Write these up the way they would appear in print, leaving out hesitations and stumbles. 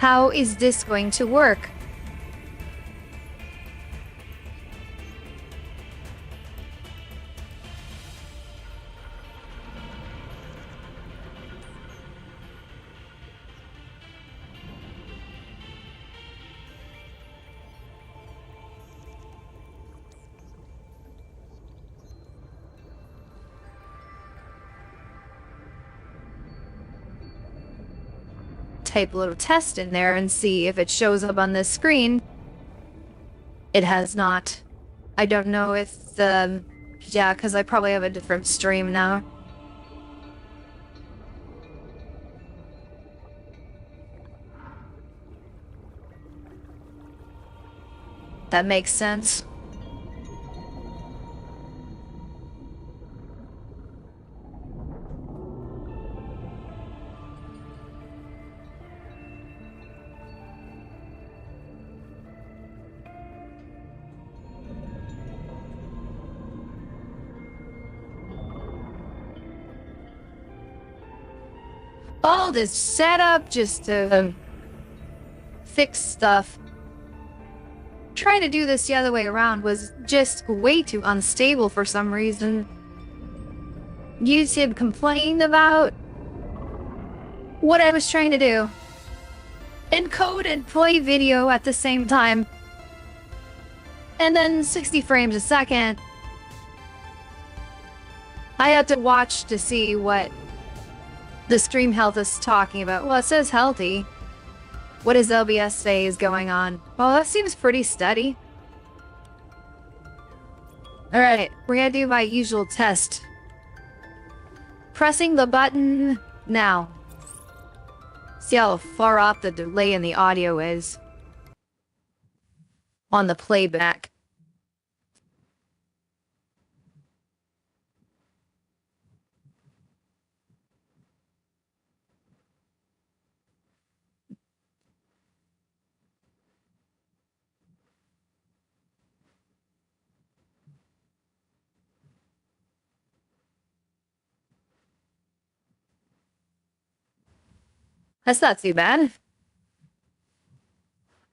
How is this going to work? Type a little test in there and see if it shows up on this screen. It has not. I don't know if the... Yeah, because I probably have a different stream now. That makes sense. All this setup just to fix stuff. Trying to do this the other way around was just way too unstable for some reason. YouTube complained about what I was trying to do. Encode and play video at the same time. And then 60 frames a second. I had to watch to see what the stream health is talking about. Well, it says healthy. What does LBS say is going on? Well, that seems pretty steady. Alright, we're gonna do my usual test. Pressing the button now. See how far off the delay in the audio is on the playback. That's not too bad.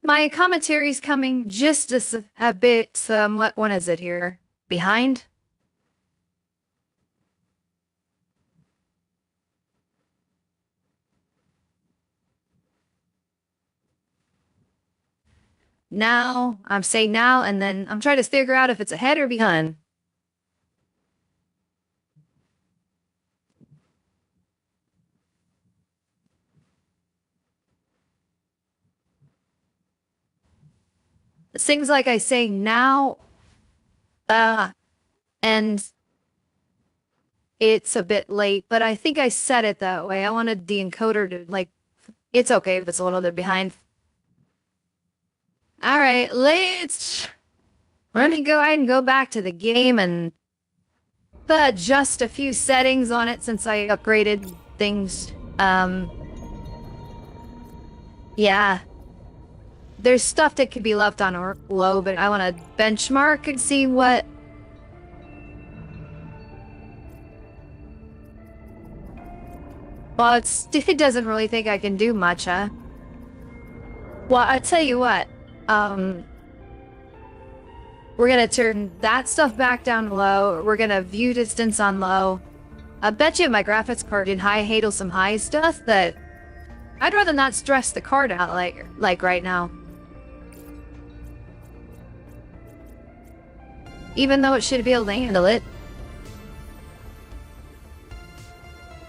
My commentary's coming just a bit, what one is it here? Behind? Now, I'm saying now, and then I'm trying to figure out if it's ahead or behind. It seems like I say now, and it's a bit late, but I think I said it that way. I wanted the encoder to, like, it's okay if it's a little bit behind. Alright, let me go ahead and go back to the game and adjust a few settings on it since I upgraded things. Yeah. There's stuff that could be left on or low, but I want to benchmark and see what... Well, it doesn't really think I can do much, huh? Well, I tell you what, we're gonna turn that stuff back down low. We're gonna view distance on low. I bet you my graphics card can handle some high stuff that I'd rather not stress the card out like right now. Even though it should be able to handle it.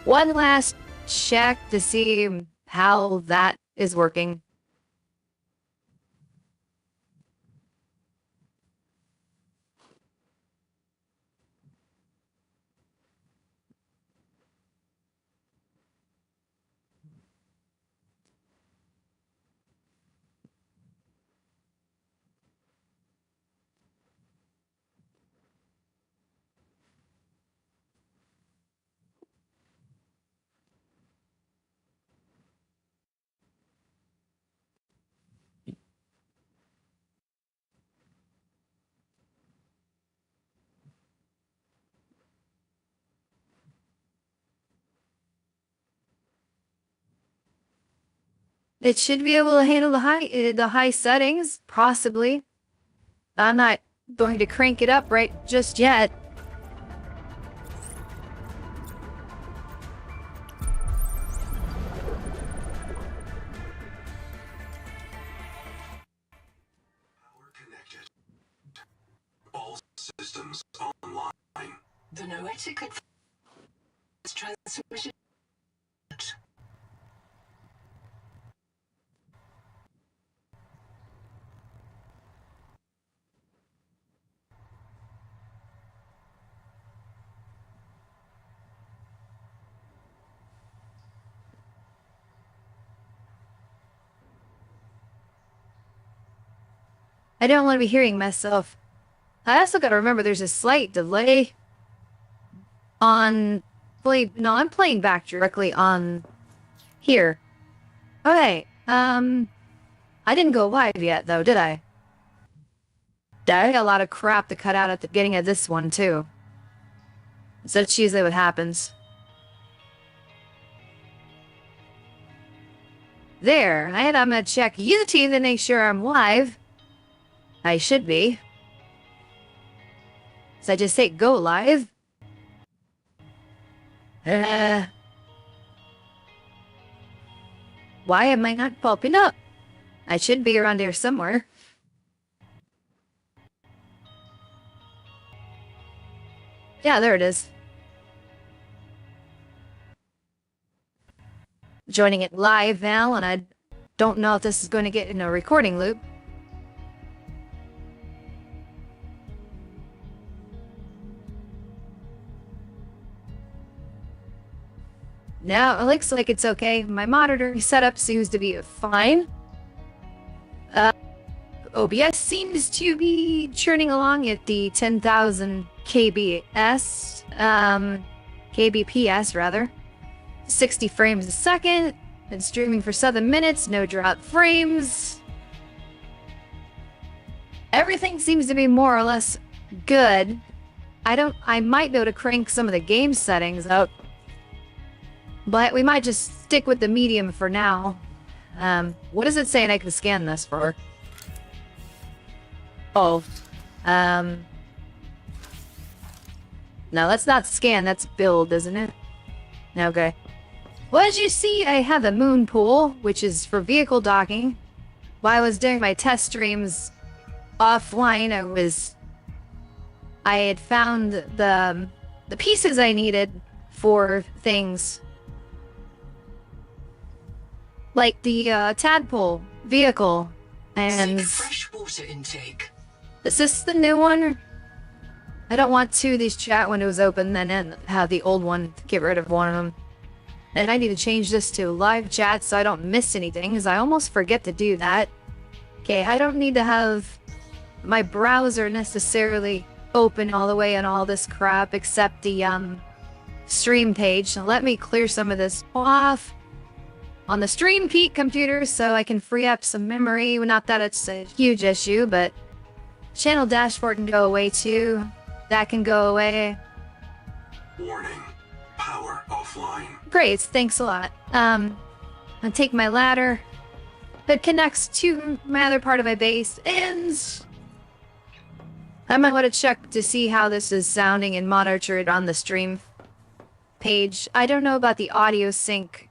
One last check to see how that is working. It should be able to handle the high settings, possibly. I'm not going to crank it up right just yet. All systems online. The noetic transmission. I don't want to be hearing myself. I also got to remember there's a slight delay on no, I'm playing back directly on here. Okay, I didn't go live yet though, did I? I got a lot of crap to cut out at the beginning of this one too. So that's usually what happens. There, and I'm gonna check YouTube to make sure I'm live. I should be. So I just say go live. Why am I not popping up? I should be around here somewhere. Yeah, there it is. Joining it live now, and I don't know if this is going to get in a recording loop. Now, it looks like it's okay. My monitor setup seems to be fine. OBS seems to be churning along at the 10,000 kbps, rather. 60 frames a second. Been streaming for 7 minutes, no drop frames. Everything seems to be more or less good. I might be able to crank some of the game settings up. But we might just stick with the medium for now. What is it saying I can scan this for? Oh. No, that's not scan, that's build, isn't it? Okay. Well, as you see, I have a moon pool, which is for vehicle docking. While I was doing my test streams offline, I had found the pieces I needed for things. Like the tadpole vehicle, and fresh water intake. Is this the new one? I don't want two of these chat windows open then have the old one to get rid of one of them. And I need to change this to live chat so I don't miss anything, because I almost forget to do that. Okay, I don't need to have my browser necessarily open all the way and all this crap except the stream page. So let me clear some of this off on the stream peak computer so I can free up some memory. Not that it's a huge issue, but channel dashboard can go away too. That can go away. Warning. Power offline. Great, thanks a lot. I'll take my ladder that connects to my other part of my base, and I might want to check to see how this is sounding and monitor it on the stream page. I don't know about the audio sync.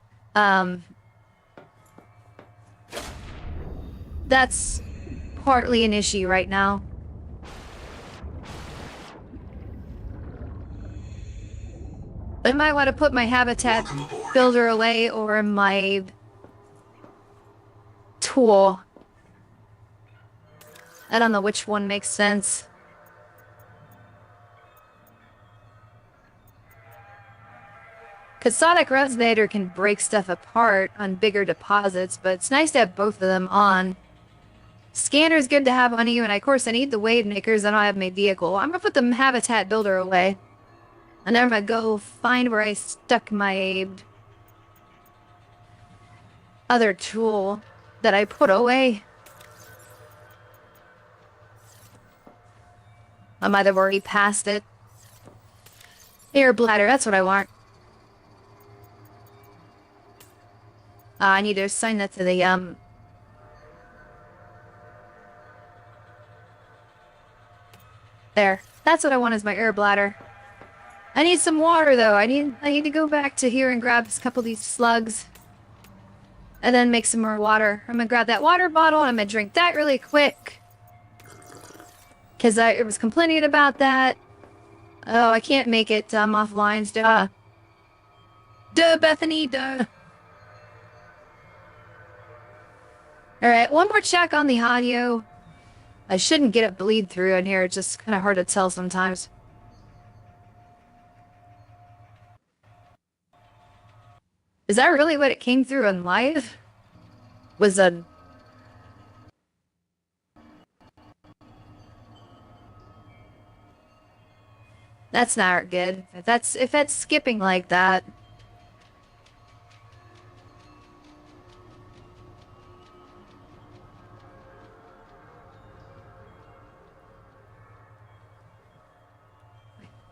That's partly an issue right now. I might want to put my habitat builder away or my tool. I don't know which one makes sense. Because Sonic Resonator can break stuff apart on bigger deposits, but it's nice to have both of them on. Scanner's good to have on you, and of course I need the wave makers. I don't have my vehicle. I'm gonna put the habitat builder away. And then I'm gonna go find where I stuck my other tool that I put away. I might have already passed it. Air bladder, that's what I want. I need to assign that to the, there. That's what I want as my air bladder. I need some water, though. I need to go back to here and grab a couple of these slugs. And then make some more water. I'm gonna grab that water bottle and I'm gonna drink that really quick. Because I was complaining about that. Oh, I can't make it offline. Duh. Duh, Bethany, duh. Alright, one more check on the audio. I shouldn't get a bleed through in here. It's just kind of hard to tell sometimes. Is that really what it came through on live? Was a... That's not good. If that's skipping like that.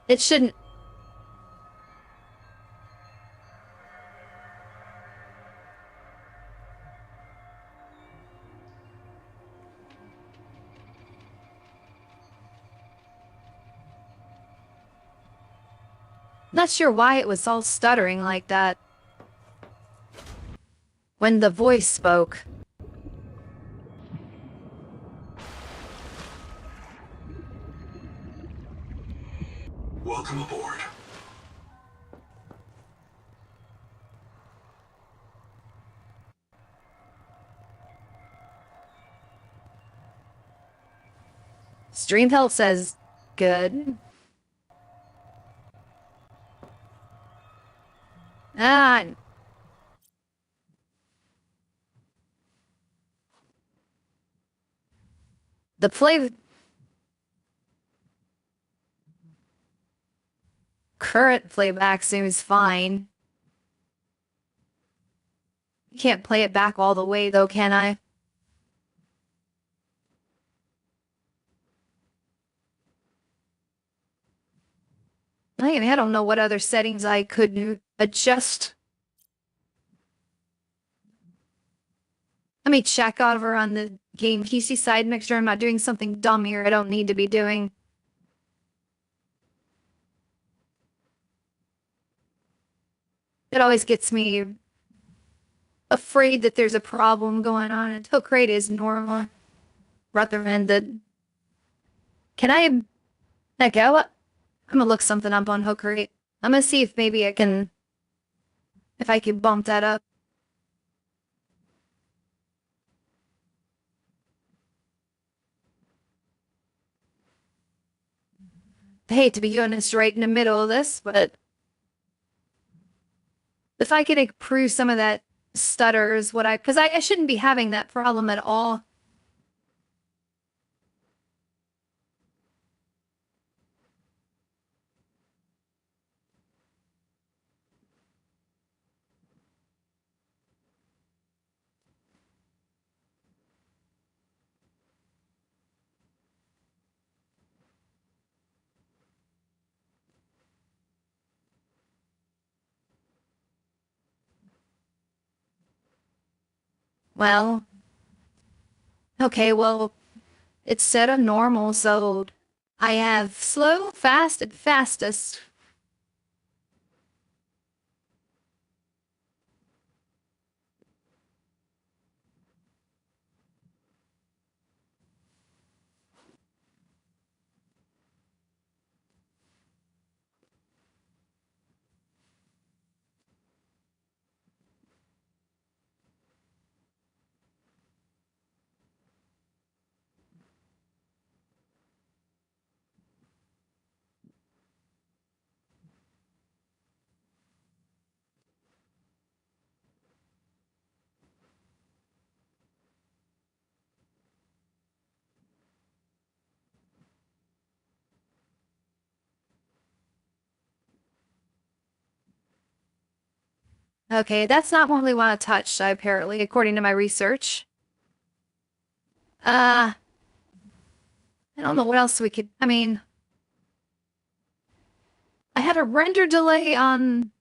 It shouldn't. Not sure why it was all stuttering like that. When the voice spoke. Welcome aboard. Stream health says good. Ah. The play... Current playback seems fine. Can't play it back all the way though, can I? I don't know what other settings I could adjust. Let me check over on the game PC side, make sure I'm not doing something dumb here I don't need to be doing. It always gets me afraid that there's a problem going on until crate is normal. Rather than the... Can I... Heck, I'm gonna look something up on Hook Rate. I'm gonna see if maybe I can... If I can bump that up. I hate to be honest right in the middle of this, but... If I could improve some of that stutters, what I... Because I shouldn't be having that problem at all. Well... Okay, well... It's set on normal, so... I have slow, fast, and fastest. Okay, that's not one we want to touch, apparently, according to my research. I don't know what else we could... I mean... I had a render delay on...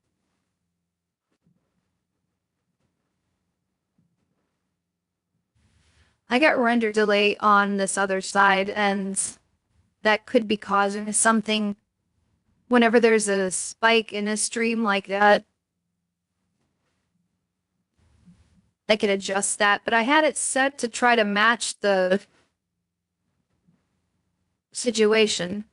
I got render delay on this other side, and that could be causing something whenever there's a spike in a stream like that. I could adjust that, but I had it set to try to match the situation.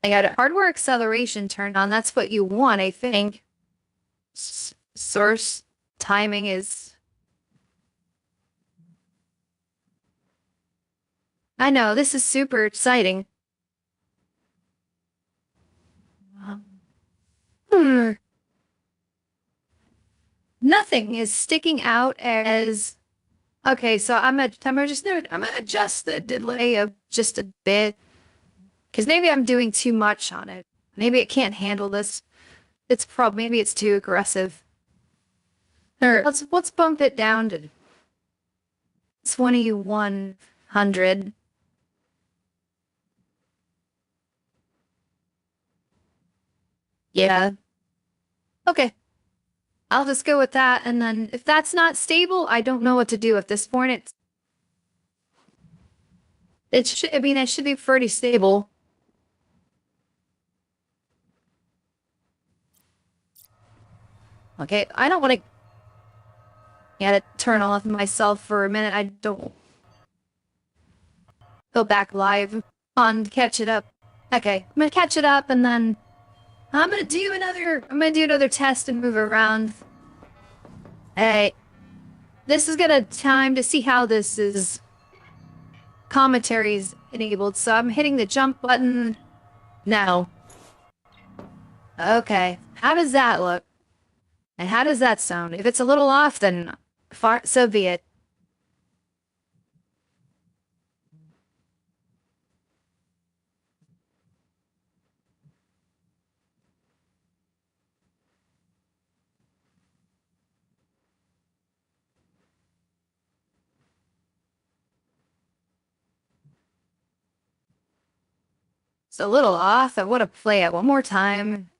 I got a hardware acceleration turned on. That's what you want, I think. Source timing is... I know, this is super exciting. Nothing is sticking out as... Okay, so I'm gonna adjust the delay of just a bit. Because maybe I'm doing too much on it. Maybe it can't handle this. Maybe it's too aggressive. Or let's bump it down to 2100. Yeah. Okay. I'll just go with that, and then if that's not stable, I don't know what to do at this point. It should be pretty stable. Okay, I don't want to get to turn off myself for a minute. I don't go back live on catch it up. Okay, I'm gonna catch it up, and then I'm gonna do another test and move around. Hey, this is gonna time to see how this is commentaries enabled. So I'm hitting the jump button now. Okay, how does that look? And how does that sound? If it's a little off, then so be it. It's a little off. I want to play it one more time.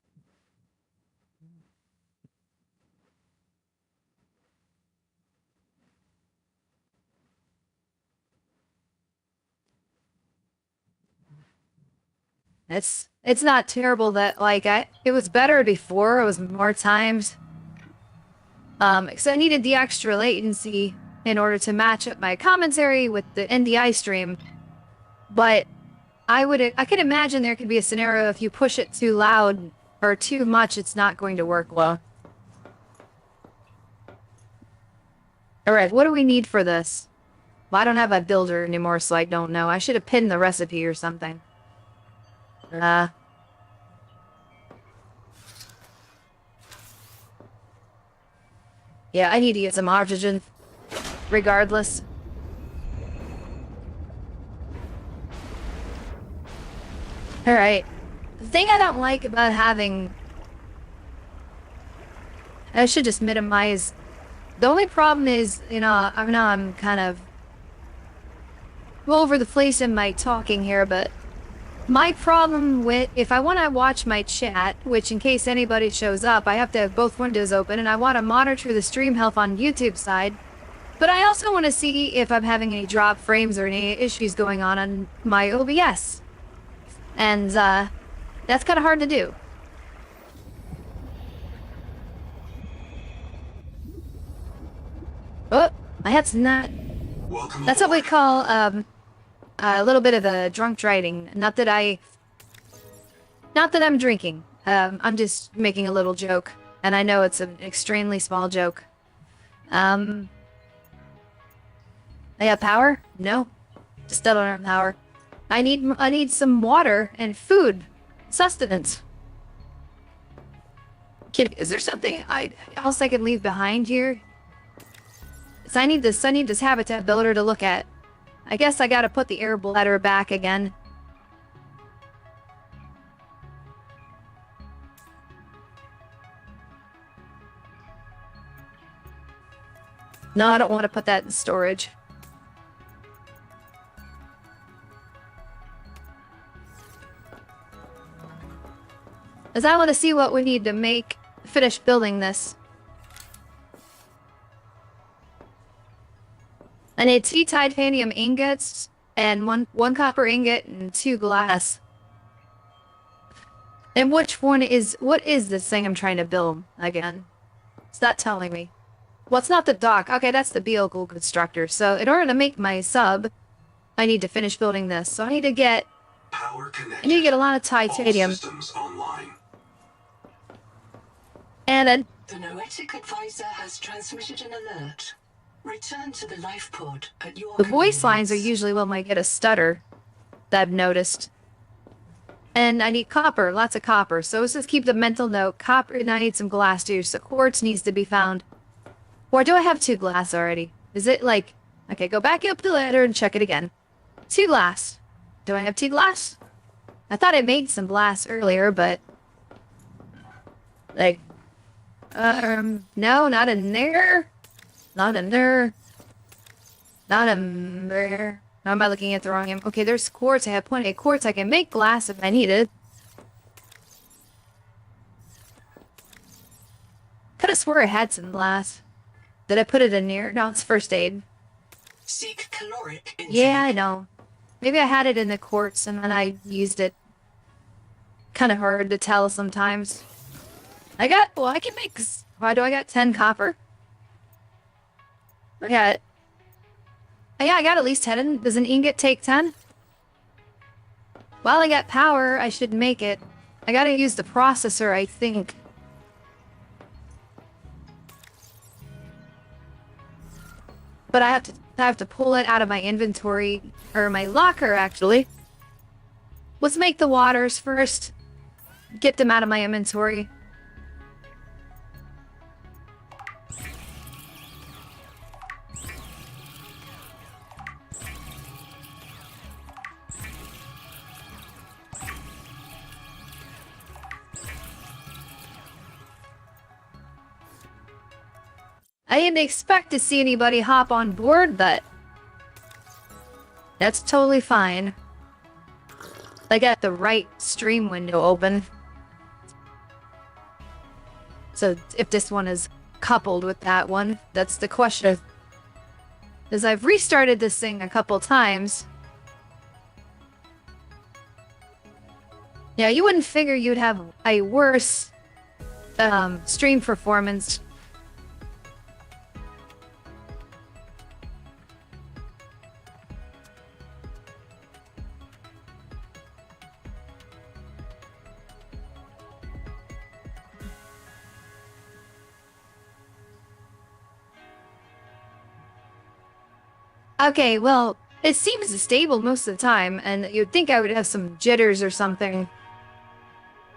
It's not terrible that, like, it was better before. It was more times. Because I needed the extra latency in order to match up my commentary with the NDI stream. But I could imagine there could be a scenario if you push it too loud or too much, it's not going to work well. Alright, what do we need for this? Well, I don't have a builder anymore, so I don't know. I should have pinned the recipe or something. Yeah, I need to get some oxygen, regardless. Alright. The thing I don't like about having... I should just minimize... The only problem is, you know, I know I'm kind of all over the place in my talking here, but my problem with, if I want to watch my chat, which in case anybody shows up, I have to have both windows open, and I want to monitor the stream health on YouTube side, but I also want to see if I'm having any drop frames or any issues going on my OBS. And, that's kind of hard to do. Oh, my head's not... That's what we call, a little bit of a drunk driving. Not that I'm drinking. I'm just making a little joke. And I know it's an extremely small joke. I have power? No. Just don't have power. I need some water and food. Sustenance. Is there something else I can leave behind here? So I need this habitat builder to look at. I guess I gotta put the air bladder back again. No, I don't want to put that in storage. As I want to see what we need to make finish building this. I need 2 titanium ingots and one copper ingot and 2 glass. And what is this thing I'm trying to build again? It's not telling me. Well, it's not the dock. Okay, that's the vehicle constructor. So in order to make my sub, I need to finish building this. So I need to get Power connected. I need to get a lot of titanium. All systems online. And then The Noetic advisor has transmitted an alert. Return to the life pod at your the voice lines are convenience. usually when I get a stutter that I've noticed. And I need copper, lots of copper. So let's just keep the mental note. Copper, and I need some glass too. So quartz needs to be found. Or do I have 2 glass already? Is it like... Okay, go back up the ladder and check it again. 2 glass. Do I have 2 glass? I thought I made some glass earlier, but... Like... No, not in there. Not in there. Not in there. Now am I looking at the wrong end? Okay, there's quartz. I have plenty of quartz. I can make glass if I need it. Could have swore I had some glass. Did I put it in there? No, it's first aid. Seek caloric intake. Yeah, I know. Maybe I had it in the quartz and then I used it. Kind of hard to tell sometimes. I can make... Why do I got 10 copper? I got... Oh yeah, I got at least 10. Does an ingot take 10? Well, I got power. I should make it. I gotta use the processor, I think. But I have to pull it out of my inventory, or my locker, actually. Let's make the waters first. Get them out of my inventory. I didn't expect to see anybody hop on board, but that's totally fine. I got the right stream window open. So if this one is coupled with that one, that's the question. As I've restarted this thing a couple times. Yeah, you wouldn't figure you'd have a worse stream performance. Okay, well, it seems stable most of the time, and you'd think I would have some jitters or something.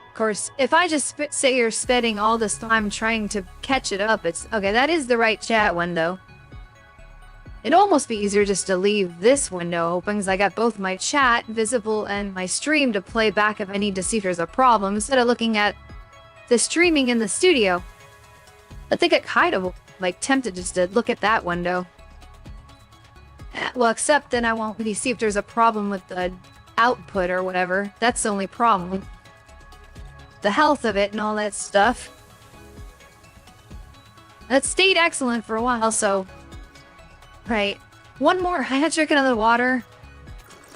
Of course, if I just sit here spending all this time trying to catch it up, it's... Okay, that is the right chat window. It'd almost be easier just to leave this window open, because I got both my chat visible and my stream to play back if I need to see if there's a problem, instead of looking at the streaming in the studio. I think it kind of, like, tempted just to look at that window. Well, except then I won't really see if there's a problem with the output or whatever. That's the only problem. The health of it and all that stuff. That stayed excellent for a while, so... Right. One more. I had to drink another water.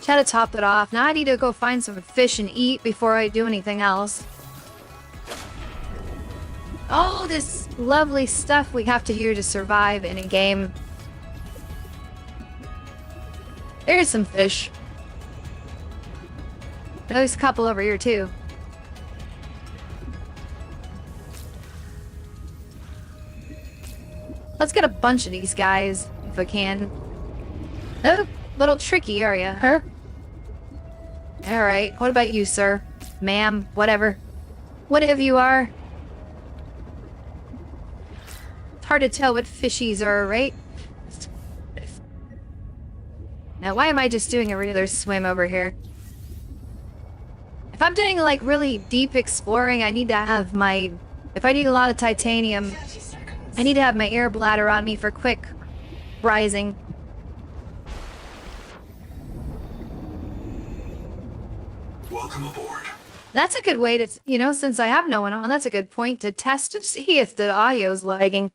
Try to top it off. Now I need to go find some fish and eat before I do anything else. Oh, this lovely stuff we have to hear to survive in a game. There's some fish. There's a couple over here, too. Let's get a bunch of these guys, if I can. Oh, little tricky area, huh? Alright, what about you, sir? Ma'am, whatever. Whatever you are. It's hard to tell what fishies are, right? Now, why am I just doing a regular swim over here? If I'm doing, like, really deep exploring, I need to have my... If I need a lot of titanium, I need to have my air bladder on me for quick rising. Welcome aboard. That's a good way to, you know, since I have no one on, that's a good point to test to see if the audio's lagging.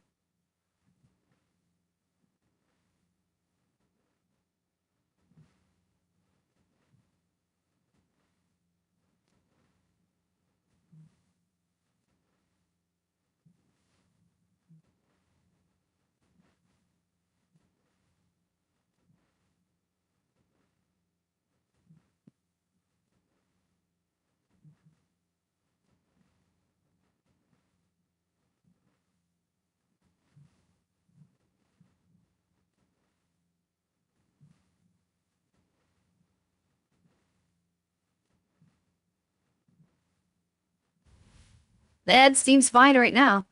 The ad seems fine right now.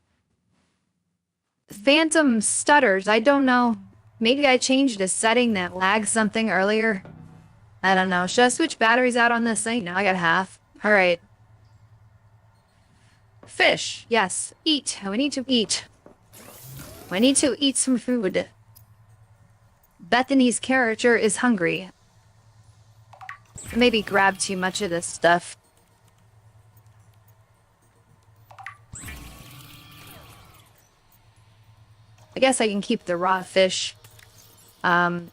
Phantom stutters. I don't know. Maybe I changed a setting that lagged something earlier. I don't know. Should I switch batteries out on this thing? No, I got half. All right. Fish. Yes. Eat. We need to eat. We need to eat some food. Bethany's character is hungry. Maybe grab too much of this stuff. I guess I can keep the raw fish.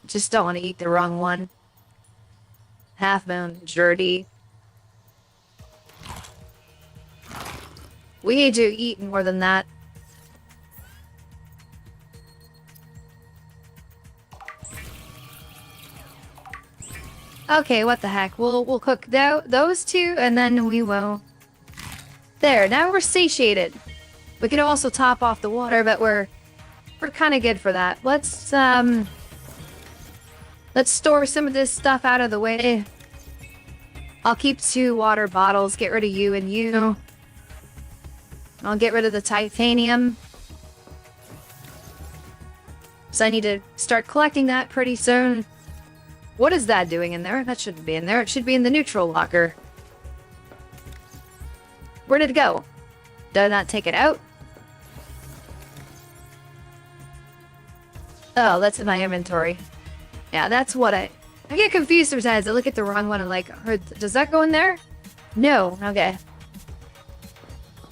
Just don't want to eat the wrong one. Half-moon jerky. We need to eat more than that. Okay, what the heck? We'll cook those two, and then we will. There. Now we're satiated. We could also top off the water, but we're kind of good for that. Let's store some of this stuff out of the way. I'll keep 2 water bottles. Get rid of you and you. I'll get rid of the titanium. So I need to start collecting that pretty soon. What is that doing in there? That shouldn't be in there. It should be in the neutral locker. Where did it go? Did I not take it out? Oh, that's in my inventory. Yeah, that's what I get confused sometimes. I look at the wrong one and like, does that go in there? No. Okay.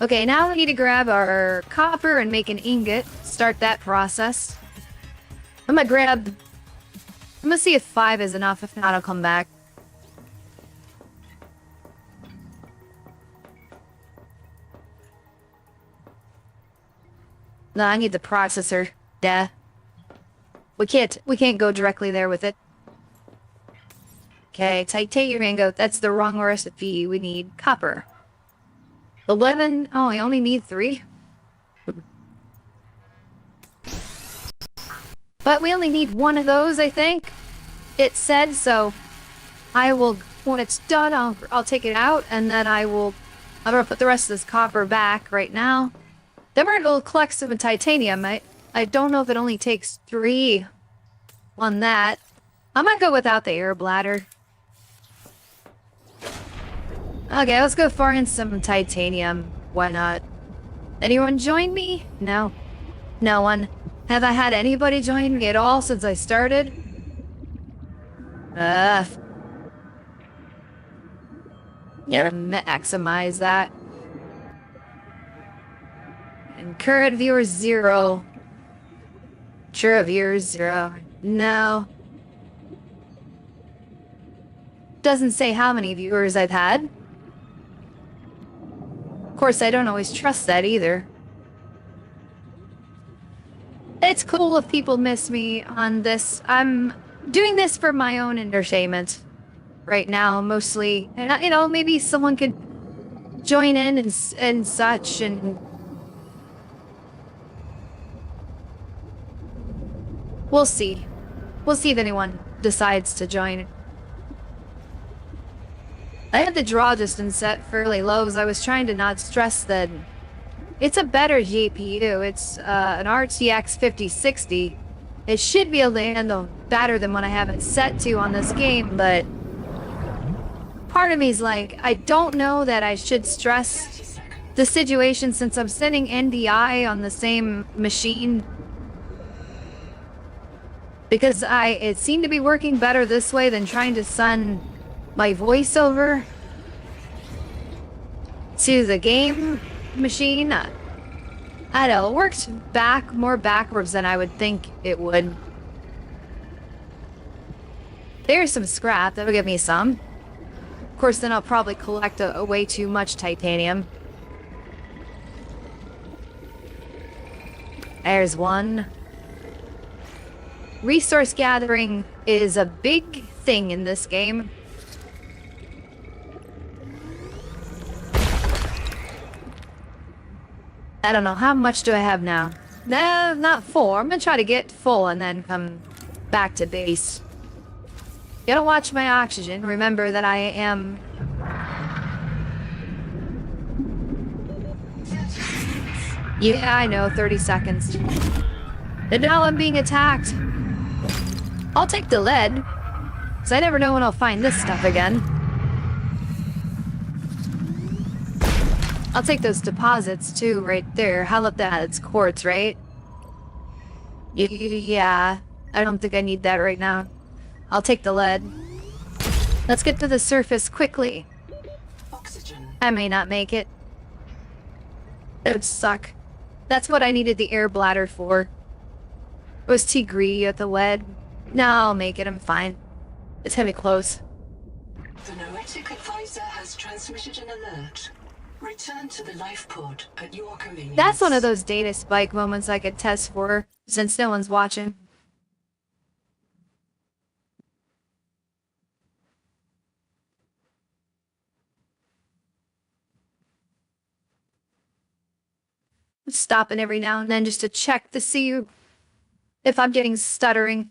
Okay, now we need to grab our copper and make an ingot. Start that process. I'm gonna see if 5 is enough. If not, I'll come back. No, I need the processor. Duh. We can't go directly there with it. Okay, titanium ingot. That's the wrong recipe. We need copper. 11. Oh, I only need 3. But we only need 1 of those, I think. It said so. I will, when it's done, I'll take it out, and then I'm gonna put the rest of this copper back right now. Then we're gonna collect some titanium. I don't know if it only takes 3 on that. I might go without the air bladder. Okay, let's go find some titanium. Why not? Anyone join me? No. No one. Have I had anybody join me at all since I started? Yeah, maximize that. And current viewers 0. Sure, viewers 0. No. Doesn't say how many viewers I've had. Of course, I don't always trust that either. It's cool if people miss me on this. I'm doing this for my own entertainment right now, mostly. And, you know, maybe someone could join in and such, and we'll see. We'll see if anyone decides to join. I had the draw distance set fairly low because I was trying to not stress that it's a better GPU. It's an RTX 5060. It should be able to handle better than what I have it set to on this game, but part of me is like, I don't know that I should stress the situation since I'm sending NDI on the same machine. Because it seemed to be working better this way than trying to send my voiceover. to the game machine. I don't know, it worked more backwards than I would think it would. There's some scrap. That'll give me some. Of course, then I'll probably collect a way too much titanium. There's one. Resource gathering is a big thing in this game. I don't know, how much do I have now? No, not full. I'm gonna try to get full and then come back to base. Gotta watch my oxygen. Remember that I am... Yeah, I know, 30 seconds. And now I'm being attacked. I'll take the lead, because I never know when I'll find this stuff again. I'll take those deposits too, right there. How about that? It's quartz, right? Yeah, I don't think I need that right now. I'll take the lead. Let's get to the surface quickly. Oxygen. I may not make it. It would suck. That's what I needed the air bladder for. It was too greedy at the lead. No, I'll make it. I'm fine. It's heavy close. The noetic advisor has transmitted an alert. Return to the life pod at your convenience. That's one of those data spike moments I could test for, since no one's watching. Stopping every now and then just to check to see if I'm getting stuttering.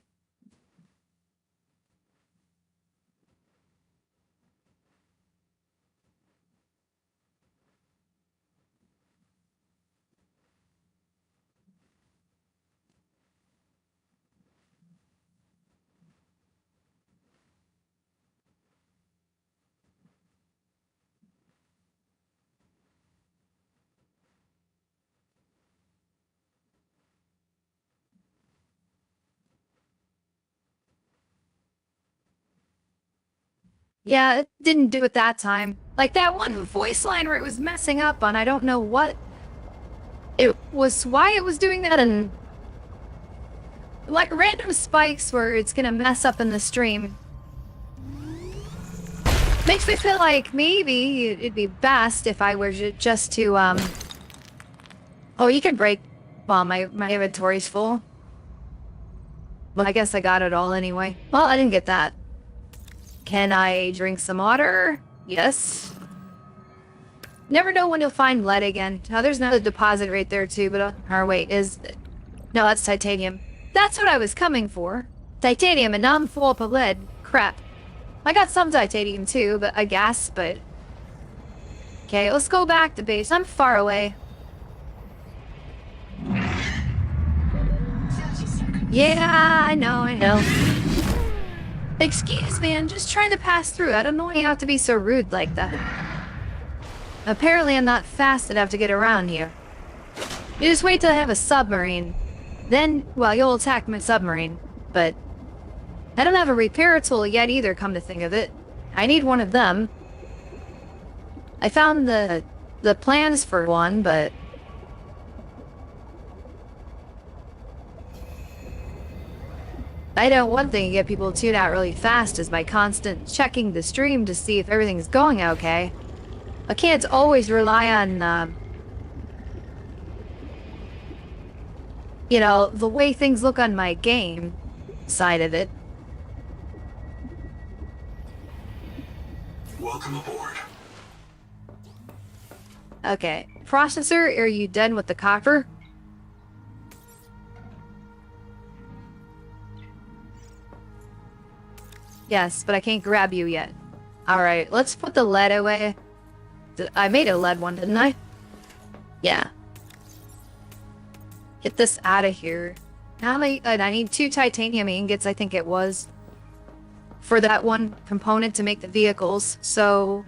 Yeah, it didn't do it that time. Like that one voice line where it was messing up on I don't know what it was, why it was doing that, and like random spikes where it's gonna mess up in the stream. Makes me feel like maybe it'd be best if I were just to, oh, you can break while my inventory's full. Well, I guess I got it all anyway. Well, I didn't get that. Can I drink some water? Yes. Never know when you'll find lead again. Oh, there's another deposit right there too, but or wait, no, that's titanium. That's what I was coming for. Titanium, and now I'm full up of lead. Crap. I got some titanium too, but I guess, but... Okay, let's go back to base. I'm far away. 30 seconds. Yeah, I know. Excuse me, I'm just trying to pass through. I don't know why you have to be so rude like that. Apparently I'm not fast enough to get around here. You just wait till I have a submarine. Then, well, you'll attack my submarine. But I don't have a repair tool yet either, come to think of it. I need one of them. I found the plans for one, but... I know one thing to get people to tune out really fast is by constant checking the stream to see if everything's going okay. I can't always rely on, you know, the way things look on my game side of it. Welcome aboard. Okay. Processor, are you done with the copper? Yes, but I can't grab you yet. Alright, let's put the lead away. I made a lead one, didn't I? Yeah. Get this out of here. How many? I need 2 titanium ingots, I think it was, for that one component to make the vehicles. So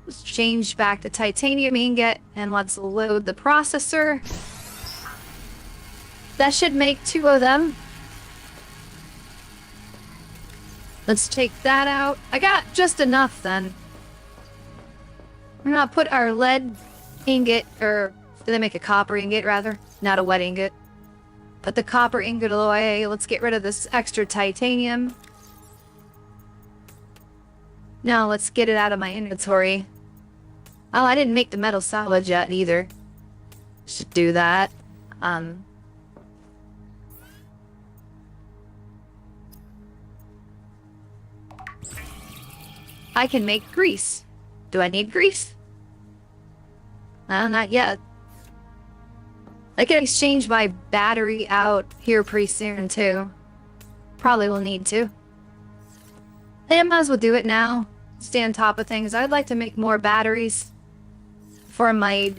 let's change back to titanium ingot and let's load the processor. That should make 2 of them. Let's take that out. I got just enough then. We're gonna put our lead ingot, or did they make a copper ingot rather? Not a lead ingot. Put the copper ingot away. Let's get rid of this extra titanium. Now let's get it out of my inventory. Oh, I didn't make the metal salvage yet either. Should do that. I can make grease. Do I need grease? Not yet. I can exchange my battery out here pretty soon too. Probably will need to. I might as well do it now. Stay on top of things. I'd like to make more batteries for my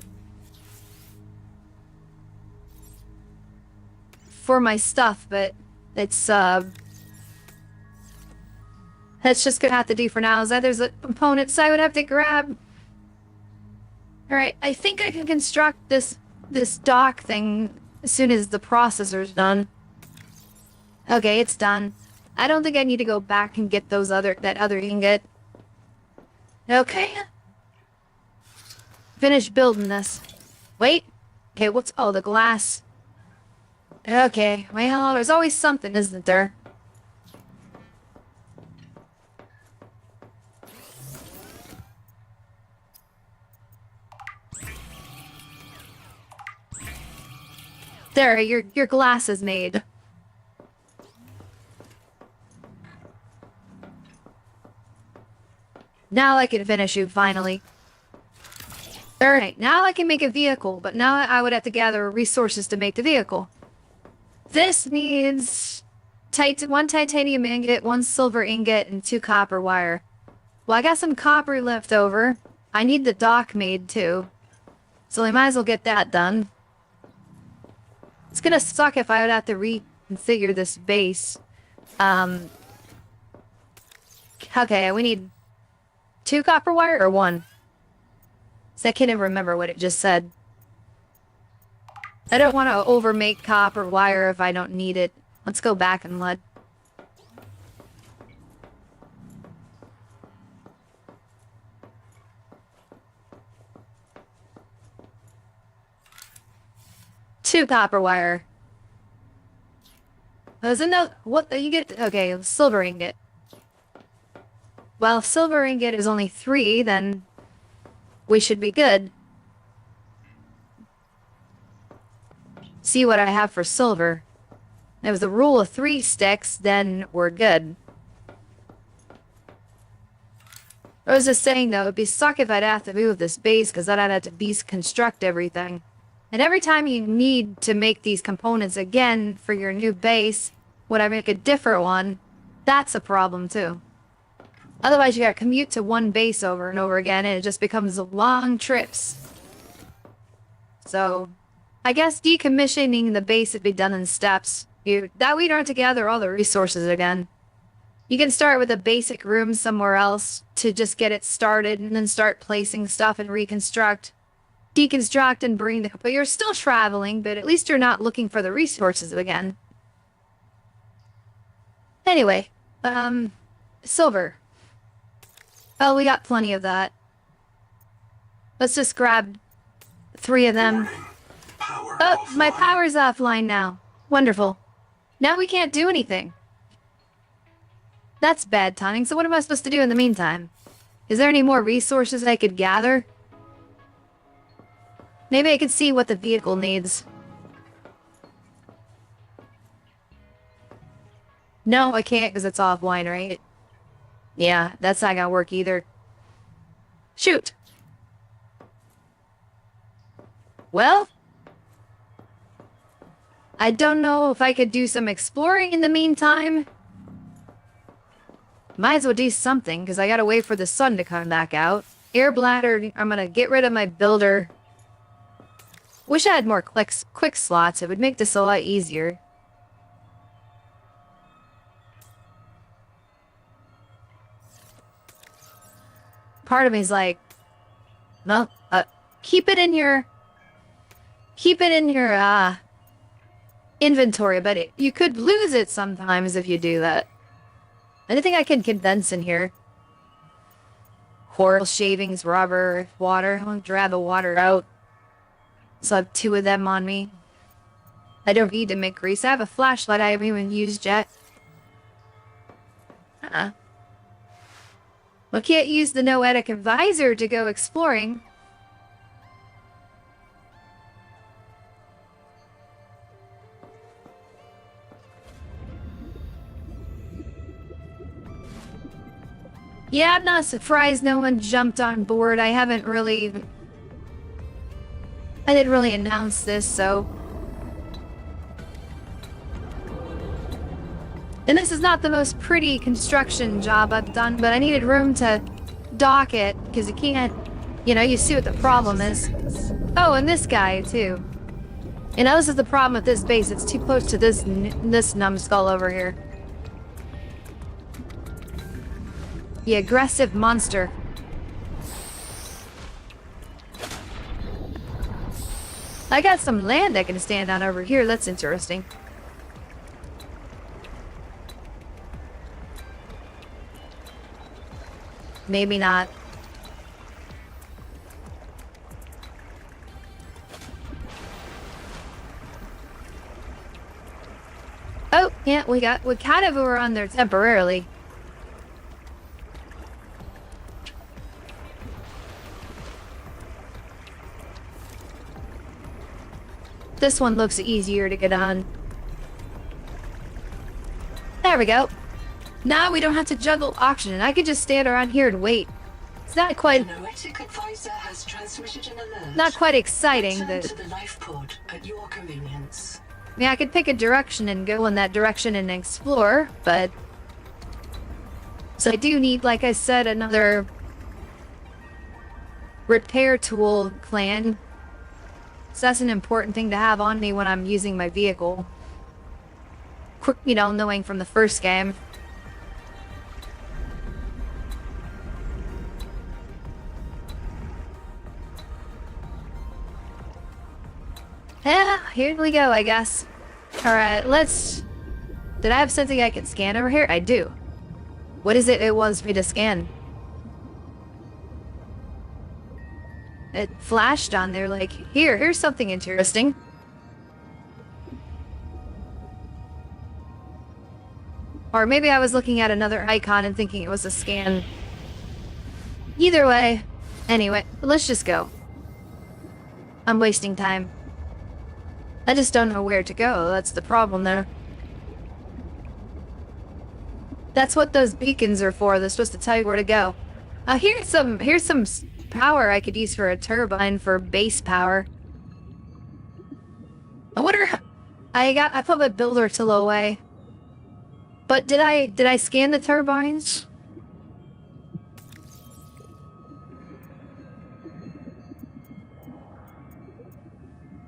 stuff, but it's that's just gonna have to do for now. Is that there's a components I would have to grab. Alright, I think I can construct this dock thing as soon as the processor's done. Okay, it's done. I don't think I need to go back and get that other ingot. Okay. Finish building this. Wait. Okay, what's... Oh, the glass. Okay, well, there's always something, isn't there? There, your glass is made. Now I can finish you, finally. Alright, now I can make a vehicle, but now I would have to gather resources to make the vehicle. This needs one titanium ingot, 1 silver ingot, and 2 copper wire. Well, I got some copper left over. I need the dock made, too. So I might as well get that done. It's gonna suck if I would have to reconfigure this base. Okay, we need 2 copper wire or 1? So I can't even remember what it just said. I don't want to overmake copper wire if I don't need it. Let's go back and lead. Two copper wire. There's enough. What you get? Okay, silver ingot. Well, if silver ingot is only 3, then we should be good. See what I have for silver. If it's the rule of 3 sticks, then we're good. I was just saying though, it'd be suck if I'd have to move this base, because then I'd have to deconstruct everything. And every time you need to make these components again for your new base, when I make a different one, that's a problem too. Otherwise you gotta commute to one base over and over again, and it just becomes long trips. So, I guess decommissioning the base would be done in steps. That way you don't have to gather all the resources again. You can start with a basic room somewhere else to just get it started, and then start placing stuff and reconstruct. Deconstruct and bring the... But you're still traveling, but at least you're not looking for the resources again. Anyway, silver. Oh, we got plenty of that. Let's just grab 3 of them. Oh, my power's offline now. Wonderful. Now we can't do anything. That's bad timing, so what am I supposed to do in the meantime? Is there any more resources I could gather? Maybe I could see what the vehicle needs. No, I can't because it's offline, right? Yeah, that's not gonna work either. Shoot! Well... I don't know if I could do some exploring in the meantime. Might as well do something, because I gotta wait for the sun to come back out. Air bladder, I'm gonna get rid of my builder. Wish I had more quick slots, it would make this a lot easier. Part of me's like, no, keep it in your inventory, but you could lose it sometimes if you do that. I think I can condense in here. coral shavings, rubber, water. I'm gonna grab the water out. So I have 2 of them on me. I don't need to make grease. I have a flashlight I haven't even used yet. We can't use the noetic visor to go exploring. Yeah, I'm not surprised no one jumped on board. I didn't really announce this, so. And this is not the most pretty construction job I've done, but I needed room to dock it, because you can't, you see what the problem is. Oh, and this guy, too. This is the problem with this base. It's too close to this numbskull over here. The aggressive monster. I got some land I can stand on over here. That's interesting. Maybe not. Oh, yeah, we kind of were on there temporarily. This one looks easier to get on. There we go. Now we don't have to juggle oxygen. I could just stand around here and wait. It's not quite... The noetic advisor has transmitted an alert. Not quite exciting. Return to the life pod at your convenience. I mean, I could pick a direction and go in that direction and explore, but... So I do need, like I said, another... repair tool clan. So that's an important thing to have on me when I'm using my vehicle. Quick, knowing from the first game. Yeah, here we go, I guess. Alright, let's... Did I have something I can scan over here? I do. What is it wants me to scan? It flashed on there like, here's something interesting. Or maybe I was looking at another icon and thinking it was a scan. Either way. Anyway, let's just go. I'm wasting time. I just don't know where to go. That's the problem there. That's what those beacons are for. They're supposed to tell you where to go. Here's some power I could use for a turbine for base power. I wonder. I put my builder tool away. But did I scan the turbines?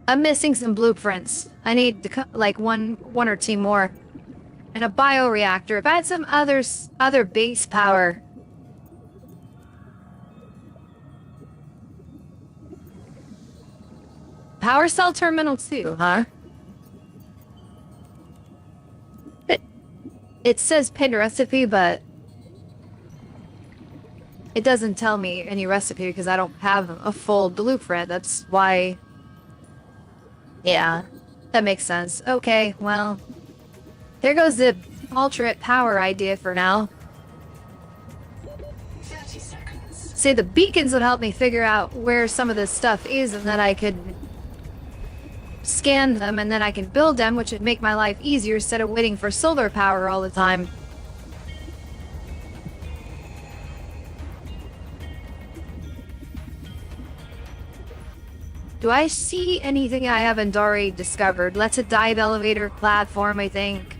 I'm missing some blueprints. I need like one or two more. And a bioreactor. If I had some other base power. Power cell terminal 2, huh? It says pin recipe, but it doesn't tell me any recipe because I don't have a full blueprint. That's why. Yeah, that makes sense. Okay, well, there goes the alternate power idea for now. 30 seconds. See, the beacons would help me figure out where some of this stuff is, and then I could scan them, and then I can build them, which would make my life easier instead of waiting for solar power all the time. Do I see anything I haven't already discovered? That's a dive elevator platform, I think.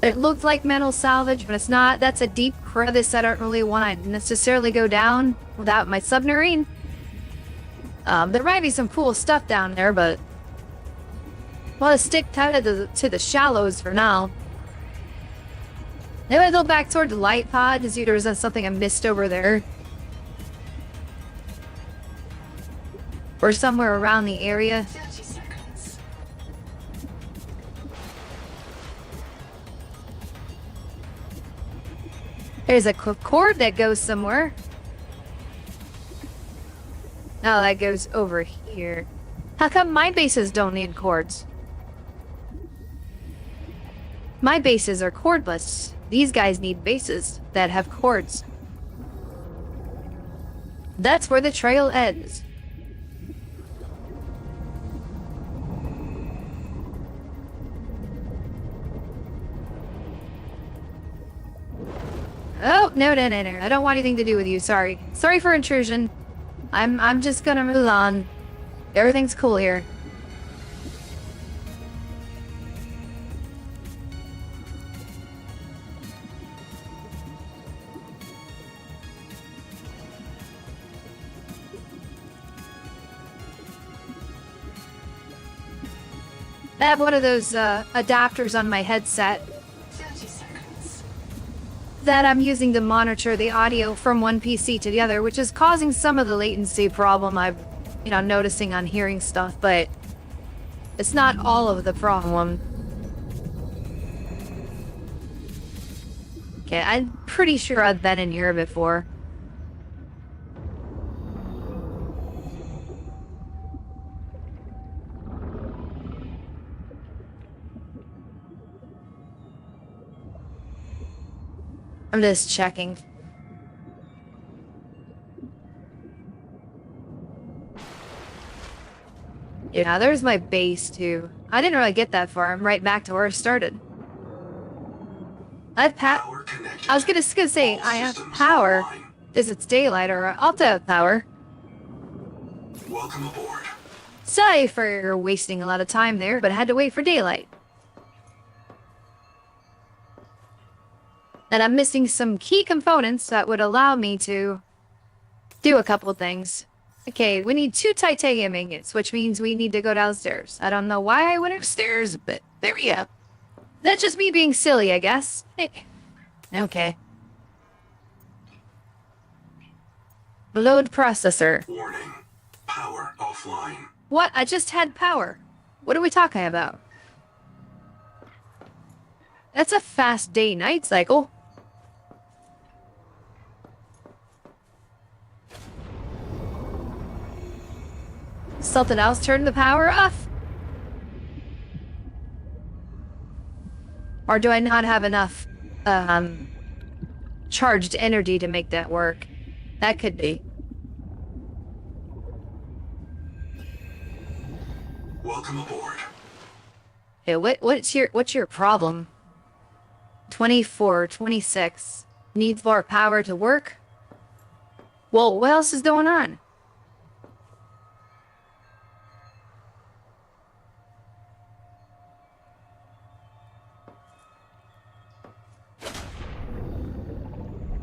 It looked like metal salvage, but it's not. That's a deep crevice I don't really want to necessarily go down without my submarine. There might be some cool stuff down there, but I want to stick tight to the shallows for now. Maybe I'll go back toward the light pod to see if there's something I missed over there. Or somewhere around the area. 30 seconds. There's a cord that goes somewhere. Oh, that goes over here. How come my bases don't need cords? My bases are cordless. These guys need bases that have cords. That's where the trail ends. Oh, no. I don't want anything to do with you, sorry. Sorry for intrusion. I'm just gonna move on. Everything's cool here. I have one of those adapters on my headset 30 seconds. that I'm using to monitor the audio from one PC to the other, which is causing some of the latency problem I'm, noticing on hearing stuff, but it's not all of the problem. Okay, I'm pretty sure I've been in here before. I'm just checking. Yeah, there's my base too. I didn't really get that far. I'm right back to where I started. I was gonna say, I have power. Is it's daylight or I'll have power. Welcome aboard. Sorry for wasting a lot of time there, but I had to wait for daylight. And I'm missing some key components that would allow me to do a couple things. Okay, we need 2 titanium ingots, which means we need to go downstairs. I don't know why I went upstairs, but there we go. That's just me being silly, I guess. Hey. Okay. Load processor. Warning. Power offline. What? I just had power. What are we talking about? That's a fast day-night cycle. Something else turned the power off? Or do I not have enough charged energy to make that work? That could be. Welcome aboard. Hey, what's your problem? 24, 26. Needs more power to work? Well, what else is going on?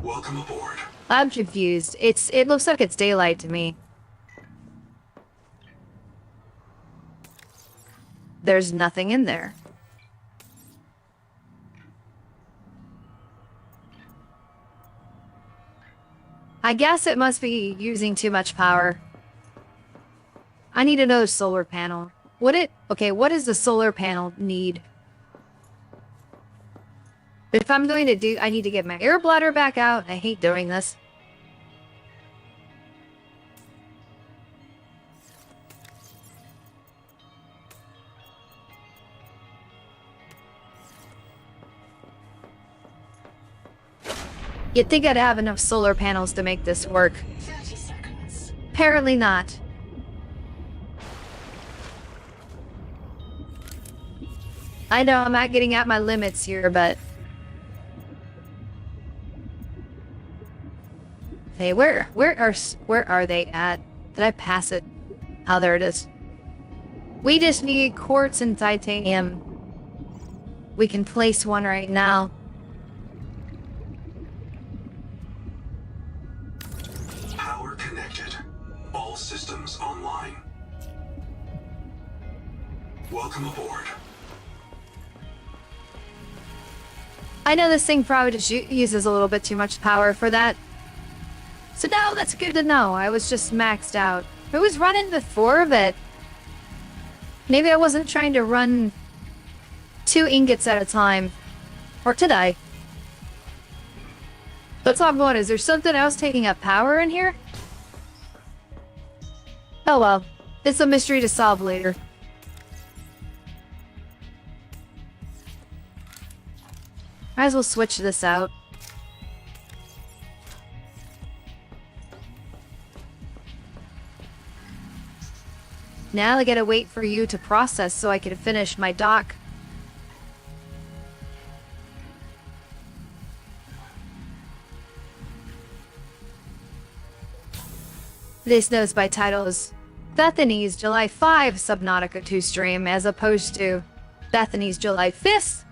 Welcome aboard. I'm confused. It looks like it's daylight to me. There's nothing in there. I guess it must be using too much power. I need another solar panel. Okay, what does the solar panel need? If I'm going to do, I need to get my air bladder back out. I hate doing this. You'd think I'd have enough solar panels to make this work. 30 seconds. Apparently not. I know I'm not getting at my limits here, but... Hey, where are they at? Did I pass it? Oh, there it is. We just need quartz and titanium. We can place one right now. Power connected. All systems online. Welcome aboard. I know this thing probably just uses a little bit too much power for that. So no, that's good to know. I was just maxed out. Who was running before, but... Maybe I wasn't trying to run 2 ingots at a time. Or did I? Let's talk about, is there something else taking up power in here? Oh well, it's a mystery to solve later. Might as well switch this out. Now I gotta wait for you to process so I can finish my dock. This notice by title is Bethany's July 5 Subnautica 2 stream as opposed to Bethany's July 5th.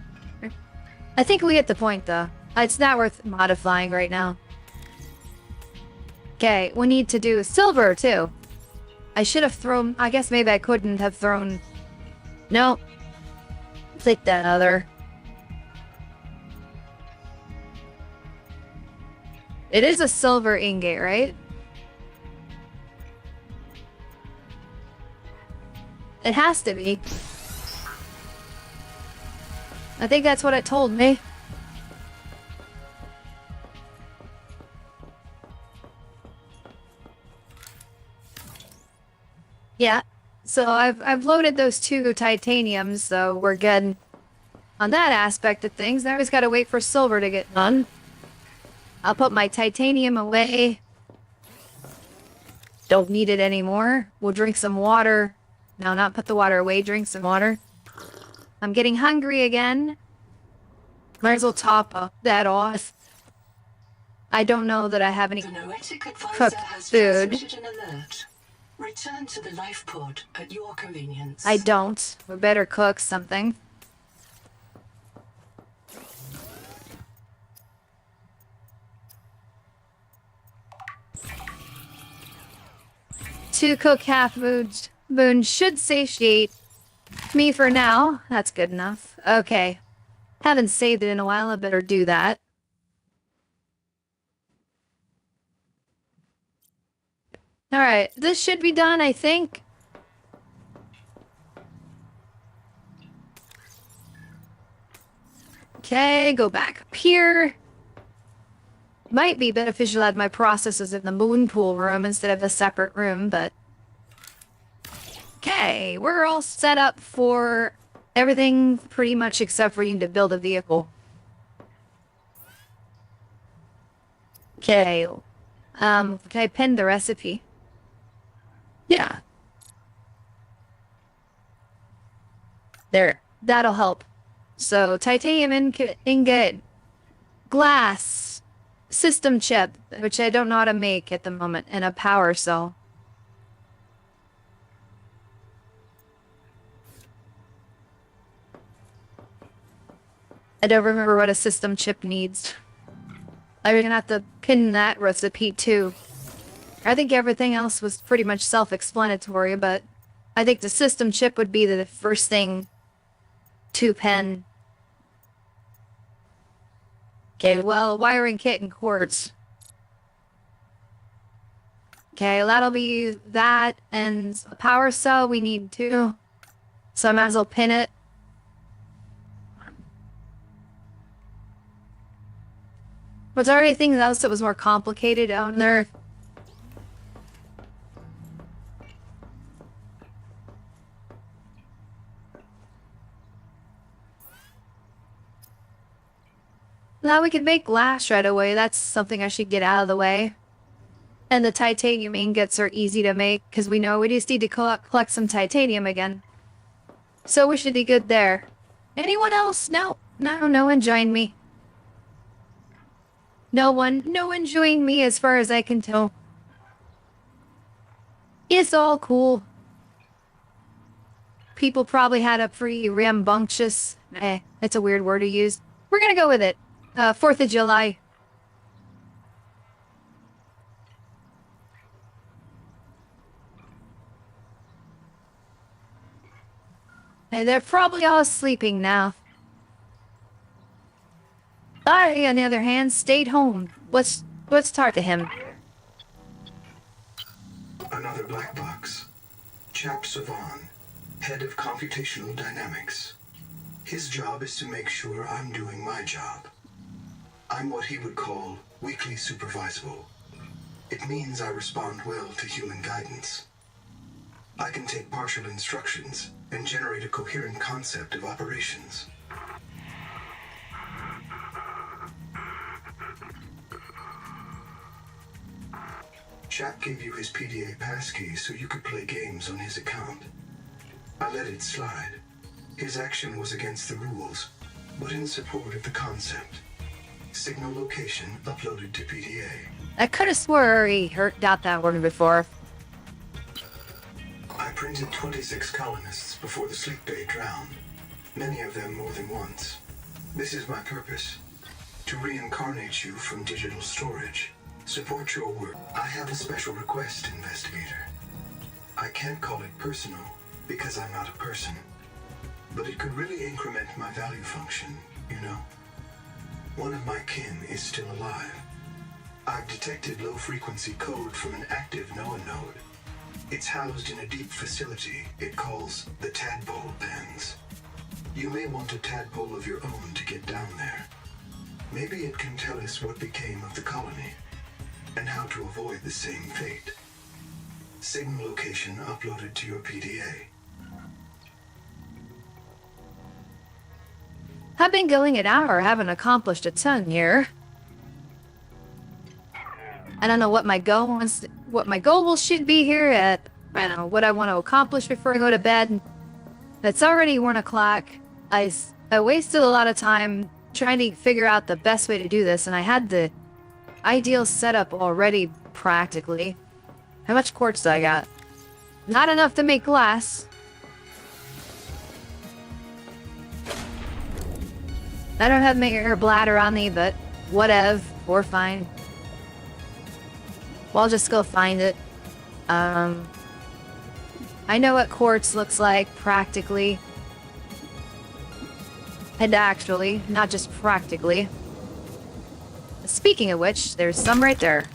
I think we get the point though. It's not worth modifying right now. Okay, we need to do silver too. I should have thrown, I guess maybe I couldn't have thrown. No. Click that other. It is a silver ingot, right? It has to be. I think that's what it told me. Yeah. So I've loaded those 2 titaniums, so we're good on that aspect of things. Now we just gotta wait for silver to get done. I'll put my titanium away. Don't need it anymore. We'll drink some water. No, not put the water away, drink some water. I'm getting hungry again. Might as well top that off. I don't know that I have any cooked food. Return to the life pod at your convenience. I don't. We better cook something. Two cook half moon should satiate me for now. That's good enough. Okay. Haven't saved it in a while. I better do that. Alright, this should be done, I think. Okay, go back up here. Might be beneficial to have my processes in the moon pool room instead of a separate room, but... Okay, we're all set up for everything pretty much except for you need to build a vehicle. Okay. Can I pin the recipe? Yeah. There. That'll help. So, titanium ingot, glass, system chip, which I don't know how to make at the moment, and a power cell. I don't remember what a system chip needs. I'm gonna have to pin that recipe too. I think everything else was pretty much self-explanatory, but I think the system chip would be the first thing to pin. Okay, well, wiring kit and quartz. Okay, that'll be that, and a power cell we need too. So I might as well pin it. Was there anything else that was more complicated down there? Now we can make glass right away. That's something I should get out of the way. And the titanium ingots are easy to make because we know we just need to collect some titanium again. So we should be good there. Anyone else? No. No one joined me. No one joined me as far as I can tell. It's all cool. People probably had a pretty rambunctious, it's a weird word to use. We're gonna go with it. 4th of July. And they're probably all sleeping now. I, on the other hand, stayed home. Let's talk to him. Another black box. Chap Savan, head of computational dynamics. His job is to make sure I'm doing my job. I'm what he would call weakly supervisable. It means I respond well to human guidance. I can take partial instructions and generate a coherent concept of operations. Chap gave you his PDA passkey so you could play games on his account. I let it slide. His action was against the rules, but in support of the concept. Signal location uploaded to PDA. I could have swore he got that word before. I printed 26 colonists before the sleep bay drowned, many of them more than once. This is my purpose, to reincarnate you from digital storage. Support your work. I have a special request, investigator. I can't call it personal, because I'm not a person. But it could really increment my value function, you know? One of my kin is still alive. I've detected low-frequency code from an active NOAA node. It's housed in a deep facility it calls the Tadpole Pens. You may want a tadpole of your own to get down there. Maybe it can tell us what became of the colony, and how to avoid the same fate. Signal location uploaded to your PDA. I've been going an hour, haven't accomplished a ton here. I don't know what my goal was, what my goal should be here at. I don't know what I want to accomplish before I go to bed. It's already 1 o'clock. I wasted a lot of time trying to figure out the best way to do this, and I had the ideal setup already, practically. How much quartz do I got? Not enough to make glass. I don't have my air bladder on me, but whatever, we're fine. Well, I'll just go find it. I know what quartz looks like, practically. And actually, not just practically. Speaking of which, there's some right there.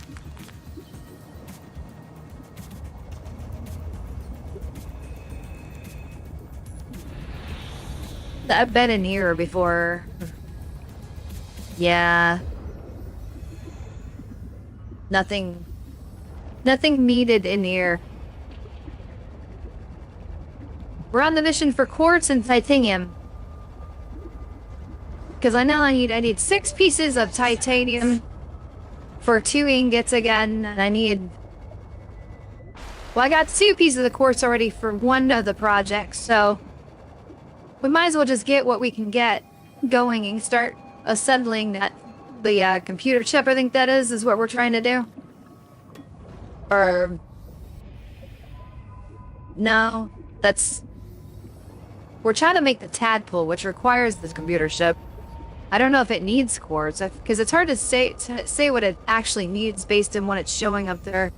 I've been in here before. Yeah. Nothing needed in here. We're on the mission for quartz and titanium. Because I know I need 6 pieces of titanium for 2 ingots again, and I need... Well, I got 2 pieces of quartz already for one of the projects, so... We might as well just get what we can get going and start assembling the computer chip, I think that is what we're trying to do. Or... No, that's... We're trying to make the tadpole, which requires this computer chip. I don't know if it needs quartz, because it's hard to say what it actually needs based on what it's showing up there.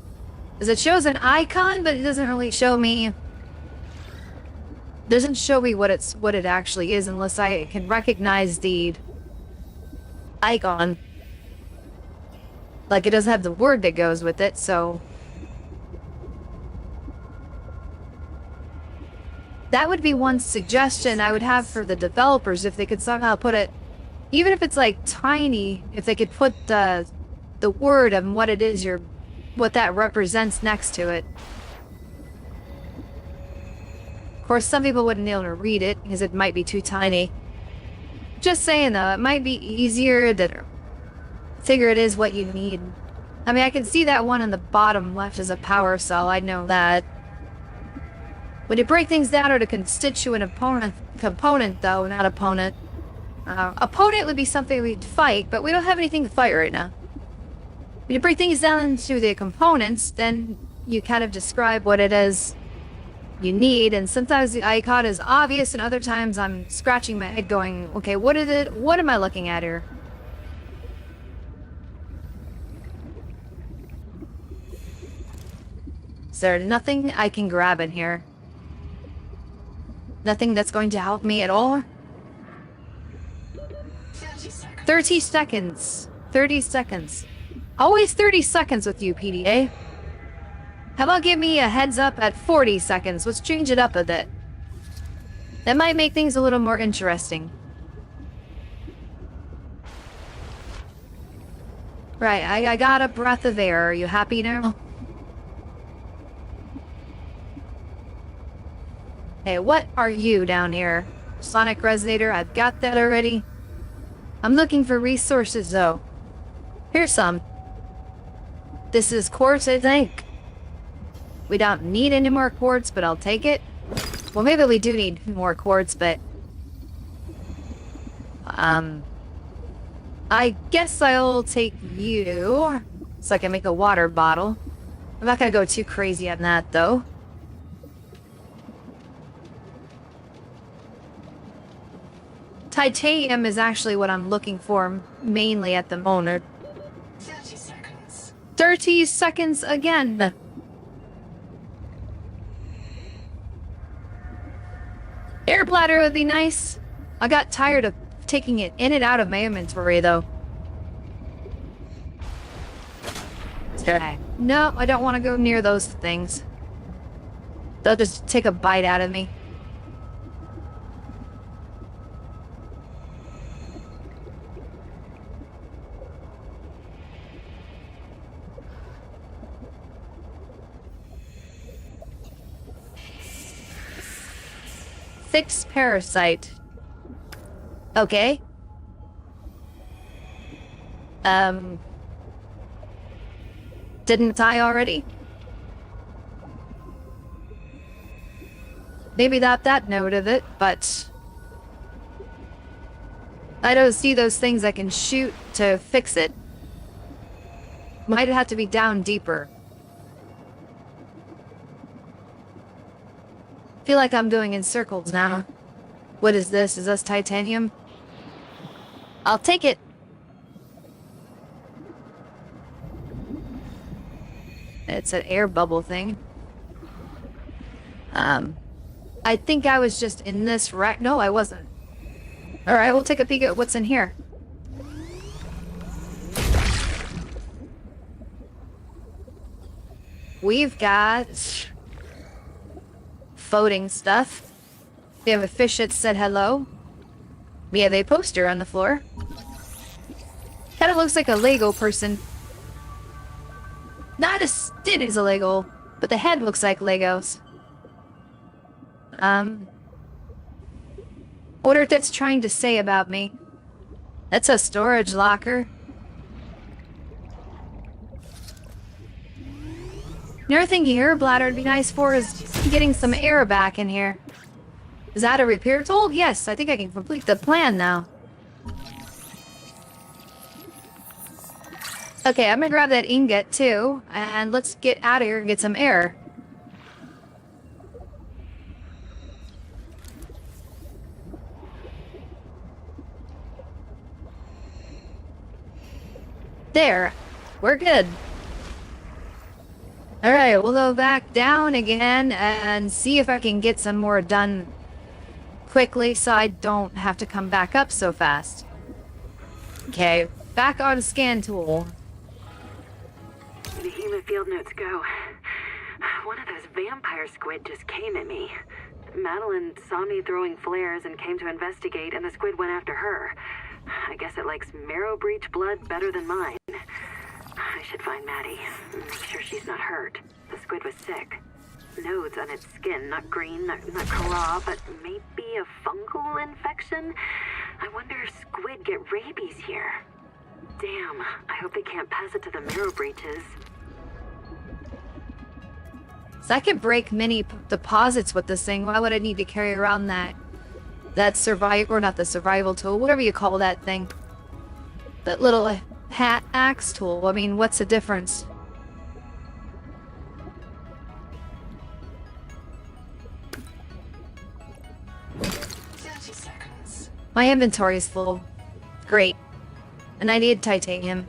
Because it shows an icon, but it doesn't really show me... Doesn't show me what it actually is unless I can recognize the icon. Like, it doesn't have the word that goes with it, so... That would be one suggestion I would have for the developers, if they could somehow put it... Even if it's, like, tiny, if they could put the word and what it is what that represents next to it. Of course, some people wouldn't be able to read it, because it might be too tiny. Just saying, though, it might be easier to figure it is what you need. I mean, I can see that one in the bottom left as a power cell, I know that. When you break things down to constituent component, though, not opponent. Opponent would be something we'd fight, but we don't have anything to fight right now. When you break things down into the components, then you kind of describe what it is you need, and sometimes the icon is obvious, and other times I'm scratching my head going, okay, what is it? What am I looking at here? Is there nothing I can grab in here? Nothing that's going to help me at all? 30 seconds. 30 seconds. Always 30 seconds with you, PDA. How about give me a heads up at 40 seconds? Let's change it up a bit. That might make things a little more interesting. Right, I got a breath of air. Are you happy now? Hey, what are you down here? Sonic resonator, I've got that already. I'm looking for resources, though. Here's some. This is quartz, I think. We don't need any more quartz, but I'll take it. Well, maybe we do need more quartz, but... I guess I'll take you, so I can make a water bottle. I'm not gonna go too crazy on that, though. Titanium is actually what I'm looking for mainly at the moment. 30 seconds. 30 seconds again. Air bladder would be nice. I got tired of taking it in and out of my inventory, though. Okay. No, I don't want to go near those things. They'll just take a bite out of me. Fix parasite. Okay. Didn't I already? Maybe not that note of it, but... I don't see those things I can shoot to fix it. Might have to be down deeper. Feel like I'm going in circles now. What is this? Is this titanium? I'll take it. It's an air bubble thing. I think I was just in this rack. No, I wasn't. Alright, we'll take a peek at what's in here. We've got... floating stuff. We have a fish that said hello. We have a poster on the floor. Kind of looks like a Lego person. Not as thin as a Lego, but the head looks like Legos. What that's trying to say about me? That's a storage locker. Another thing air bladder would be nice for is getting some air back in here. Is that a repair tool? Yes, I think I can complete the plan now. Okay, I'm gonna grab that ingot too, and let's get out of here and get some air. There, we're good. Alright, we'll go back down again and see if I can get some more done quickly so I don't have to come back up so fast. Okay, back on scan tool. The human field notes go. One of those vampire squid just came at me. Madeline saw me throwing flares and came to investigate, and the squid went after her. I guess it likes marrow breach blood better than mine. I should find Maddie. Make sure she's not hurt. The squid was sick. Nodes on its skin, not green, not raw, but maybe a fungal infection? I wonder if squid get rabies here. Damn, I hope they can't pass it to the marrow breaches. So I could break many deposits with this thing. Why would I need to carry around that survival, or not the survival tool, whatever you call that thing? That little hat axe tool. I mean, what's the difference? My inventory is full. Great. And I need titanium.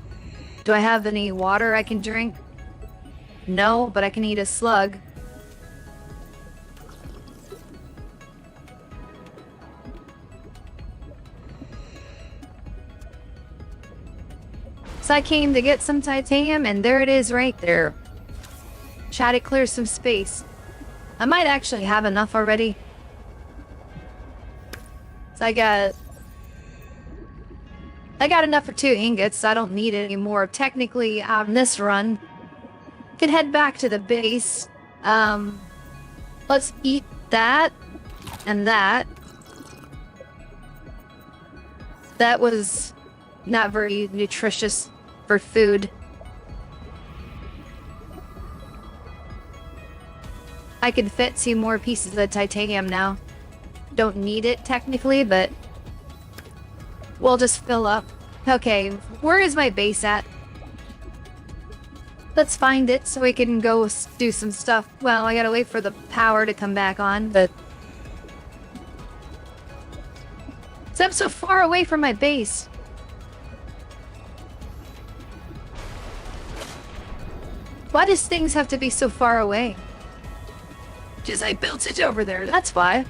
Do I have any water I can drink? No, but I can eat a slug. So I came to get some titanium, and there it is right there. Try to clear some space. I might actually have enough already. So I got I got enough for 2 ingots. I don't need any more. Technically, on this run, can head back to the base. Let's eat that and that. That was not very nutritious for food. I can fit 2 more pieces of titanium now. Don't need it technically, but we'll just fill up. Okay, where is my base at? Let's find it so we can go do some stuff. Well, I gotta wait for the power to come back on, but... I'm so far away from my base. Why does things have to be so far away? Just I built it over there, that's why.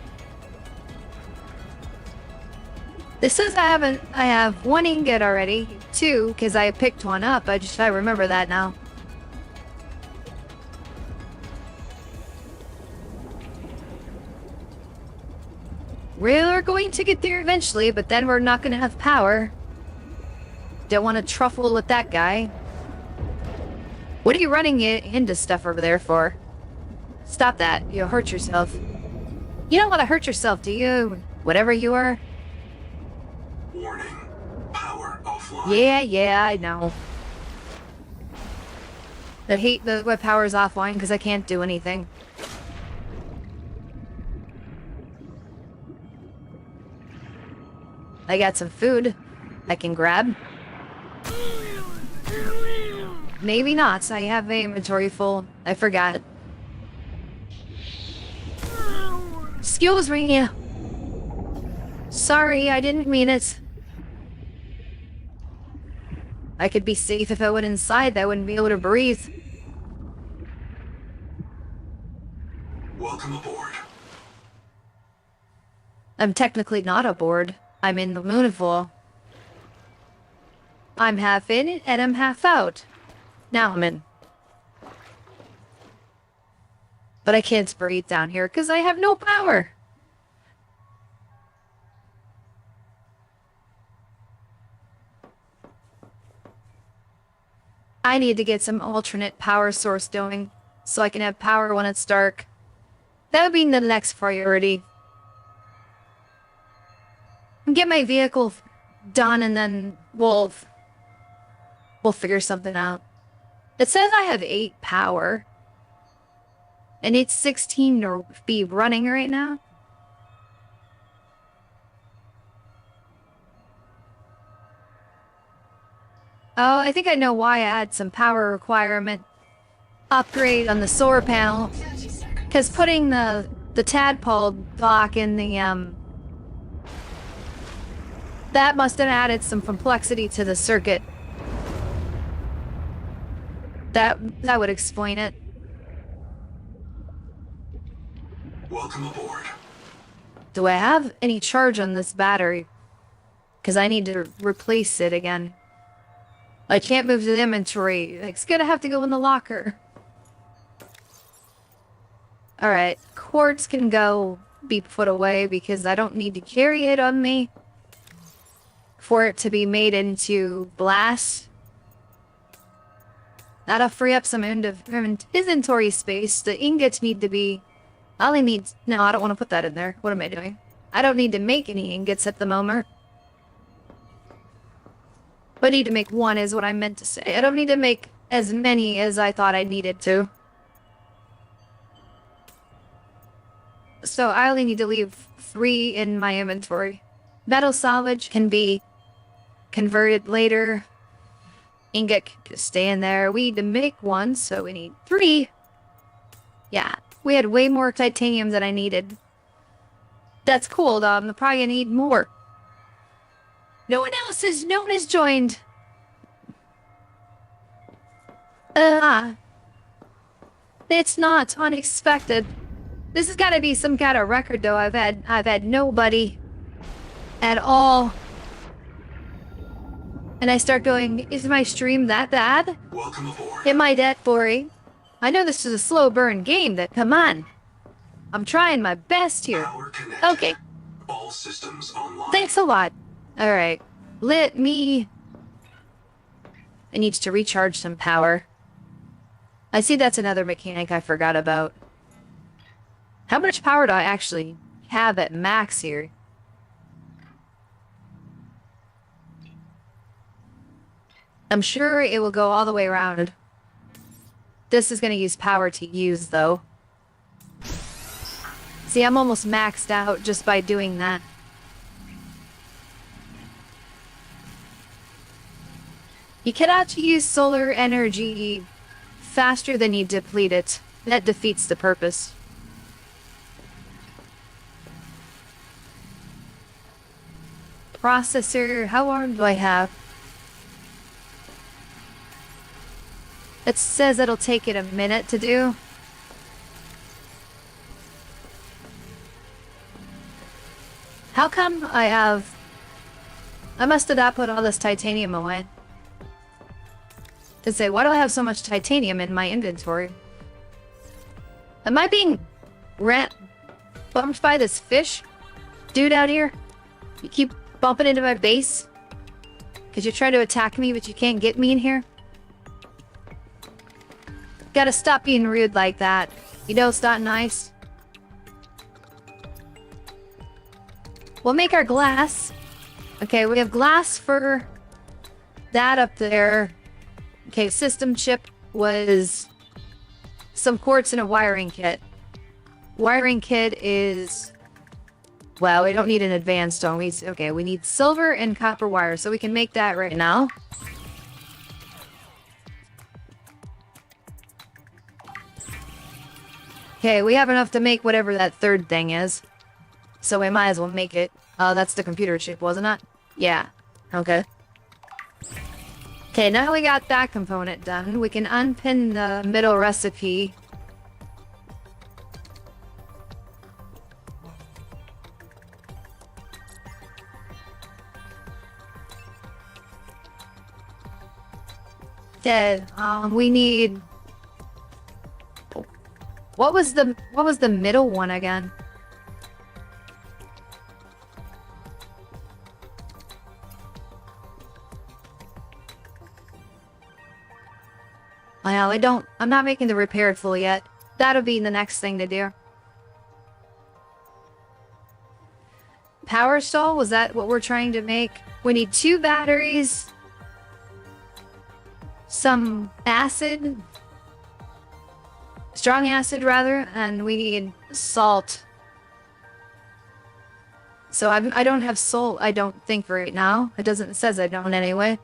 This says I have 1 ingot already. 2, because I picked one up. I remember that now. We're going to get there eventually, but then we're not going to have power. Don't want to truffle with that guy. What are you running into stuff over there for? Stop that. You'll hurt yourself. You don't want to hurt yourself, do you? Whatever you are. Warning. Power offline. Yeah, I know. I hate that my power's offline because I can't do anything. I got some food I can grab. Maybe not. I have my inventory full. I forgot. Excuse me. Sorry, I didn't mean it. I could be safe if I went inside. I wouldn't be able to breathe. Welcome aboard. I'm technically not aboard. I'm in the moonfall. I'm half in it and I'm half out. Now I'm in. But I can't breathe down here because I have no power. I need to get some alternate power source going so I can have power when it's dark. That would be the next priority. Get my vehicle done and then we'll figure something out. It says I have 8 power. And it's 16 to be running right now. Oh, I think I know why I had some power requirement upgrade on the solar panel. Because putting the tadpole block in the that must have added some complexity to the circuit. That would explain it. Welcome aboard. Do I have any charge on this battery? Because I need to replace it again. I can't move to the inventory. It's gonna have to go in the locker. Alright, quartz can be put away because I don't need to carry it on me for it to be made into blast. That'll free up some inventory space. The ingots need to be... no, I don't want to put that in there. What am I doing? I don't need to make any ingots at the moment. I need to make 1 is what I meant to say. I don't need to make as many as I thought I needed to. So I only need to leave 3 in my inventory. Metal salvage can be converted later. Ingot can just stay in there. We need to make 1, so we need 3. Yeah, we had way more titanium than I needed. That's cool, though. I'm probably gonna need more. No one has joined. It's not unexpected. This has got to be some kind of record, though. I've had nobody at all. And I start going, is my stream that bad? Welcome aboard. Am I that boring? I know this is a slow burn game, but come on. I'm trying my best here. Power connected. Okay. All systems online. Thanks a lot. Alright. Let me... I need to recharge some power. I see that's another mechanic I forgot about. How much power do I actually have at max here? I'm sure it will go all the way around. This is going to use power to use, though. See, I'm almost maxed out just by doing that. You cannot use solar energy faster than you deplete it. That defeats the purpose. Processor, how long do I have? It says it'll take it a minute to do. How come I have... I must have not put all this titanium away. To say, why do I have so much titanium in my inventory? Am I being bumped by this fish dude out here? You keep bumping into my base? Because you're trying to attack me, but you can't get me in here? Gotta stop being rude like that. You know it's not nice. We'll make our glass. Okay, we have glass for that up there. Okay, system chip was some quartz and a wiring kit. Wiring kit is... Well, we don't need an advanced stone. Okay, we need silver and copper wire, so we can make that right now. Okay, we have enough to make whatever that third thing is. So we might as well make it. Oh, that's the computer chip, wasn't it? Yeah. Okay. Okay, now we got that component done. We can unpin the middle recipe. Okay, we need... What was the middle one again? Well, I'm not making the repaired full yet. That'll be the next thing to do. Power stall, was that what we're trying to make? We need 2 batteries. Some acid. Strong acid, rather, and we need salt. So I don't have salt, I don't think, right now. It says I don't anyway.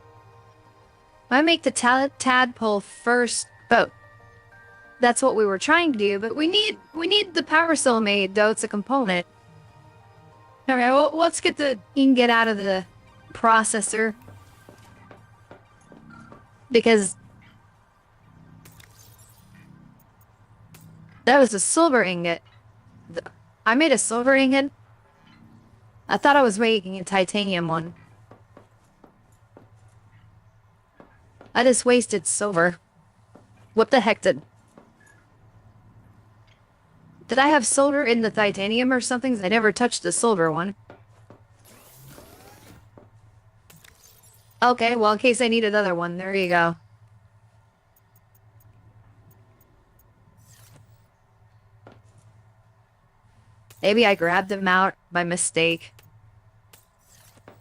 I make the tadpole first. Oh, that's what we were trying to do, but we need the power cell made, though it's a component. Alright, well, let's get the ingot out of the processor. Because that was a silver ingot. I made a silver ingot? I thought I was making a titanium one. I just wasted silver. What the heck did I have silver in the titanium or something? I never touched the silver one. Okay, well, in case I need another one, there you go. Maybe I grabbed them out by mistake.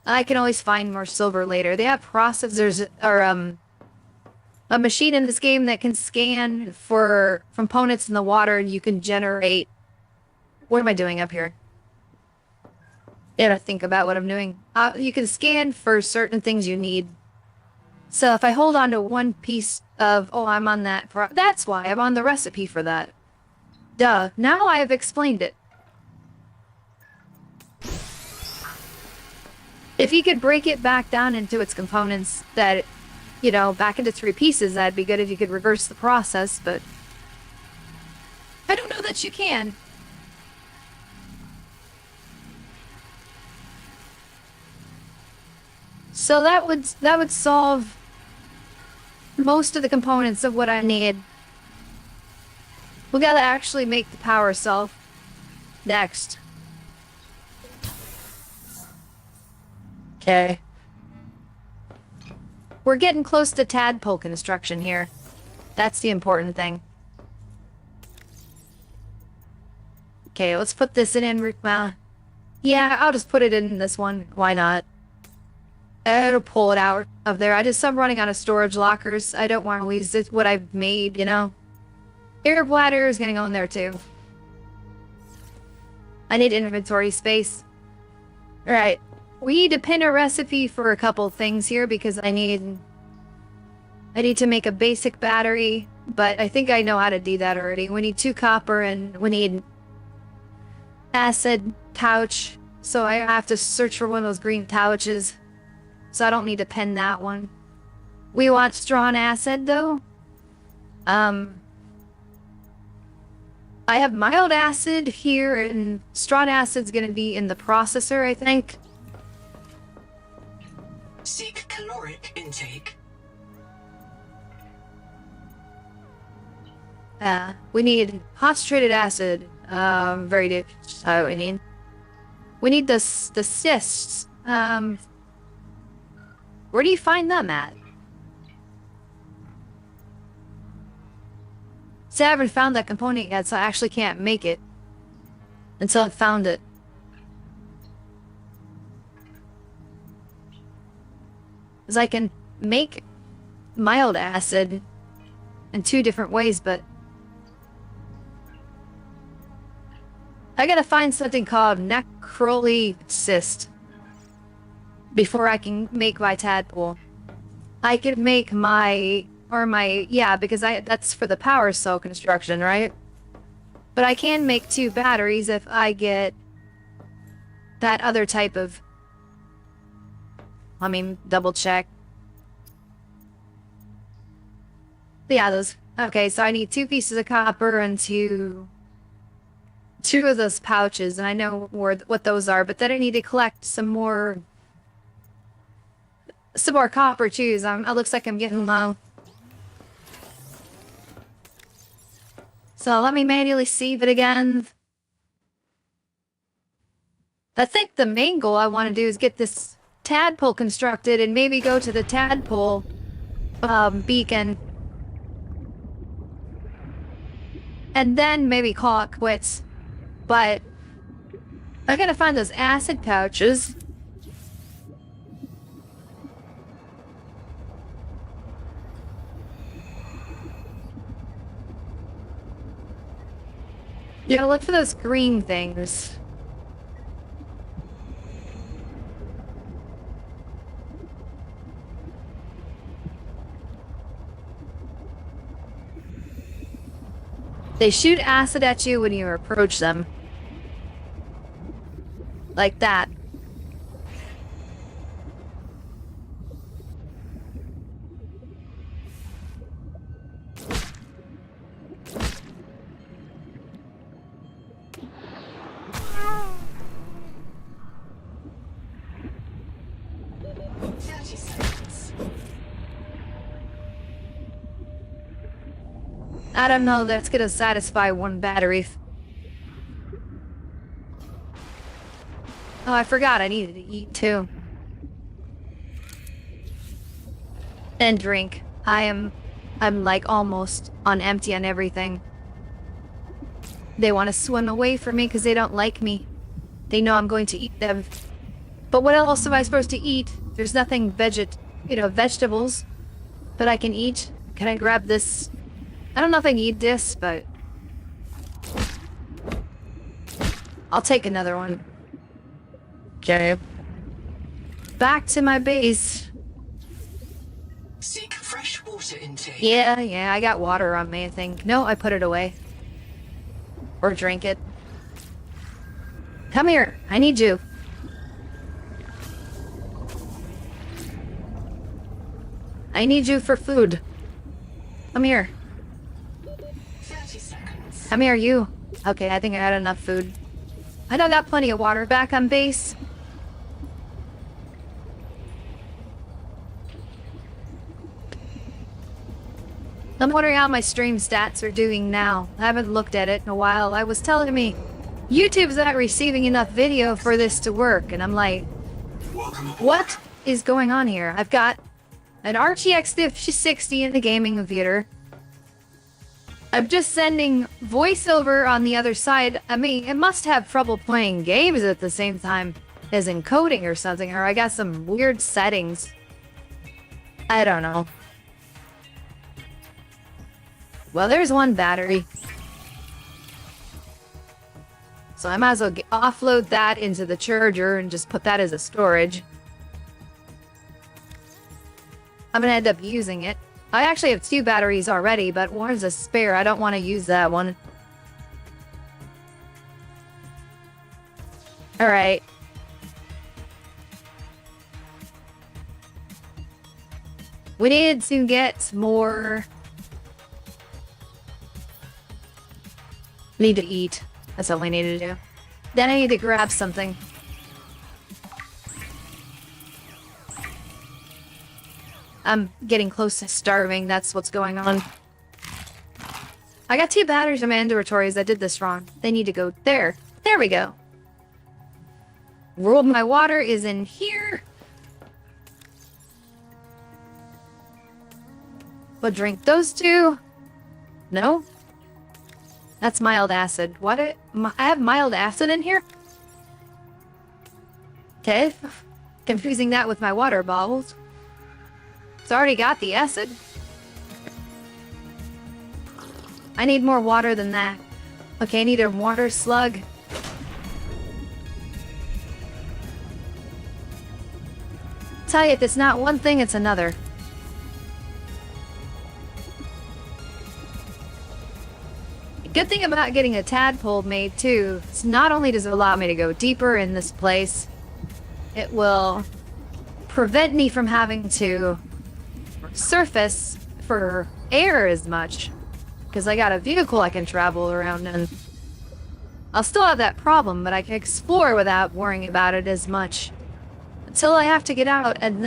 I can always find more silver later. They have processors, or, a machine in this game that can scan for components in the water, and you can generate... What am I doing up here? I gotta think about what I'm doing. You can scan for certain things you need. So if I hold on to one piece of... Oh, I'm on that... That's why I'm on the recipe for that. Duh. Now I have explained it. If you could break it back down into its components that... You know, back into 3 pieces, that'd be good if you could reverse the process, but... I don't know that you can. So that would solve most of the components of what I need. We gotta actually make the power cell next. Okay. We're getting close to tadpole construction here. That's the important thing. Okay, let's put this in. Yeah, I'll just put it in this one. Why not? It'll pull it out of there. I'm running out of storage lockers. I don't want to lose what I've made, you know? Air bladder is gonna go in there too. I need inventory space. Alright. We need to pin a recipe for a couple things here because I need to make a basic battery, but I think I know how to do that already. We need 2 copper and we need acid pouch. So I have to search for one of those green pouches. So I don't need to pen that one. We want strong acid though. I have mild acid here, and strong acid's gonna be in the processor, I think. Seek caloric intake. We need concentrated acid. We need the cysts. Where do you find them at? See, I haven't found that component yet, so I actually can't make it until I found it. Because I can make mild acid in 2 different ways, but I gotta find something called necroly cyst before I can make my tadpole. I could make because that's for the power cell construction, right? But I can make 2 batteries if I get that other type of... Let me double check. Yeah, those... Okay, so I need 2 pieces of copper and 2 of those pouches, and I know what those are, but then I need to collect some more copper too. It looks like I'm getting low. So let me manually save it again. I think the main goal I want to do is get this tadpole constructed and maybe go to the tadpole beacon. And then maybe call it quits. But I gotta find those acid pouches. Yeah, look for those green things. They shoot acid at you when you approach them. Like that. I don't know, that's gonna satisfy 1 battery. Oh, I forgot I needed to eat too. And drink. I'm like almost on empty on everything. They want to swim away from me because they don't like me. They know I'm going to eat them. But what else am I supposed to eat? There's nothing vegetables that I can eat. Can I grab this? I don't know if I need this, but I'll take another one. Okay. Back to my base. Seek fresh water intake. Yeah, I got water on me, I think. No, I put it away. Or drink it. Come here, I need you. I need you for food. Come here. 30 seconds. Come here, you. Okay, I think I had enough food. I know I got plenty of water. Back on base. I'm wondering how my stream stats are doing now. I haven't looked at it in a while. I was telling me YouTube's not receiving enough video for this to work, and I'm like, what is going on here? I've got an RTX 5060 in the gaming theater. I'm just sending voiceover on the other side. I mean, it must have trouble playing games at the same time as encoding or something, or I got some weird settings. I don't know. Well, there's one battery. So I might as well offload that into the charger and just put that as a storage. I'm gonna end up using it. I actually have 2 batteries already, but one's a spare. I don't want to use that one. Alright. We need to get more... Need to eat. That's all we need to do. Then I need to grab something. I'm getting close to starving. That's what's going on. I got 2 batteries in my inventories. I did this wrong. They need to go there. There we go. Rolled my water is in here. We'll drink those 2. No? That's mild acid. What? I have mild acid in here? Okay. Confusing that with my water bottles. It's already got the acid. I need more water than that. Okay, I need a water slug. Tell you, if it's not one thing, it's another. Good thing about getting a tadpole made too, is not only does it allow me to go deeper in this place, it will prevent me from having to surface for air as much, because I got a vehicle I can travel around in. I'll still have that problem, but I can explore without worrying about it as much until I have to get out, and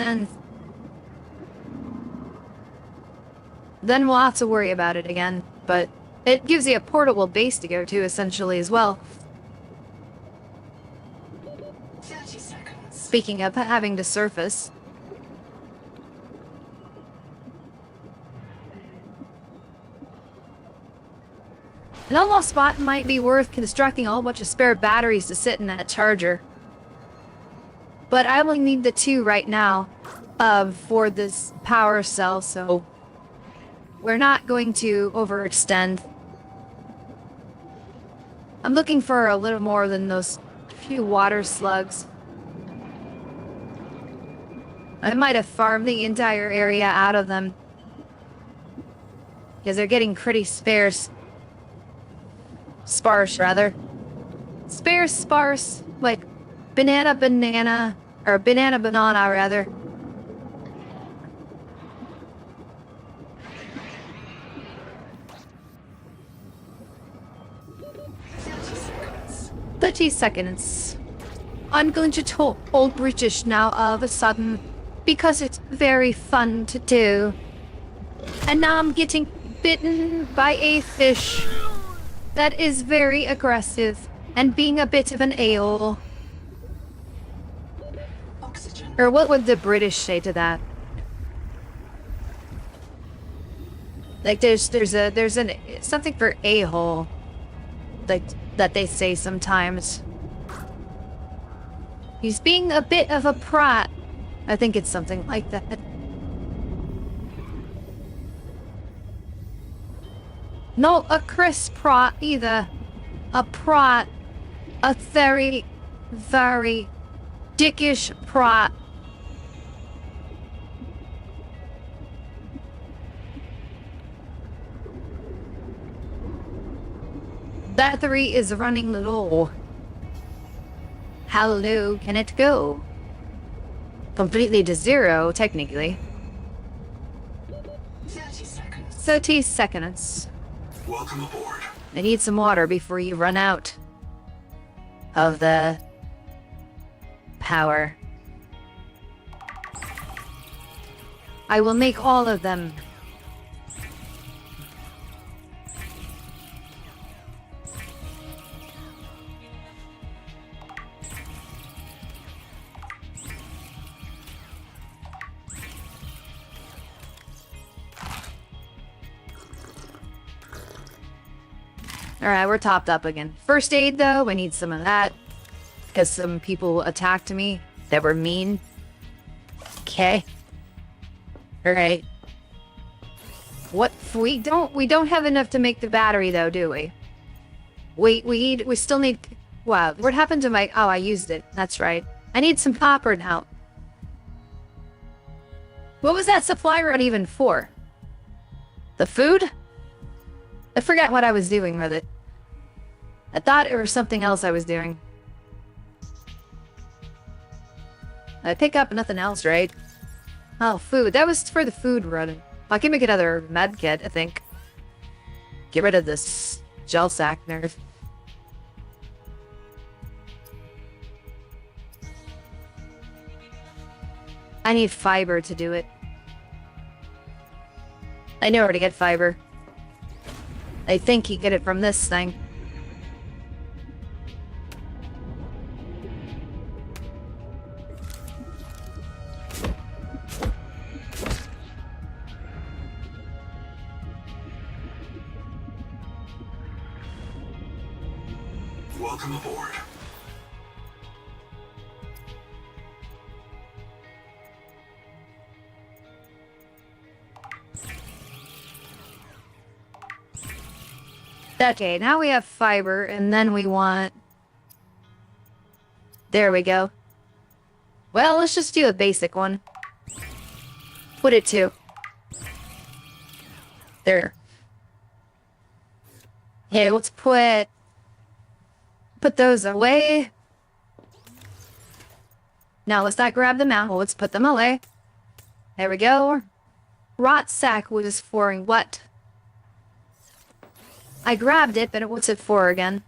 then we'll have to worry about it again. But it gives you a portable base to go to, essentially, as well. 30 seconds. Speaking of having to surface. An almost spot might be worth constructing a whole bunch of spare batteries to sit in that charger. But I only need the 2 right now for this power cell, so we're not going to overextend. I'm looking for a little more than those few water slugs. I might have farmed the entire area out of them, because they're getting pretty sparse. Sparse, rather. Sparse, like banana, or banana, rather. Seconds. 30 seconds. I'm going to talk old British now all of a sudden, because it's very fun to do. And now I'm getting bitten by a fish that is very aggressive and being a bit of an a-hole. Oxygen. Or what would the British say to that? Like there's something for a-hole, like that they say sometimes. He's being a bit of a prat. I think it's something like that. Not a Chris Pratt either. A Pratt. A very, very dickish Pratt. Battery is running low. How low can it go? Completely to 0, technically. 30 seconds. 30 seconds. Welcome aboard. I need some water before you run out of the power. I will make all of them. Alright, we're topped up again. First aid, though, we need some of that. Because some people attacked me that were mean. Okay. Alright. What? We don't have enough to make the battery, though, do we? We still need... Wow, what happened to my... Oh, I used it. That's right. I need some copper now. What was that supply rod even for? The food? I forgot what I was doing with it. I thought it was something else I was doing. I pick up nothing else, right? Oh, food. That was for the food run. I can make another med kit, I think. Get rid of this gel sack nerve. I need fiber to do it. I know where to get fiber. I think you get it from this thing. Welcome aboard. Okay, now we have fiber, and then we want... There we go. Well, let's just do a basic one. Put it to. There. Hey, let's put those away. Now let's not grab them out. Let's put them away. There we go. Rot sack was for what? I grabbed it, but what's it for again?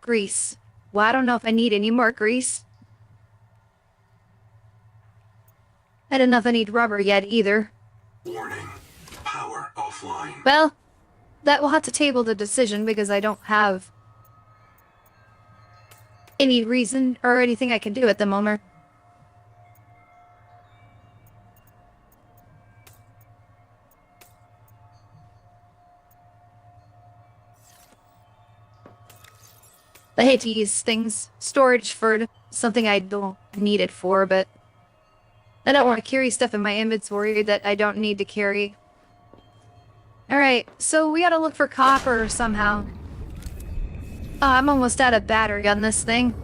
Grease. Well, I don't know if I need any more grease. I don't know if I need rubber yet either. Warning. Power offline. Well, that will have to table the decision because I don't have any reason or anything I can do at the moment. I hate to use things, storage for something I don't need it for, but I don't want to carry stuff in my inventory that I don't need to carry. Alright, so we gotta look for copper somehow. Oh, I'm almost out of battery on this thing.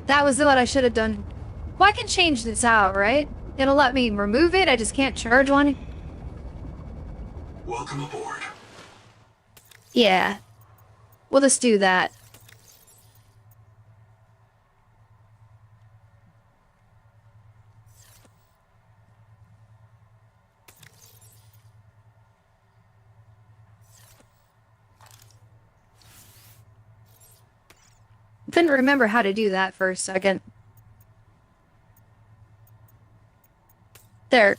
That was what I should have done. Well, I can change this out, right? It'll let me remove it, I just can't charge one. Welcome aboard. Yeah. We'll just do that. Couldn't remember how to do that for a second. There.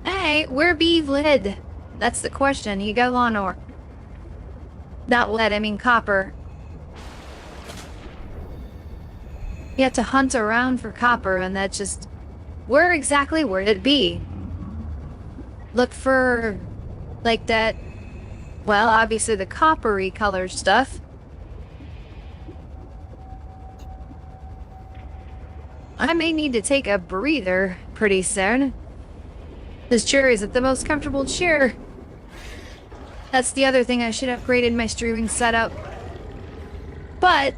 Hey, where be lead? That's the question. You go on or... Not lead, I mean copper. You have to hunt around for copper, and that just... Where exactly would it be? Look for... Like that... Well, obviously the coppery colored stuff. I may need to take a breather pretty soon. This chair isn't the most comfortable chair. That's the other thing I should upgrade in my streaming setup. But,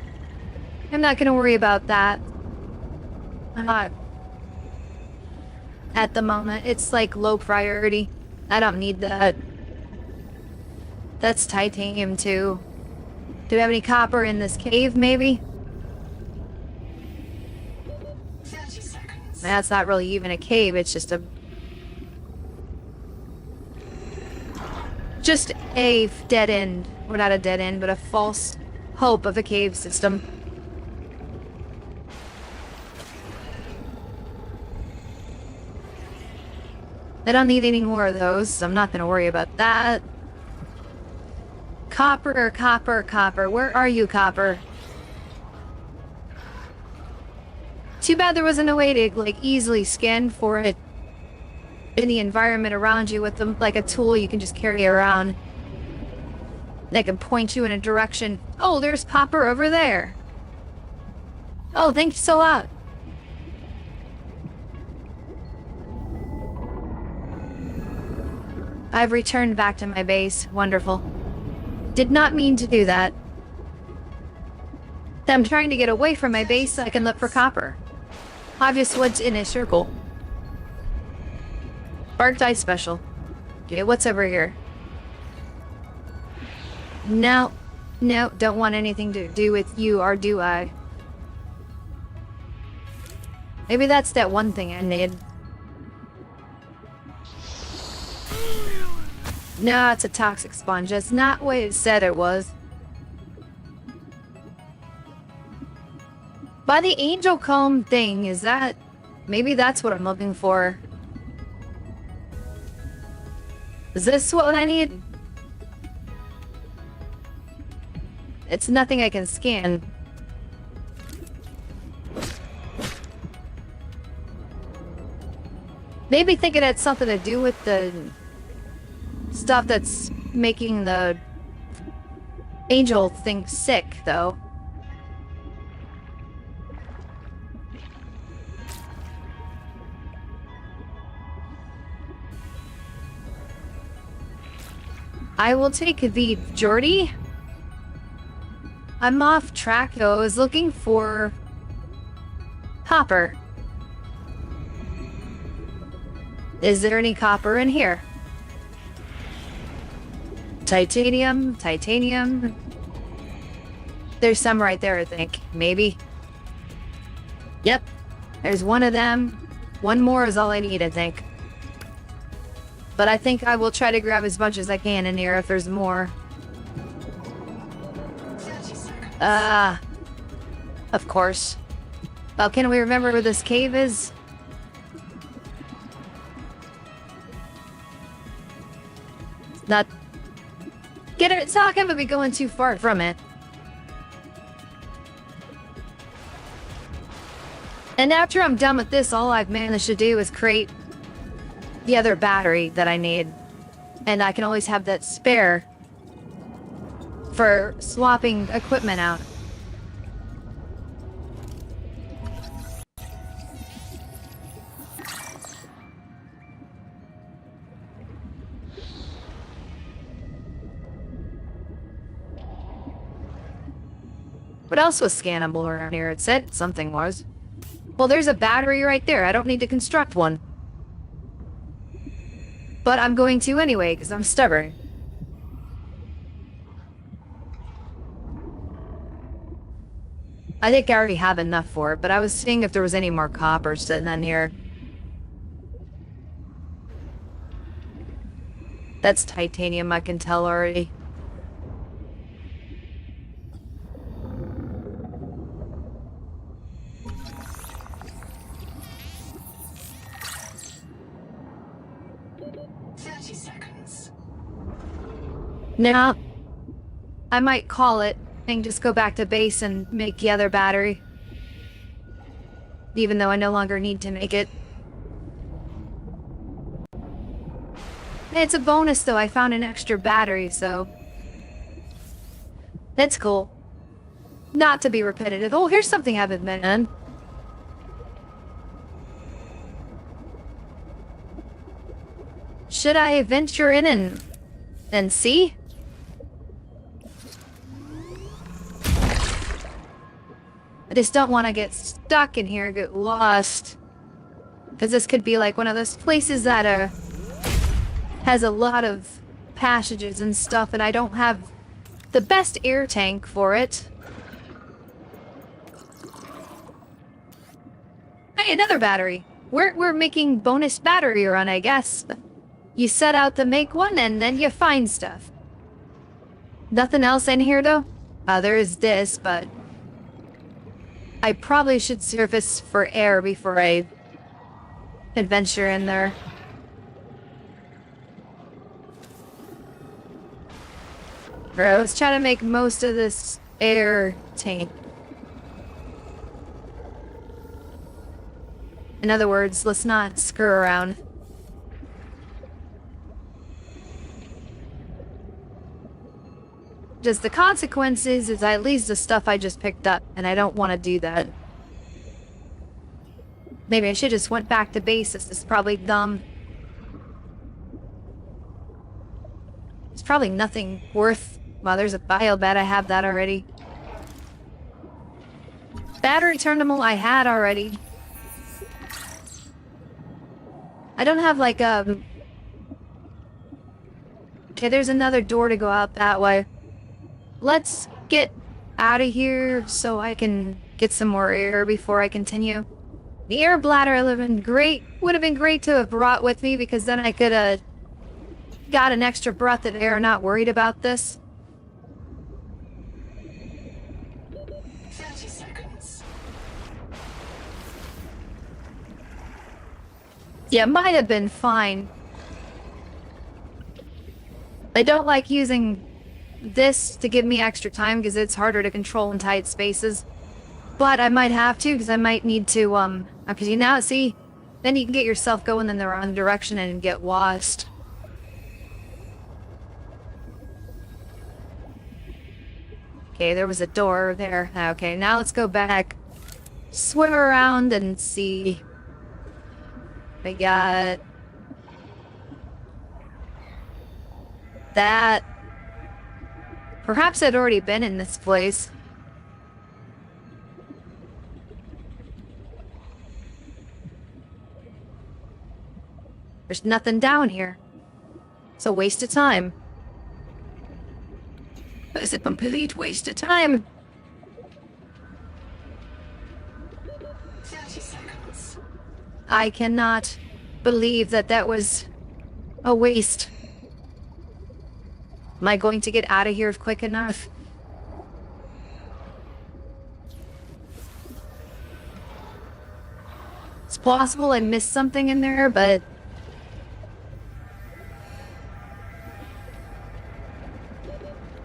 I'm not gonna worry about that. I'm not. At the moment, it's like low priority. I don't need that. That's titanium too. Do we have any copper in this cave, maybe? 30 seconds. That's not really even a cave, it's just a... Just a dead end. Well, not a dead end, but a false hope of a cave system. I don't need any more of those, so I'm not going to worry about that. Copper, copper, copper. Where are you, copper? Too bad there wasn't a way to, like, easily scan for it in the environment around you with them, like a tool you can just carry around. That can point you in a direction. Oh, there's Popper over there. Oh, thanks a lot. I've returned back to my base. Wonderful. Did not mean to do that. I'm trying to get away from my base so I can look for copper. Obvious what's in a circle. Barked Eye Special. Okay, what's over here? No. No, don't want anything to do with you, or do I? Maybe that's that one thing I need. No, it's a toxic sponge. That's not what it said it was. By the angel comb thing, is that... Maybe that's what I'm looking for. Is this what I need? It's nothing I can scan. Maybe think it had something to do with the stuff that's making the angel thing sick, though. I will take the Jordy. I'm off track, though. I was looking for copper. Is there any copper in here? Titanium, titanium. There's some right there, I think. Maybe. Yep. There's one of them. One more is all I need, I think. But I think I will try to grab as much as I can in here if there's more. Of course. Well, can we remember where this cave is? Not... Get it? It's not gonna be going too far from it. And after I'm done with this, all I've managed to do is create the other battery that I need. And I can always have that spare for swapping equipment out. What else was scannable around here? It said something was. Well, there's a battery right there. I don't need to construct one. But I'm going to anyway, because I'm stubborn. I think I already have enough for it, but I was seeing if there was any more copper sitting in here. That's titanium, I can tell already. Now, I might call it and just go back to base and make the other battery. Even though I no longer need to make it. It's a bonus though, I found an extra battery, so... That's cool. Not to be repetitive. Oh, here's something I've been on. Should I venture in and see? I just don't want to get stuck in here, get lost. Because this could be like one of those places that has a lot of passages and stuff, and I don't have the best air tank for it. Hey, another battery. We're making bonus battery run, I guess. You set out to make one, and then you find stuff. Nothing else in here, though? There is this, but... I probably should surface for air before I adventure in there. Alright, let's try to make most of this air tank. In other words, let's not screw around. Just the consequences is I lose the stuff I just picked up, and I don't want to do that. Maybe I should just went back to base. This is probably dumb. There's probably nothing worth... Well, there's a bio bed. I have that already. Battery terminal I had already. I don't have like a... Okay, there's another door to go out that way. Let's get out of here so I can get some more air before I continue. The air bladder would have been great to have brought with me, because then I could have got an extra breath of air, not worried about this. 30 seconds. Yeah, might have been fine. I don't like using this to give me extra time because it's harder to control in tight spaces. But I might have to, because I might need to, because you now see, then you can get yourself going in the wrong direction and get lost. Okay, there was a door there. Okay, now let's go back, swim around and see. We got that. Perhaps I'd already been in this place. There's nothing down here. It's a waste of time. It's a complete waste of time. 30 seconds. I cannot believe that that was a waste. Am I going to get out of here quick enough? It's possible I missed something in there, but...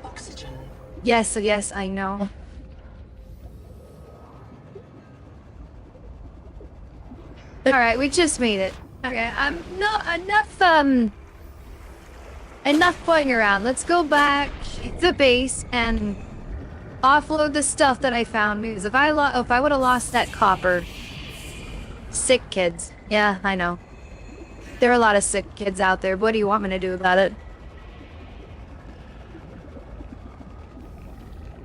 Oxygen. Yes, I know. Alright, we just made it. Okay, I'm not enough playing around. Let's go back to the base and offload the stuff that I found, because if I would have lost that copper... Sick kids. Yeah, I know. There are a lot of sick kids out there. What do you want me to do about it?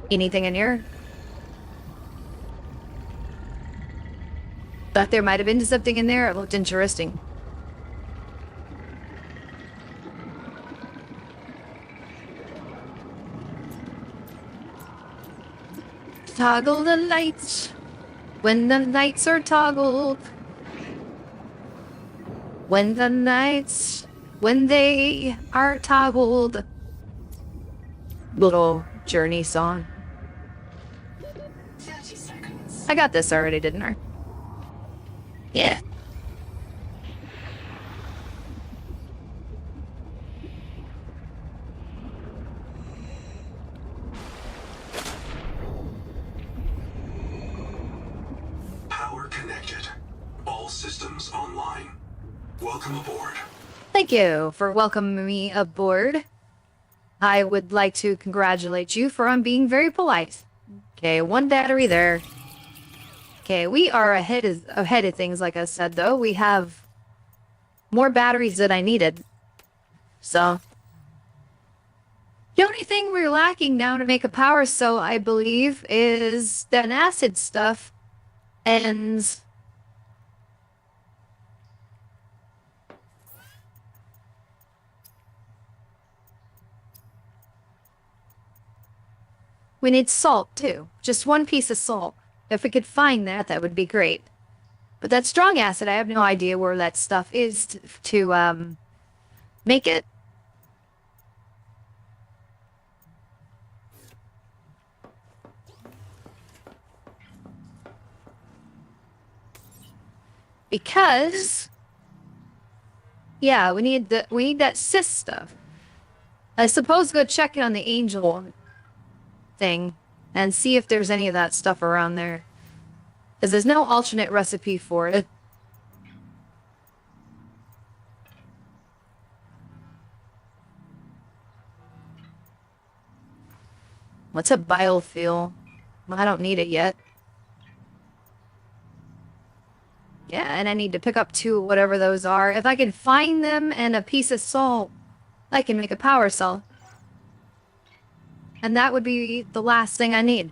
Anything in here? Thought there might have been something in there. It looked interesting. Toggle the lights when the lights are toggled. When they are toggled. Little journey song. 30 seconds. I got this already, didn't I? Yeah. Power connected. All systems online. Welcome aboard. Thank you for welcoming me aboard. I would like to congratulate you for being very polite. Okay, one battery there. Okay, we are ahead of things, like I said, though. We have more batteries than I needed. So, the only thing we're lacking now to make a power cell, I believe, is that acid stuff. And... we need salt, too. Just one piece of salt. If we could find that, that would be great. But that strong acid, I have no idea where that stuff is to make it. Because... yeah, we need that cis stuff. I suppose go check it on the angel thing and see if there's any of that stuff around there, because there's no alternate recipe for it. What's a biofuel? Well, I don't need it yet. Yeah, and I need to pick up 2, whatever those are. If I can find them and a piece of salt, I can make a power cell. And that would be the last thing I need.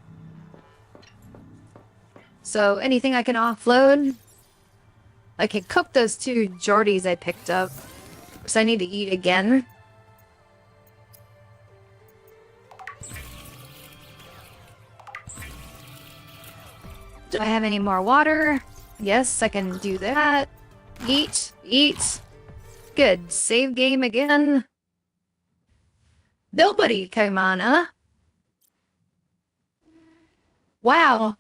So anything I can offload, I can cook those 2 Geordies I picked up. So I need to eat again. Do I have any more water? Yes, I can do that. Eat, eat. Good. Save game again. Nobody came on, huh? Wow.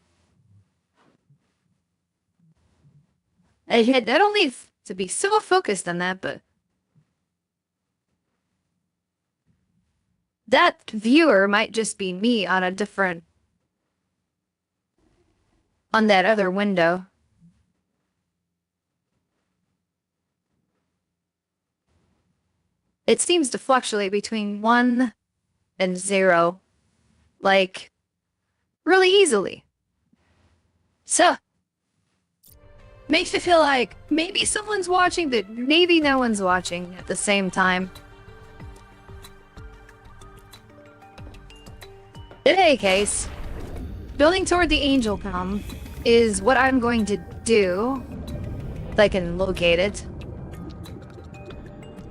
I don't need to be so focused on that, but... that viewer might just be me on a different... on that other window. It seems to fluctuate between 1 and 0. Like, really easily. So, makes me feel like maybe someone's watching, but maybe no one's watching at the same time. In any case, building toward the angel palm is what I'm going to do. If I can locate it.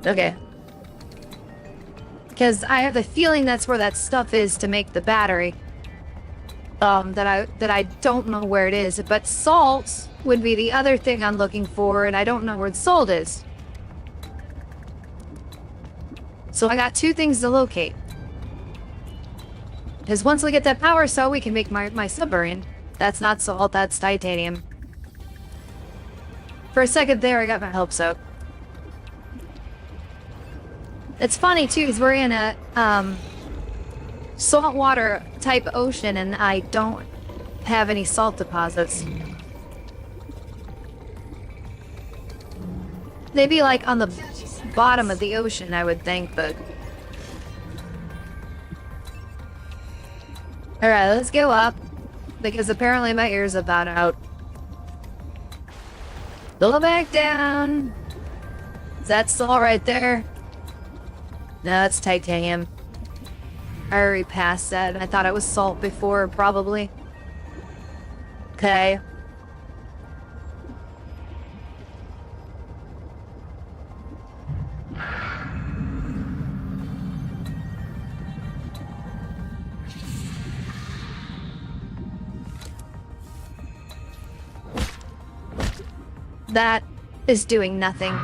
Okay. Because I have the feeling that's where that stuff is to make the battery. That I don't know where it is. But salt would be the other thing I'm looking for, and I don't know where the salt is. So I got 2 things to locate. Because once we get that power cell, we can make my submarine. That's not salt, that's titanium. For a second there, I got my hopes up. It's funny, too, because we're in a, saltwater type ocean, and I don't have any salt deposits. Maybe, like, on the bottom of the ocean, I would think, but... Alright, let's go up, because apparently my ear's about out. Go back down. Is that salt right there? No, it's titanium. I already passed that, and I thought it was salt before, probably. Okay. That is doing nothing.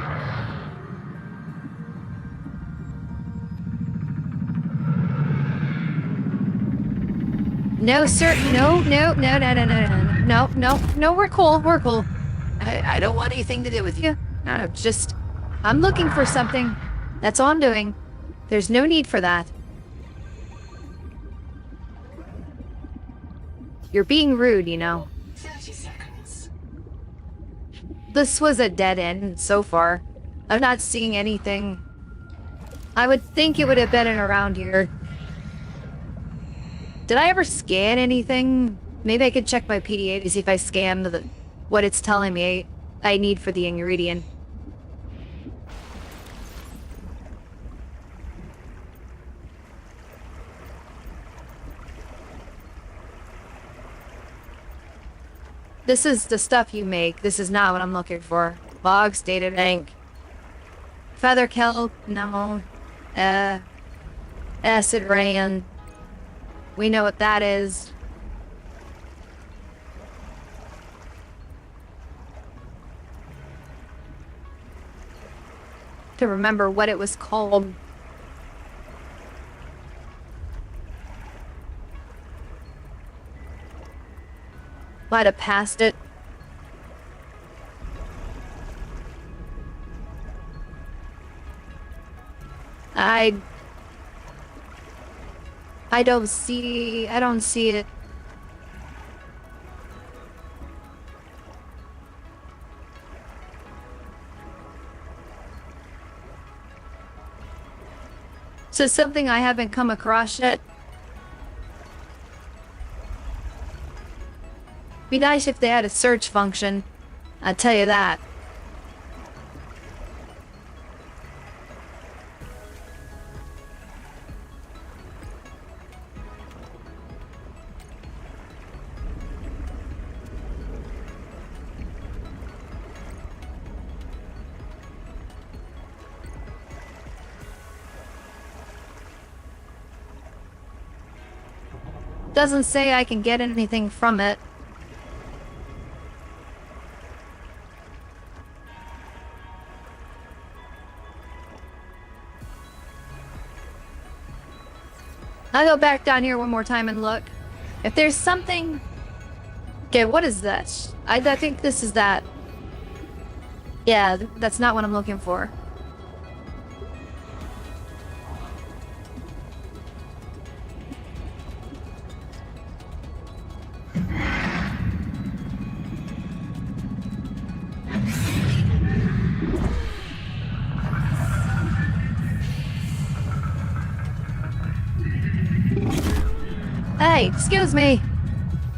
No, sir. No, we're cool. We're cool. I don't want anything to do with you. No, just... I'm looking for something. That's all I'm doing. There's no need for that. You're being rude, you know. 30 seconds. This was a dead end so far. I'm not seeing anything. I would think it would have been around here. Did I ever scan anything? Maybe I could check my PDA to see if I scanned what it's telling me I need for the ingredient. This is the stuff you make. This is not what I'm looking for. Bog stated ink. Feather kelp, no. Acid rain. We know what that is. To remember what it was called. Might have passed it. I don't see it. So something I haven't come across yet. Be nice if they had a search function. I'll tell you that. Doesn't say I can get anything from it. I'll go back down here one more time and look. If there's something... Okay, what is this? I think this is that. Yeah, that's not what I'm looking for. Hey, excuse me.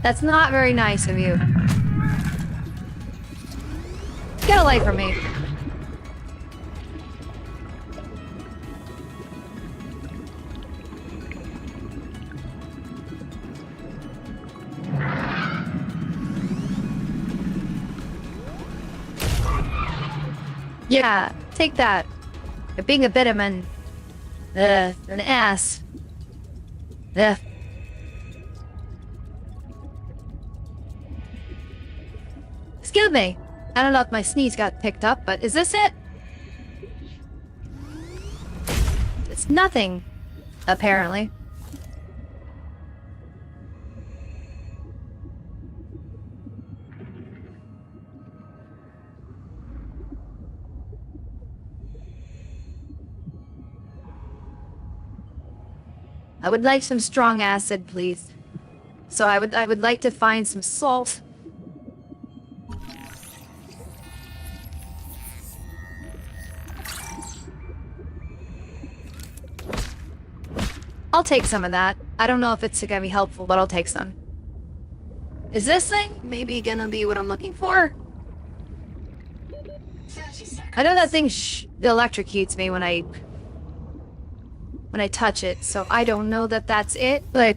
That's not very nice of you. Get away from me. Yeah, take that. You're being a bit of an ass. Ugh. Excuse me. I don't know if my sneeze got picked up, but is this it? It's nothing, apparently. I would like some strong acid, please. So I would like to find some salt. I'll take some of that. I don't know if it's gonna be helpful, but I'll take some. Is this thing maybe gonna be what I'm looking for? 30 seconds. I know that thing electrocutes me when I touch it, so I don't know that that's it, but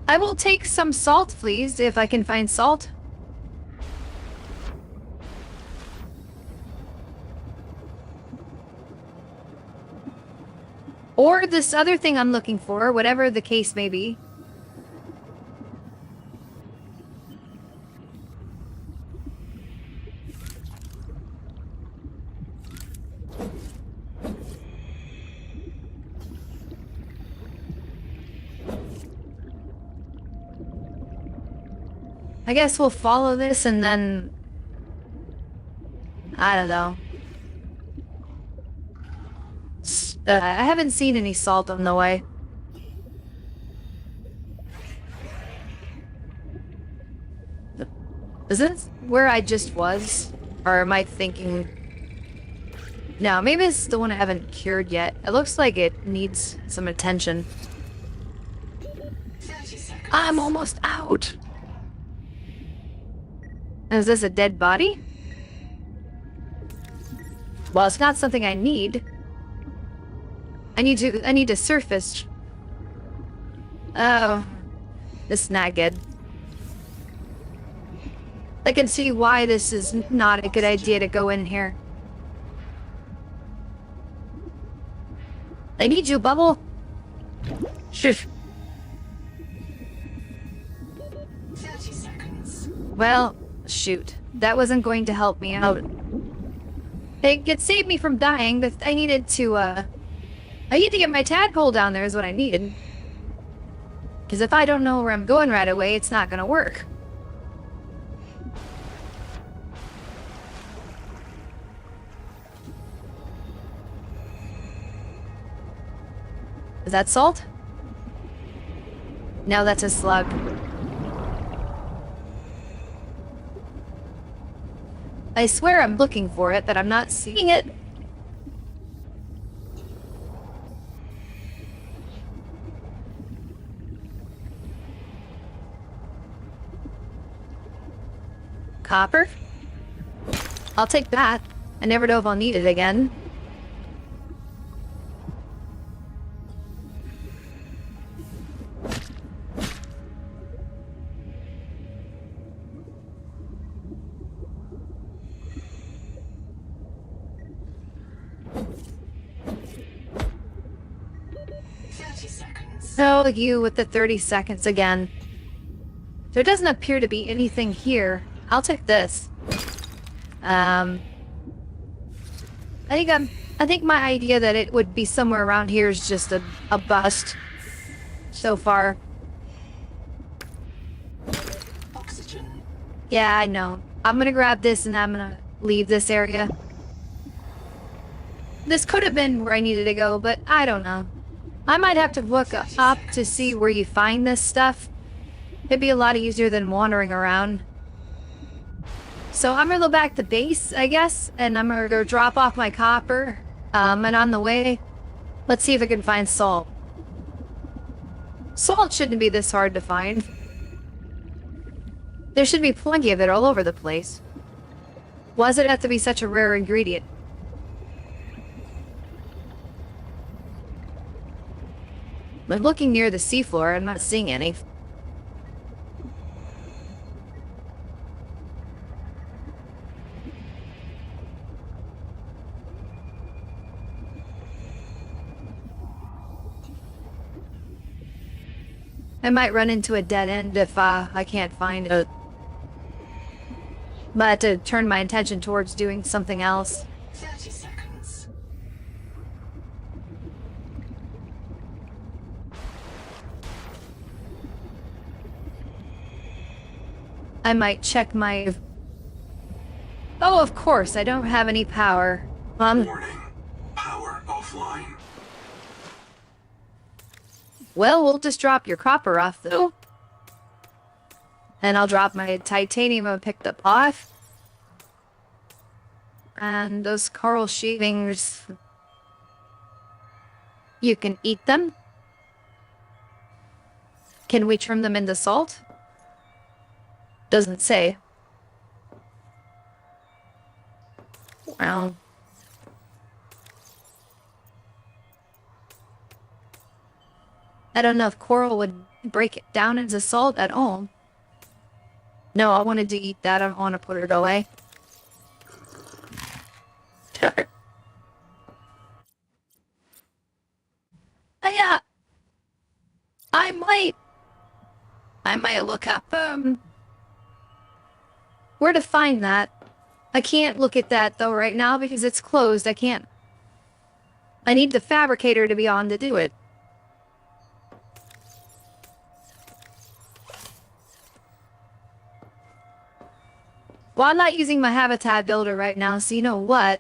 I will take some salt, please, if I can find salt. Or this other thing I'm looking for, whatever the case may be. I guess we'll follow this and then... I don't know. I haven't seen any salt on the way. Is this where I just was? Or am I thinking... No, maybe it's the one I haven't cured yet. It looks like it needs some attention. 30 seconds. I'm almost out! Is this a dead body? Well, it's not something I need. I need to surface. Oh, this is not good. I can see why this is not a good idea to go in here. I need you, Bubble. Shush. 30 seconds. Well, shoot. That wasn't going to help me out. It could save me from dying, but I needed to, I need to get my tadpole down there is what I needed. Because if I don't know where I'm going right away, it's not gonna work. Is that salt? No, that's a slug. I swear I'm looking for it, that I'm not seeing it. copper. I'll take that. I never know if I'll need it again. So you with the 30 seconds again. There doesn't appear to be anything here. I'll take this. I think my idea that it would be somewhere around here is just a bust so far. Oxygen. Yeah, I know. I'm gonna grab this and I'm gonna leave this area. This could have been where I needed to go, but I don't know. I might have to look up to see where you find this stuff. It'd be a lot easier than wandering around. So I'm gonna go back to base, I guess, and I'm gonna go drop off my copper. And on the way, let's see if I can find salt. Salt shouldn't be this hard to find. There should be plenty of it all over the place. Why does it have to be such a rare ingredient? I'm looking near the seafloor, I'm not seeing any. I might run into a dead end if I can't find it. But I have to turn my attention towards doing something else. 30 seconds. I might check my... Oh, of course, I don't have any power. Warning. Power offline. Well, we'll just drop your copper off, though. And I'll drop my titanium I picked up off. And those coral shavings... You can eat them? Can we trim them into salt? Doesn't say. Well... I don't know if coral would break it down into salt at all. No, I wanted to eat that. I don't want to put it away. Yeah. I might look up, where to find that. I can't look at that, though, right now, because it's closed. I can't. I need the fabricator to be on to do it. Well, I'm not using my habitat builder right now, so you know what?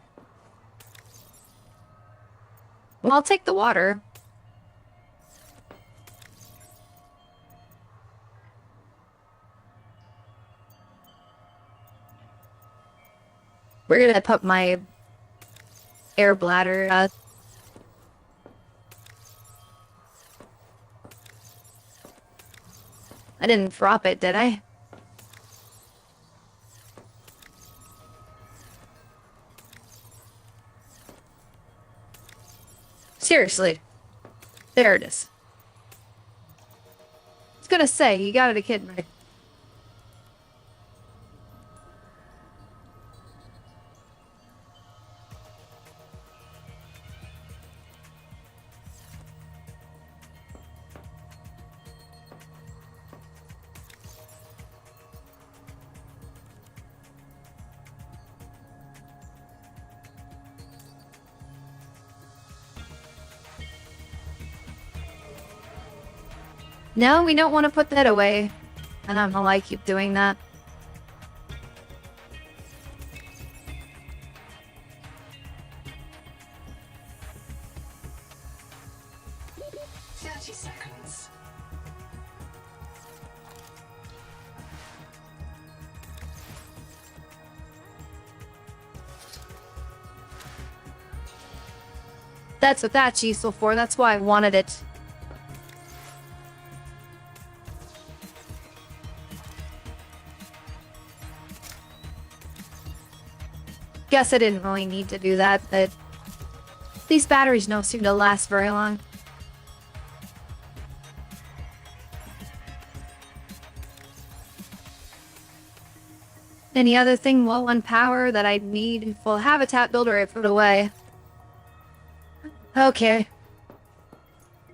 Well, I'll take the water. We're gonna put my air bladder, I didn't drop it, did I? Seriously. There it is. I was gonna say, you gotta be kidding me. No, we don't want to put that away. I don't know why I keep doing that. Seconds. That's what that's useful for. That's why I wanted it. guess I didn't really need to do that, but these batteries don't seem to last very long. Any other thing low on power that I need? Full habitat builder I put away. Okay.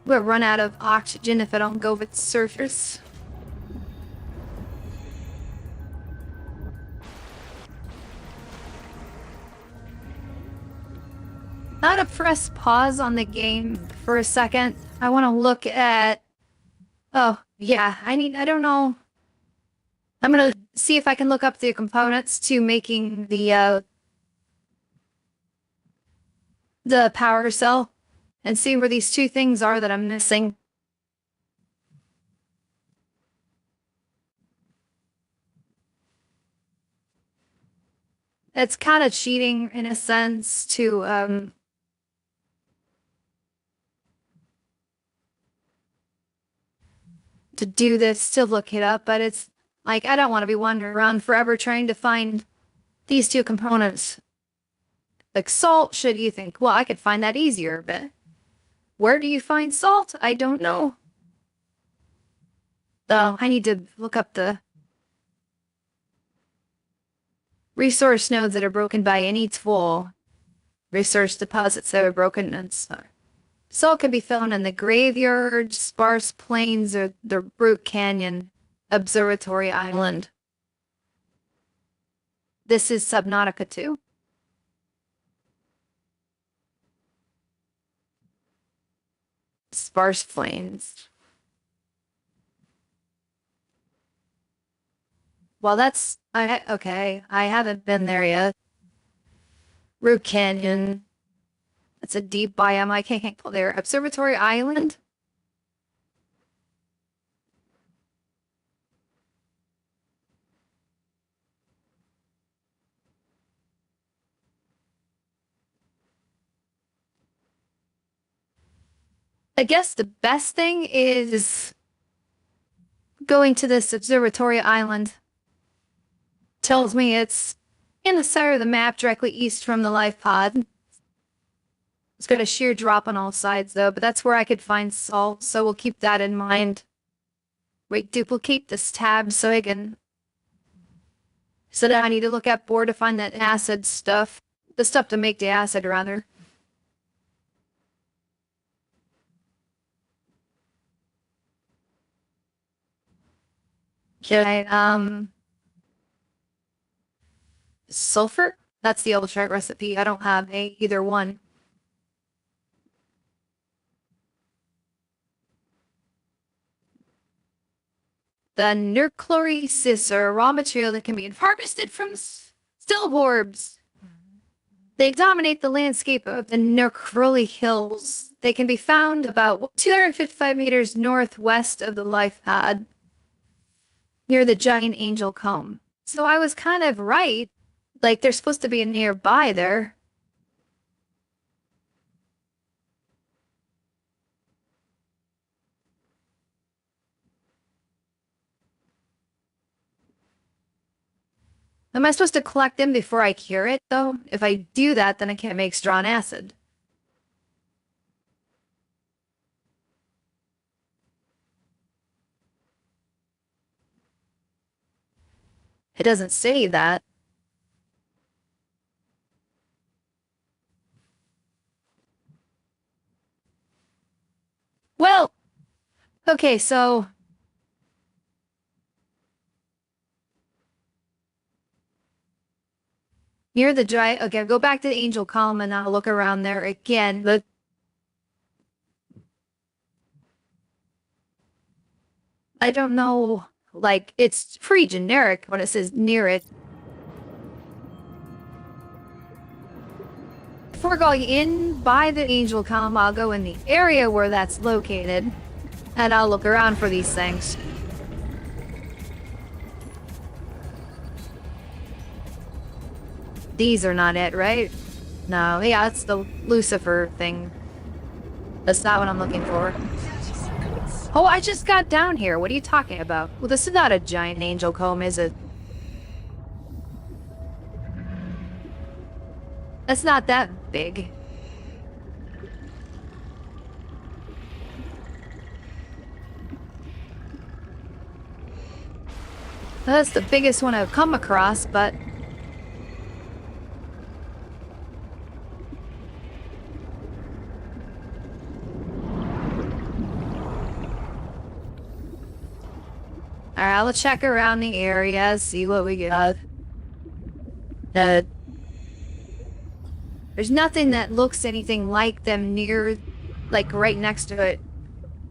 We'll run out of oxygen if I don't go with surfers. Now to press pause on the game for a second. I want to look at... Oh, yeah, I don't know. I'm gonna see if I can look up the components to making the power cell and see where these two things are that I'm missing. It's kind of cheating in a sense to do this, to look it up, but it's like, I don't want to be wandering around forever trying to find these two components. Like salt, should you think, well, I could find that easier, but where do you find salt? I don't know. Oh, I need to look up the resource nodes that are broken by any tool. Resource deposits that are broken and so. Salt can be found in the graveyard, sparse plains, or the Brute Canyon. Observatory Island. This is Subnautica 2. Sparse plains. Well, that's... okay, I haven't been there yet. Brute Canyon. That's a deep biome. I can't go there. Observatory Island? I guess the best thing is going to this observatory island. Tells me it's in the center of the map directly east from the life pod. It's got a sheer drop on all sides though, but that's where I could find salt, so we'll keep that in mind. Wait, duplicate this tab so I can... So now I need to look at board to find that acid stuff. The stuff to make the acid, rather. Okay, sulfur? That's the old chart recipe. I don't have either one. The nucleosis are a raw material that can be harvested from still orbs. They dominate the landscape of the Necroli Hills. They can be found about 255 meters northwest of the life pod, near the giant angel comb. So I was kind of right. Like, they're supposed to be nearby there. Am I supposed to collect them before I cure it, though? If I do that, then I can't make strong acid. It doesn't say that. Well, okay, so... Near the dry... Okay, go back to the angel column and I'll look around there again. But I don't know... Like, it's pretty generic when it says near it. Before going in by the angel column, I'll go in the area where that's located. And I'll look around for these things. These are not it, right? No, yeah, that's the Lucifer thing. That's not what I'm looking for. Oh, I just got down here. What are you talking about? Well, this is not a giant angel comb, is it? That's not that big. That's the biggest one I've come across, but... Alright, I'll check around the area, see what we got. There's nothing that looks anything like them near, like, right next to it.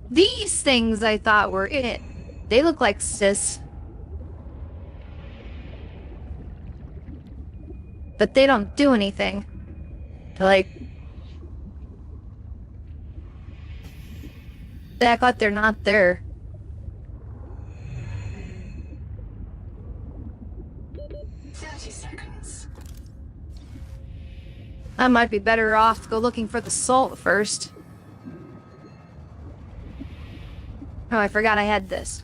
These things I thought were it. They look like cis. But they don't do anything. They're like... They act like they're not there. I might be better off to go looking for the salt first. Oh, I forgot I had this.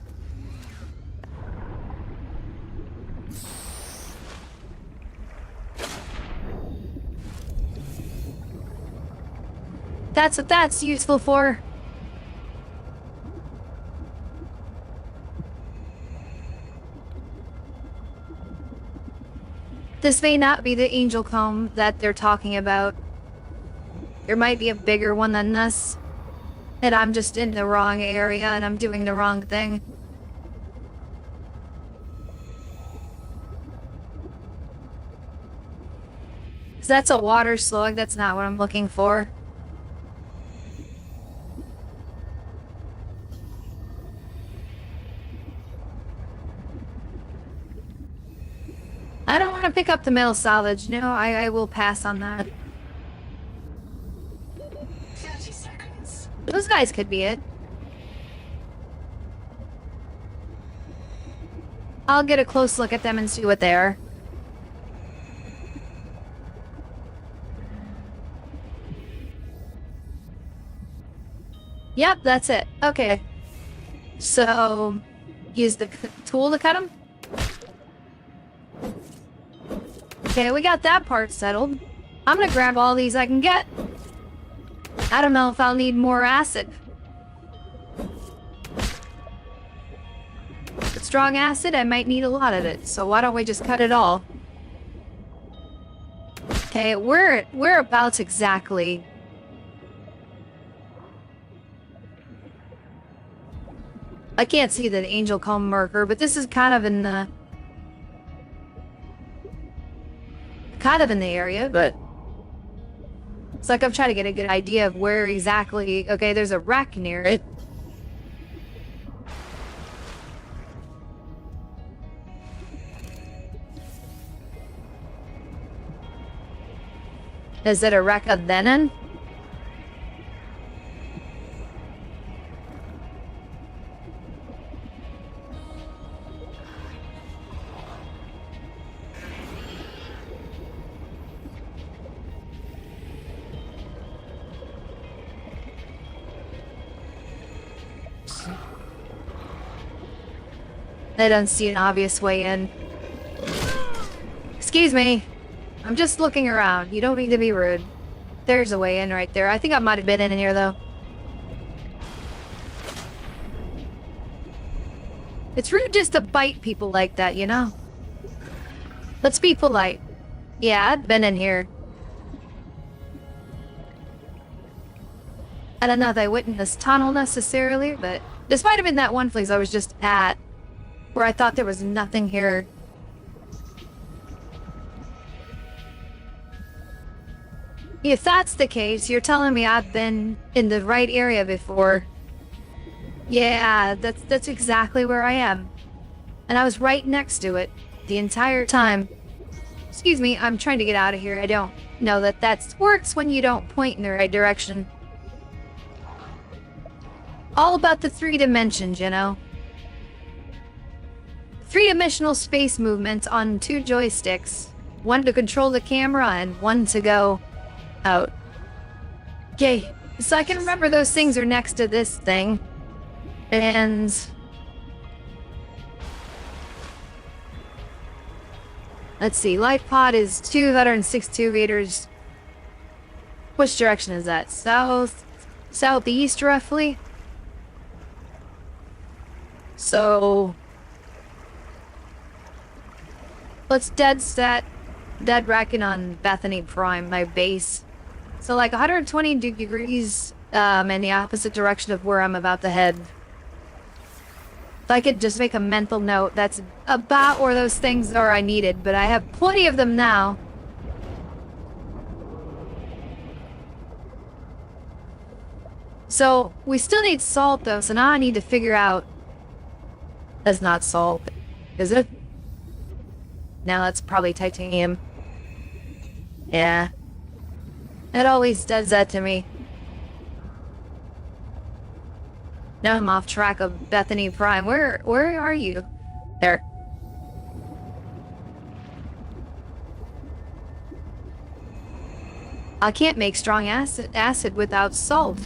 That's what that's useful for. This may not be the angel comb that they're talking about. There might be a bigger one than this. And I'm just in the wrong area and I'm doing the wrong thing. So that's a water slug, that's not what I'm looking for. I don't want to pick up the metal salvage. No, I will pass on that. 30 seconds. Those guys could be it. I'll get a close look at them and see what they are. Yep, that's it. Okay. So, use the tool to cut them? Okay, we got that part settled. I'm gonna grab all these I can get. I don't know if I'll need more acid. With strong acid, I might need a lot of it, so why don't we just cut it all? Okay, whereabouts exactly? I can't see the angel comb marker, but this is kind of in the area, but it's like I'm trying to get a good idea of where exactly. Okay, there's a wreck near it. Is it a wreck of Venom? I don't see an obvious way in. Excuse me. I'm just looking around. You don't need to be rude. There's a way in right there. I think I might have been in here, though. It's rude just to bite people like that, you know? Let's be polite. Yeah, I've been in here. I don't know if I went in this tunnel necessarily, but this might have been that one place I was just at, where I thought there was nothing here. If that's the case, you're telling me I've been in the right area before. Yeah, that's exactly where I am. And I was right next to it the entire time. Excuse me, I'm trying to get out of here. I don't know that works when you don't point in the right direction. All about the 3 dimensions, you know? 3-dimensional space movements on 2 joysticks. One to control the camera and one to go out. Okay, so I can remember those things are next to this thing. And... let's see, life pod is 262 meters Which direction is that? South? Southeast, roughly? So... let's dead reckon on Bethany Prime, my base. So like 120 degrees in the opposite direction of where I'm about to head. If I could just make a mental note, that's about where those things are I needed, but I have plenty of them now. So, we still need salt though, so now I need to figure out... that's not salt, is it? Now that's probably titanium. Yeah. It always does that to me. Now I'm off track of Bethany Prime. Where are you? There. I can't make strong acid without salt.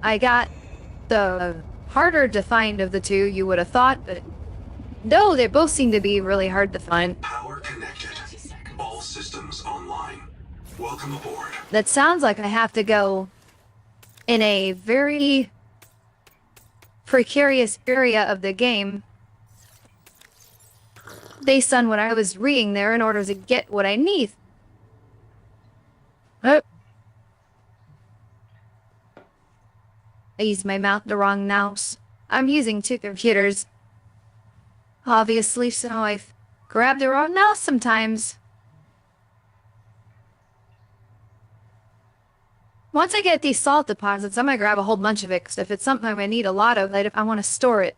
I got the harder to find of the two, you would have thought, but no, they both seem to be really hard to find. Power connected. All systems online. Welcome aboard. That sounds like I have to go in a very precarious area of the game based on what I was reading there in order to get what I need. Oh. I used my mouth the wrong mouse. I'm using two computers. Obviously, so I've grabbed the wrong mouse sometimes. Once I get these salt deposits, I'm gonna grab a whole bunch of it, because if it's something I need a lot of, I want to store it.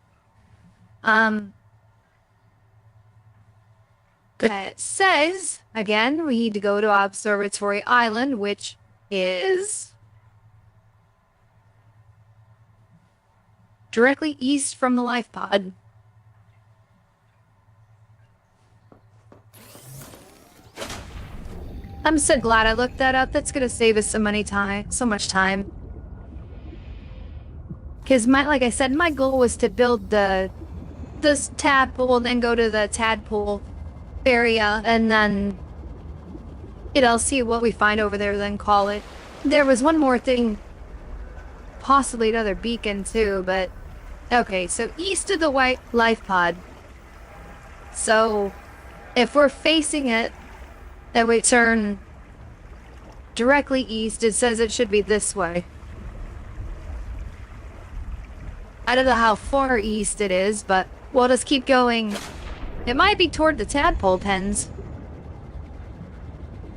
It says, again, we need to go to Observatory Island, which is... directly east from the life pod. I'm so glad I looked that up. That's gonna save us so much time. Because like I said, my goal was to build this tadpole and then go to the tadpole area and then, you know, see what we find over there, then call it. There was one more thing, possibly another beacon too, but okay, so east of the white life pod. So if we're facing it, then we turn directly east. It says it should be this way. I don't know how far east it is, but we'll just keep going. It might be toward the tadpole pens,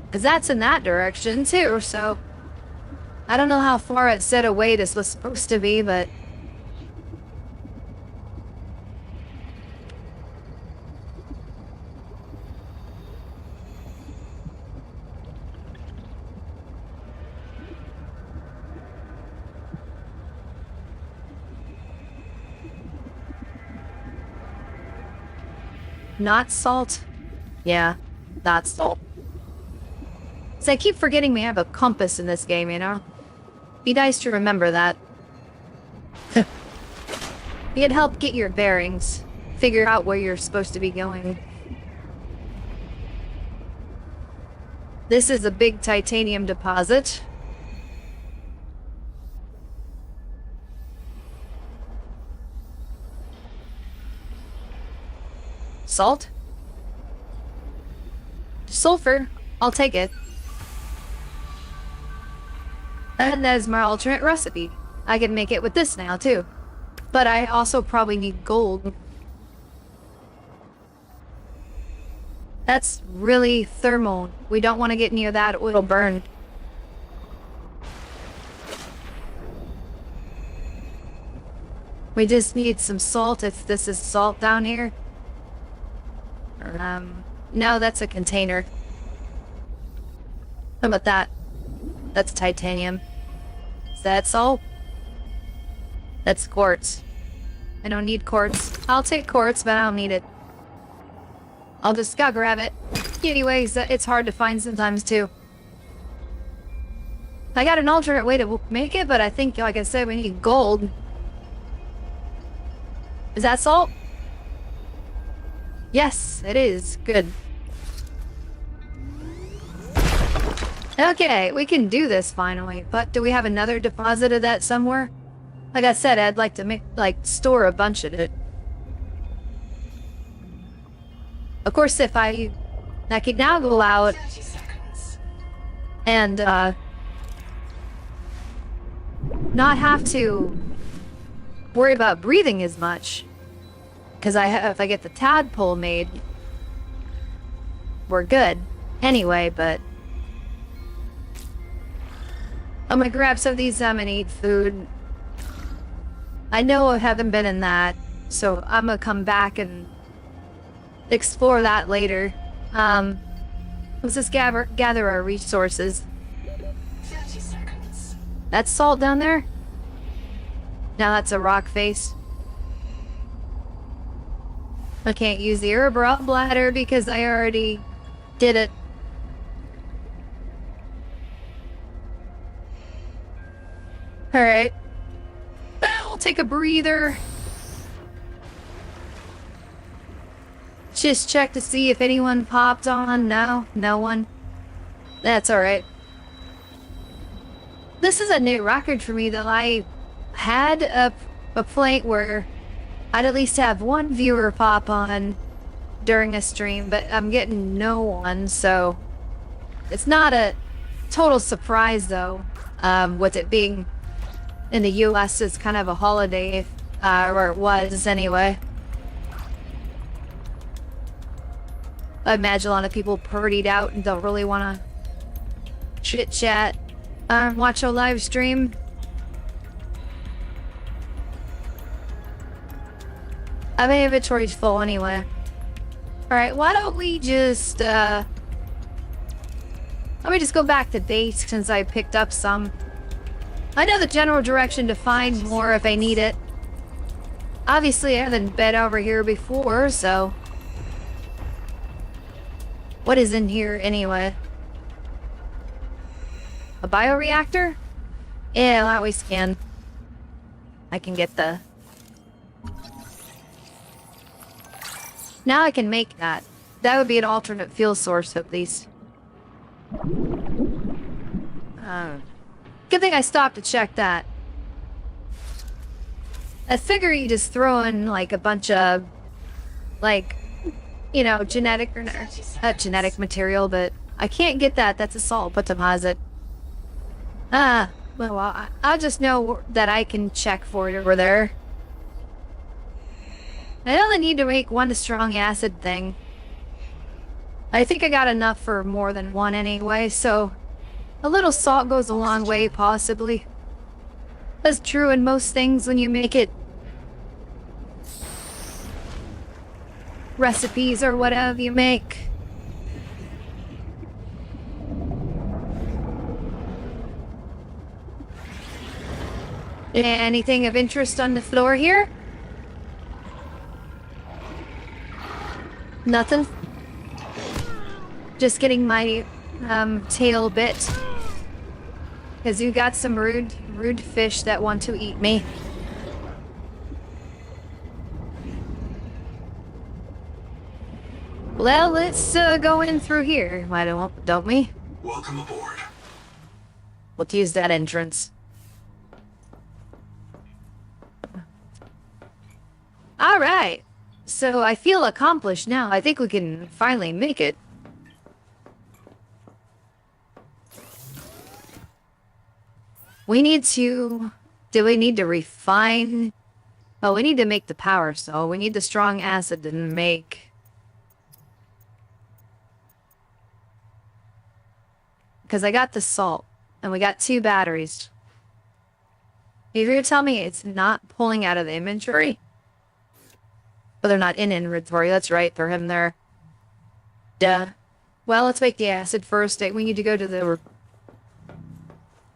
because that's in that direction too, so I don't know how far it said away this was supposed to be, but not salt. Yeah, not salt. So I keep forgetting we have a compass in this game, you know? Be nice to remember that. It'd help get your bearings. Figure out where you're supposed to be going. This is a big titanium deposit. Salt? Sulfur. I'll take it. And that is my alternate recipe. I can make it with this now, too. But I also probably need gold. That's really thermal. We don't want to get near that, it'll burn. We just need some salt, if this is salt down here. No, that's a container. How about that? That's titanium. Is that salt? That's quartz. I don't need quartz. I'll take quartz, but I don't need it. I'll just go grab it. Anyways, it's hard to find sometimes, too. I got an alternate way to make it, but I think, like I said, we need gold. Is that salt? Yes, it is. Good. Okay, we can do this finally, but do we have another deposit of that somewhere? Like I said, I'd like to make, store a bunch of it. Of course, if I could now go out 30 seconds. and, not have to worry about breathing as much. Because if I get the tadpole made, we're good. Anyway, but I'm gonna grab some of these and eat food. I know I haven't been in that, so I'm gonna come back and explore that later. Let's just gather our resources. 30 seconds. That's salt down there? Now that's a rock face. I can't use the herb bladder because I already did it. Alright. I'll take a breather. Just check to see if anyone popped on. No, no one. That's alright. This is a new record for me that I had a point where I'd at least have one viewer pop on during a stream, but I'm getting no one, so it's not a total surprise though, with it being in the US. It's kind of a holiday, or it was anyway. I imagine a lot of people partied out and don't really want to chit chat, watch a live stream. My inventory's full anyway. Alright, why don't we just, let me just go back to base since I picked up some. I know the general direction to find more if I need it. Obviously, I haven't been over here before, so... What is in here anyway? A bioreactor? Yeah, that we scan. I can get the... Now I can make that. That would be an alternate fuel source at least. Good thing I stopped to check that. I figure you just throw in like a bunch of, like, you know, genetic or not genetic material, but I can't get that. That's a salt deposit. Well, I'll just know that I can check for it over there. I only need to make one strong acid thing. I think I got enough for more than one anyway, so a little salt goes a long way, possibly. That's true in most things when you make it recipes or whatever you make. Anything of interest on the floor here? Nothing? Just getting my tail bit. Because you got some rude fish that want to eat me. Well, let's go in through here. Why don't we? Welcome aboard. Let's use that entrance. Alright. So I feel accomplished now. I think we can finally make it. We need to... Do we need to refine? Oh, we need to make the power cell. We need the strong acid to make... Because I got the salt. And we got 2 batteries. If you're telling me it's not pulling out of the inventory... But they're not in inventory. That's right. They're in there. Duh. Well, let's make the acid first. We need to go to the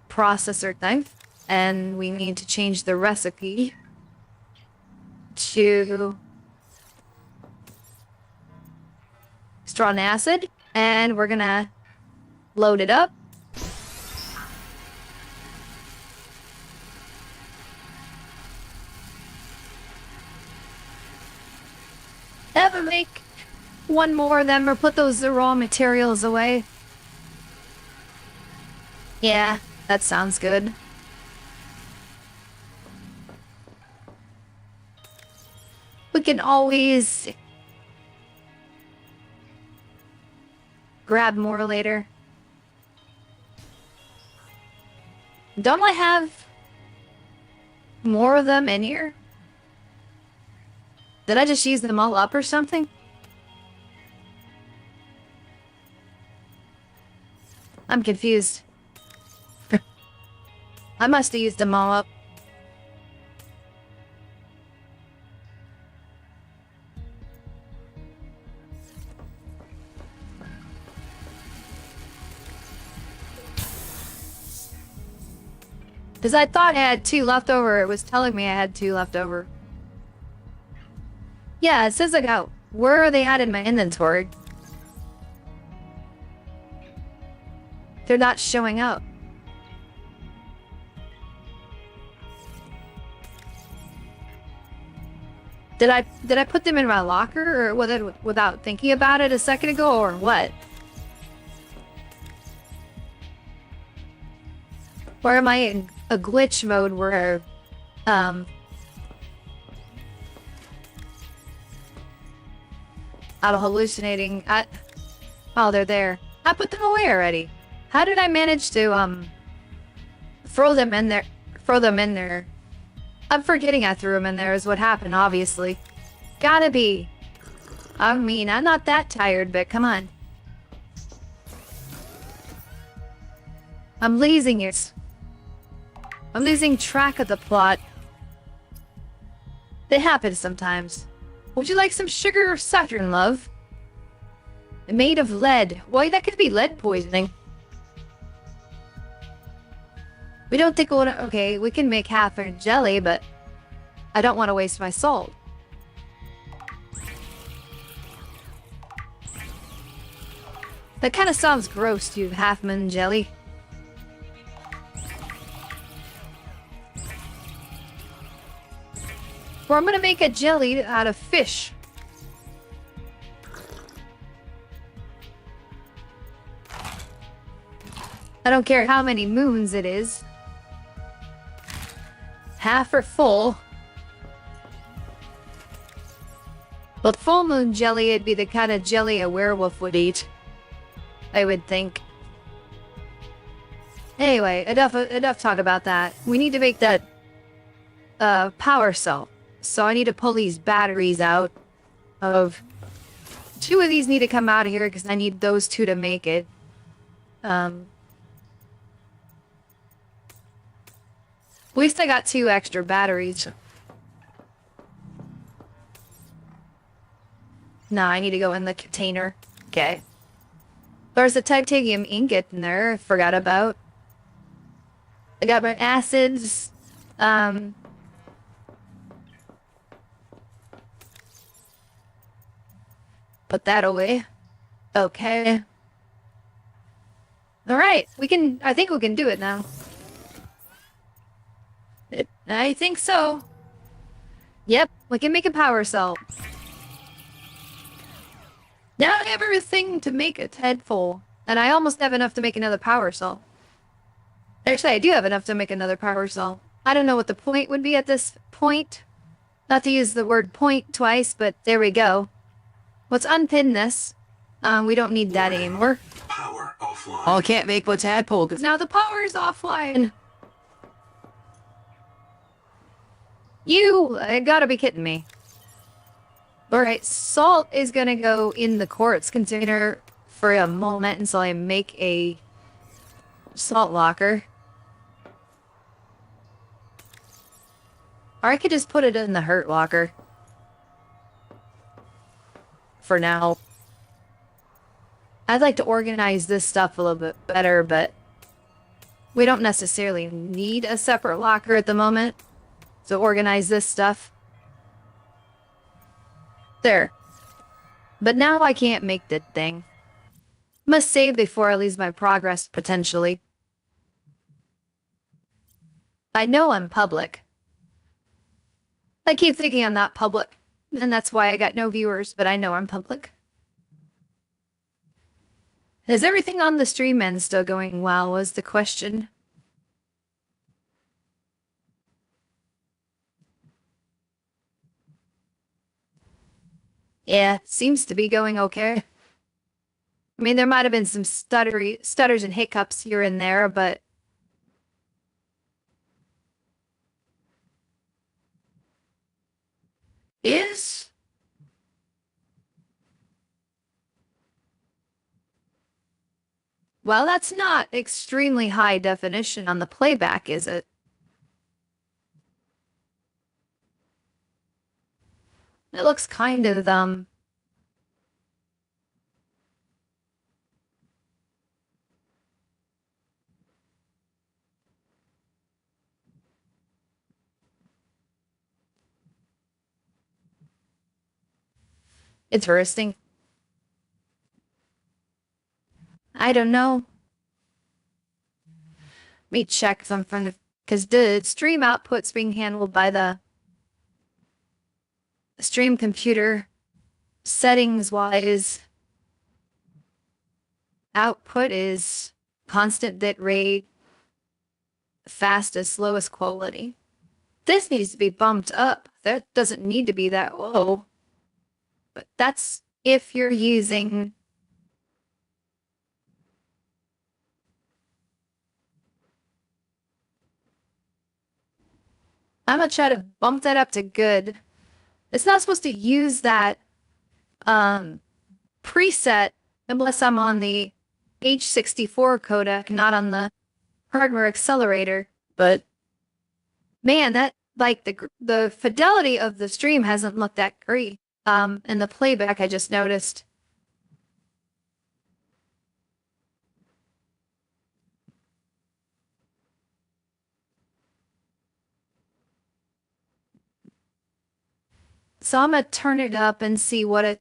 processor thing. And we need to change the recipe to strong acid. And we're gonna load it up. Ever make one more of them or put those raw materials away. Yeah, that sounds good. We can always grab more later. Don't I have more of them in here? Did I just use them all up or something? I'm confused. I must have used them all up. Because I thought I had 2 left over. It was telling me I had 2 left over. Yeah, it says I got... Where are they at in my inventory? They're not showing up. Did I put them in my locker or without thinking about it a second ago or what? Or am I in a glitch mode where out of hallucinating? Oh, they're there. I put them away already. How did I manage to throw them in there? I'm forgetting I threw them in there is what happened, obviously. Gotta be. I mean, I'm not that tired, but come on. I'm losing it. I'm losing track of the plot. They happen sometimes. Would you like some sugar or saffron, love? Made of lead. Why, that could be lead poisoning. We don't think we'll... Okay, we can make half a jelly, but I don't want to waste my salt. That kind of sounds gross, to half-moon jelly. Or I'm gonna make a jelly out of fish. I don't care how many moons it is. Half or full. But full moon jelly, it'd be the kind of jelly a werewolf would eat. I would think. Anyway, enough talk about that. We need to make that power cell. So I need to pull these batteries out of... 2 of these need to come out of here because I need those 2 to make it. At least I got 2 extra batteries. Nah, I need to go in the container. Okay. There's a titanium ingot in there I forgot about. I got my acids. Put that away. Okay. Alright, I think we can do it now. I think so. Yep, we can make a power cell. Now I have everything to make a head full. And I almost have enough to make another power cell. Actually, I do have enough to make another power cell. I don't know what the point would be at this point. Not to use the word point twice, but there we go. Let's unpin this. We don't need that anymore. Power offline. Oh, I can't make my tadpole because Now the power is offline. You gotta be kidding me. Alright, salt is gonna go in the quartz container for a moment until I make a salt locker. Or I could just put it in the hurt locker. For now. I'd like to organize this stuff a little bit better, but we don't necessarily need a separate locker at the moment to organize this stuff. There. But now I can't make the thing. Must save before I lose my progress, potentially. I know I'm public. I keep thinking I'm not public, and that's why I got no viewers, but I know I'm public. Is everything on the stream end still going well, was the question. Yeah, seems to be going okay. I mean, there might have been some stutters and hiccups here and there, but is well, that's not extremely high definition on the playback, is it? It looks kind of interesting. I don't know. Let me check if I'm from because the stream output's being handled by the stream computer. Settings wise, output is constant bit rate, fastest, slowest quality. This needs to be bumped up. That doesn't need to be that low. But that's if you're using I'm gonna try to bump that up to good. It's not supposed to use that preset unless I'm on the H64 codec, not on the hardware accelerator. But man, that like the fidelity of the stream hasn't looked that great. And the playback I just noticed. So I'm gonna turn it up and see what it.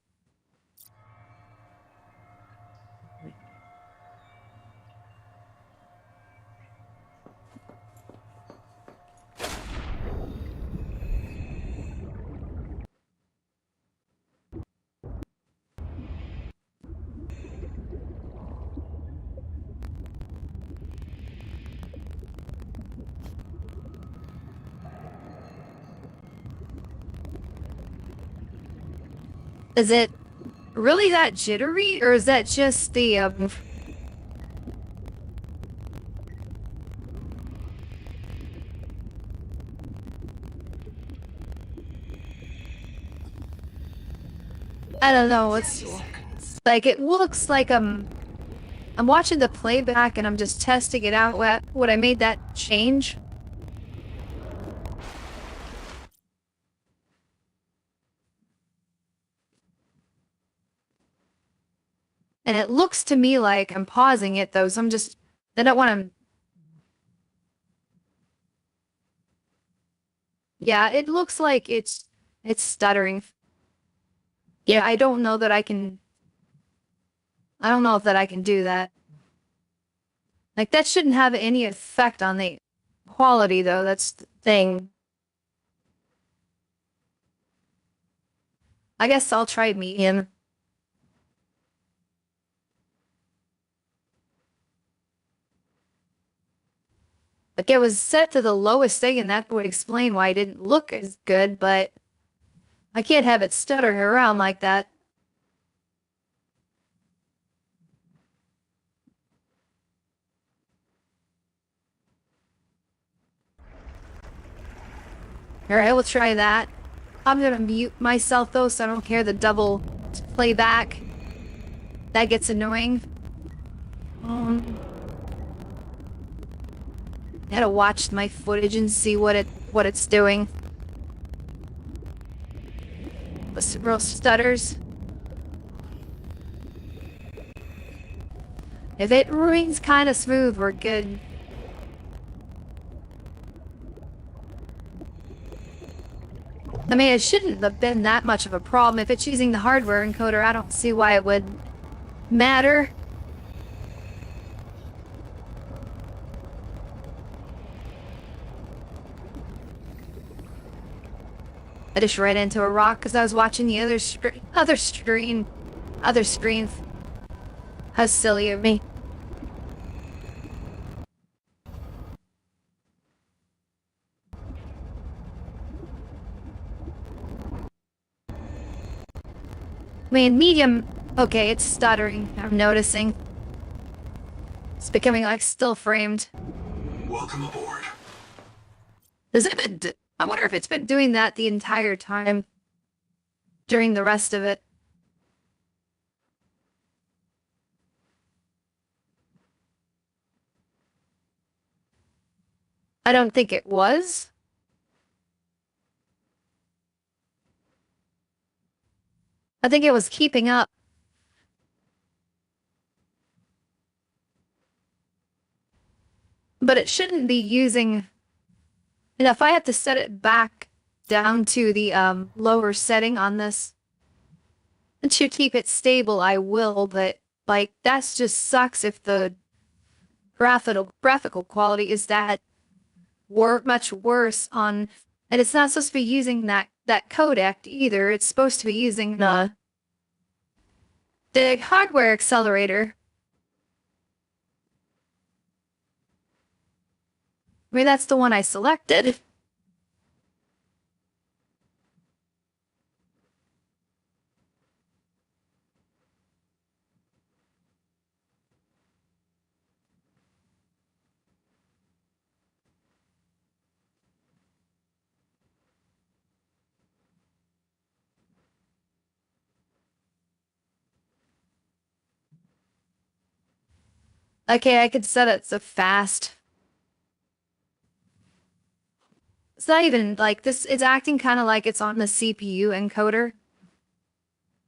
Is it really that jittery, or is that just the I don't know, it's like it looks like I'm watching the playback and I'm just testing it out. Would I made that change? And it looks to me like I'm pausing it though, so I don't want to. Yeah, it looks like it's stuttering. Yeah, I don't know that I can. I don't know if that I can do that. Like that shouldn't have any effect on the quality though, that's the thing. I guess I'll try medium. Like it was set to the lowest thing, and that would explain why it didn't look as good, but I can't have it stuttering around like that. Alright, we'll try that. I'm gonna mute myself though, so I don't hear the double playback. That gets annoying. I gotta watch my footage and see what it's doing. Real stutters. If it rings kind of smooth, we're good. I mean, it shouldn't have been that much of a problem. If it's using the hardware encoder, I don't see why it would matter. I just ran into a rock because I was watching the other screen. How silly of me. I mean, medium... Okay, it's stuttering. I'm noticing. It's becoming, like, still framed. Welcome aboard. Has it been... I wonder if it's been doing that the entire time. During the rest of it. I don't think it was. I think it was keeping up. But it shouldn't be using... And if I have to set it back down to the lower setting on this, and to keep it stable, I will, but like that's just sucks if the graphical quality is that much worse on, and it's not supposed to be using that codec either. It's supposed to be using the hardware accelerator. I mean, that's the one I selected. Okay, I could set it so fast. It's not even like this. It's acting kind of like it's on the CPU encoder,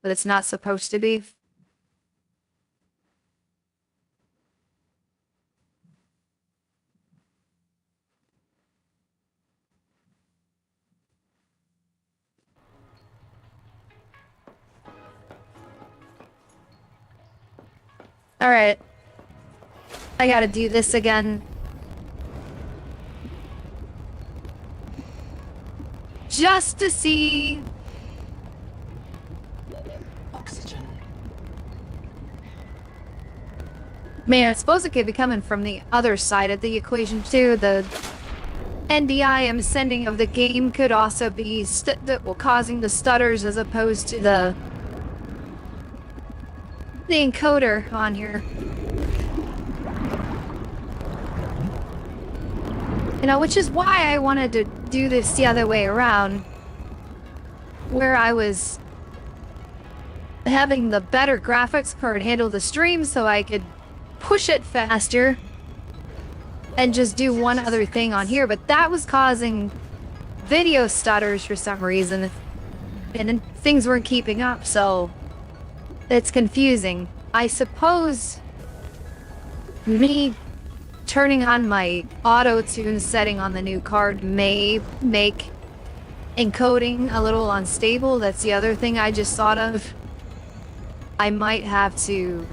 but it's not supposed to be. All right. I gotta do this again. Just to see. Oxygen. Man, I suppose it could be coming from the other side of the equation too. The NDI sending of the game could also be causing the stutters as opposed to the encoder on here. You know, which is why I wanted to do this the other way around, where I was having the better graphics card handle the stream so I could push it faster and just do one other thing on here, but that was causing video stutters for some reason, and things weren't keeping up, so it's confusing. I suppose me turning on my auto-tune setting on the new card may make encoding a little unstable. That's the other thing I just thought of. I might have to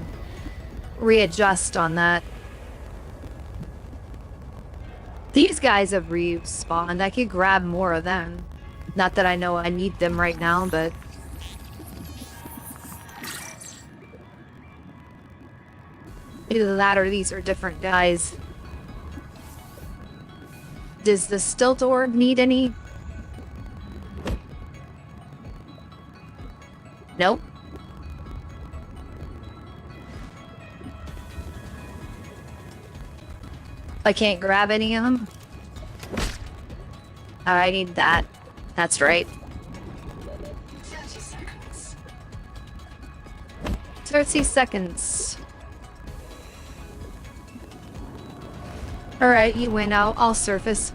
readjust on that. These guys have respawned. I could grab more of them. Not that I know I need them right now, but... either that or these are different guys. Does the stilt orb need any? Nope. I can't grab any of them? Oh, I need that. That's right. 30 seconds. 30 seconds. Alright, you win. I'll surface.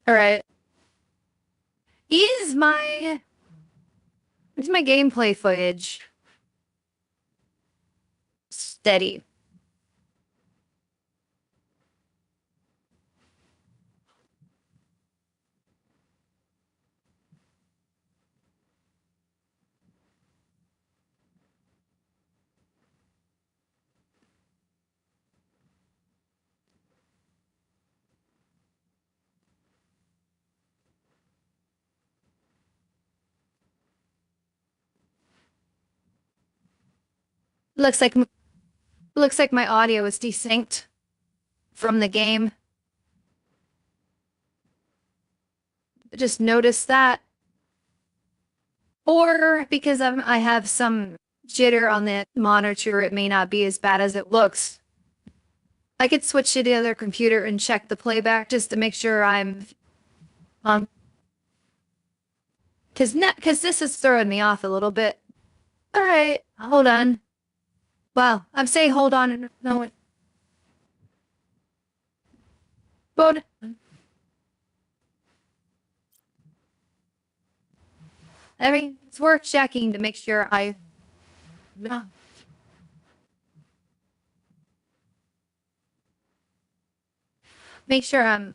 Alright. Where's my gameplay footage? Steady. Looks like my audio is desynced from the game. Just noticed that. Or because I have some jitter on the monitor, it may not be as bad as it looks. I could switch to the other computer and check the playback just to make sure I'm because this is throwing me off a little bit. All right, hold on. Wow, I'm saying hold on and no one. But I mean, it's worth checking to make sure make sure I'm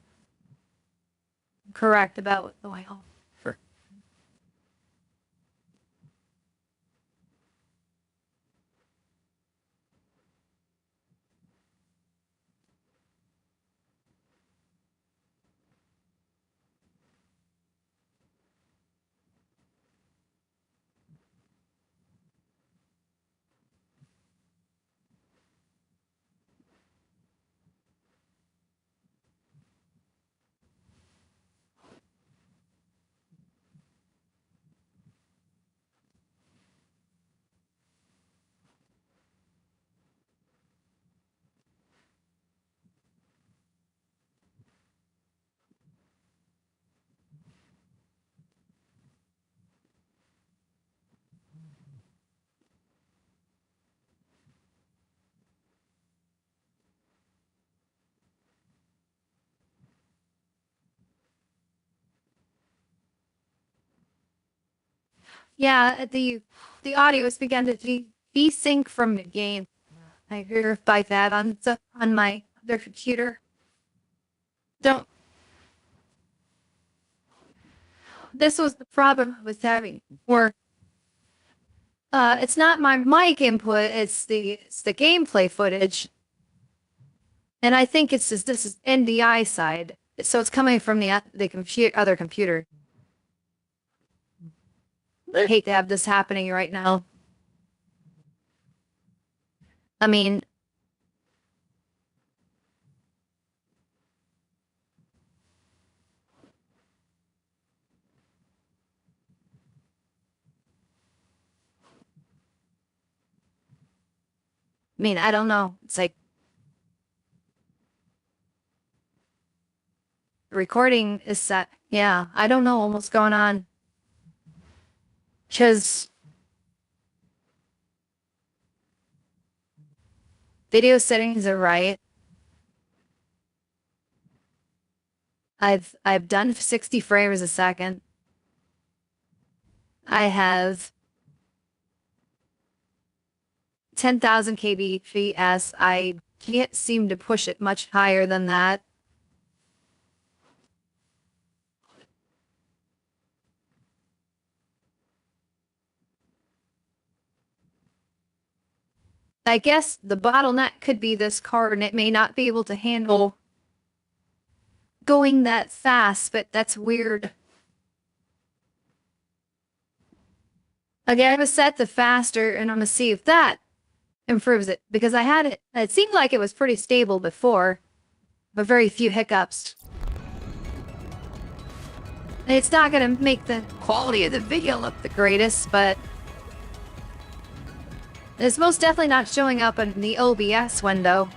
correct about the way home. Sure. Yeah, the audio has begun to desync from the game. I verify that on my other computer. Don't. This was the problem I was having. It's not my mic input. It's the gameplay footage, and I think this is NDI side. So it's coming from the other computer. I hate to have this happening right now. I mean, I don't know. It's like recording is set. Yeah, I don't know what's going on. Because video settings are right. I've done 60 frames a second. I have 10,000 kbps. I can't seem to push it much higher than that. I guess the bottleneck could be this card, and it may not be able to handle going that fast, but that's weird. Again, I'm gonna set the faster, and I'm gonna see if that improves it, because I had it. It seemed like it was pretty stable before, but very few hiccups. It's not gonna make the quality of the video look the greatest, but it's most definitely not showing up in the OBS window.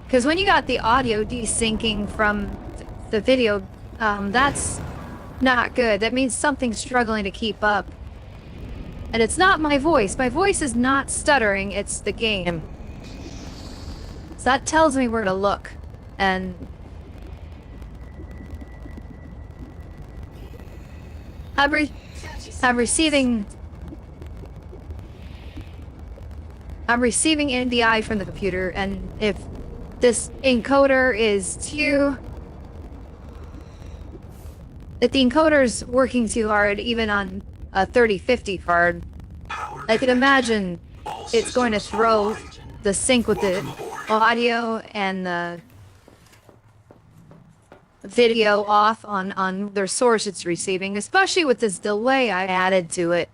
Because when you got the audio desyncing from the video, that's not good. That means something's struggling to keep up. And it's not my voice. My voice is not stuttering, it's the game. So that tells me where to look. And I'm receiving NDI from the computer, and if this encoder is if the encoder's working too hard, even on a 3050 card. Power I can imagine All it's going to systems throw online. the sync with the Welcome aboard. audio and the video off on their source it's receiving, especially with this delay I added to it.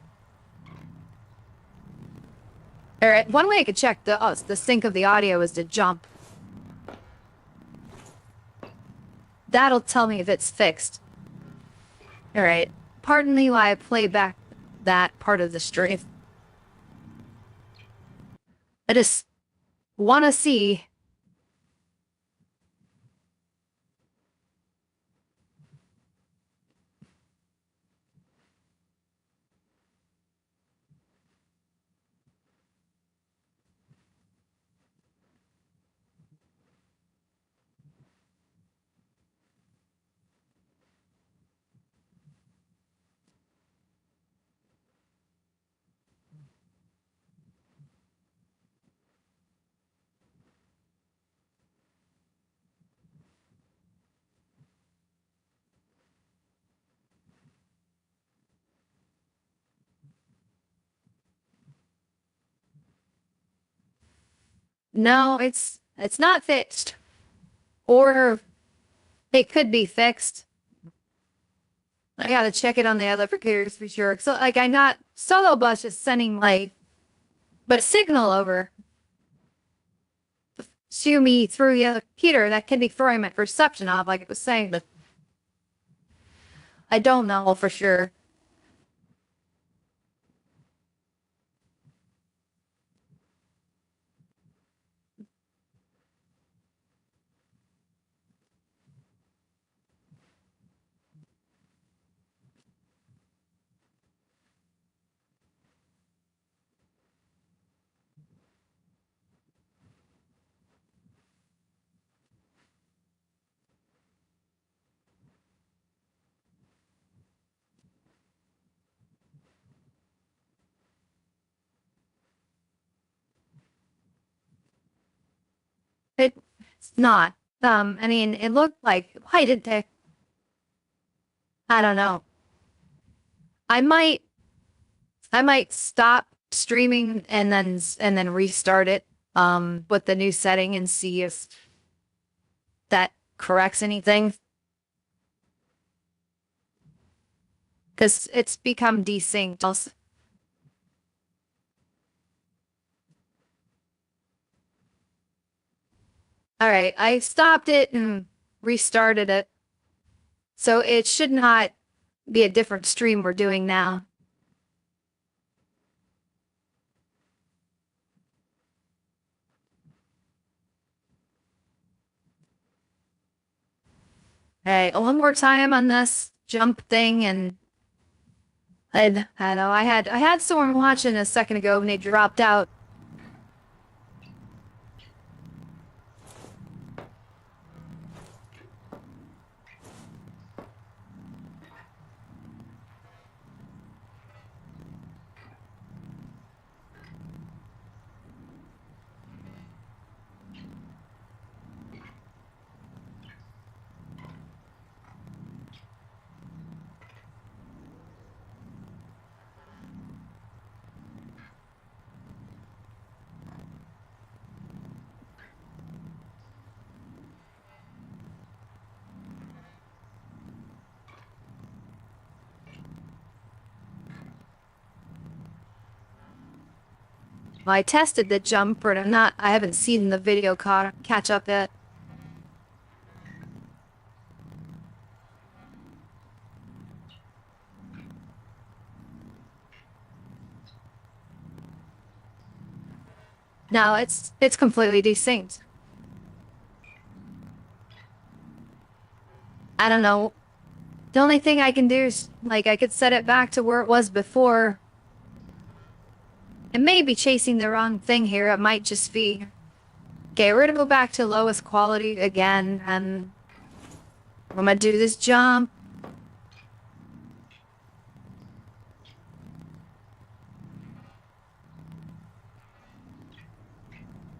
Alright, one way I could check the sync of the audio is to jump. That'll tell me if it's fixed. Alright, pardon me while I play back that part of the stream. I just want to see. No, it's not fixed. Or it could be fixed. I gotta check it on the other computers for sure. So like I'm not solo bus just sending like but signal over to me through the other computer that can be throwing my perception off like it was saying, but I don't know for sure. It's not. I mean, it looked like, why did they? I don't know. I might stop streaming and then restart it with the new setting and see if that corrects anything. Because it's become desynced also. Alright, I stopped it and restarted it. So it should not be a different stream we're doing now. Alright, one more time on this jump thing and I know I had someone watching a second ago and they dropped out. Well, I tested the jump, but I haven't seen the video catch up yet. No, it's completely desynced. I don't know. The only thing I can do is, like, I could set it back to where it was before. It may be chasing the wrong thing here. It might just be... Okay, we're gonna go back to lowest quality again, and... I'm gonna do this jump.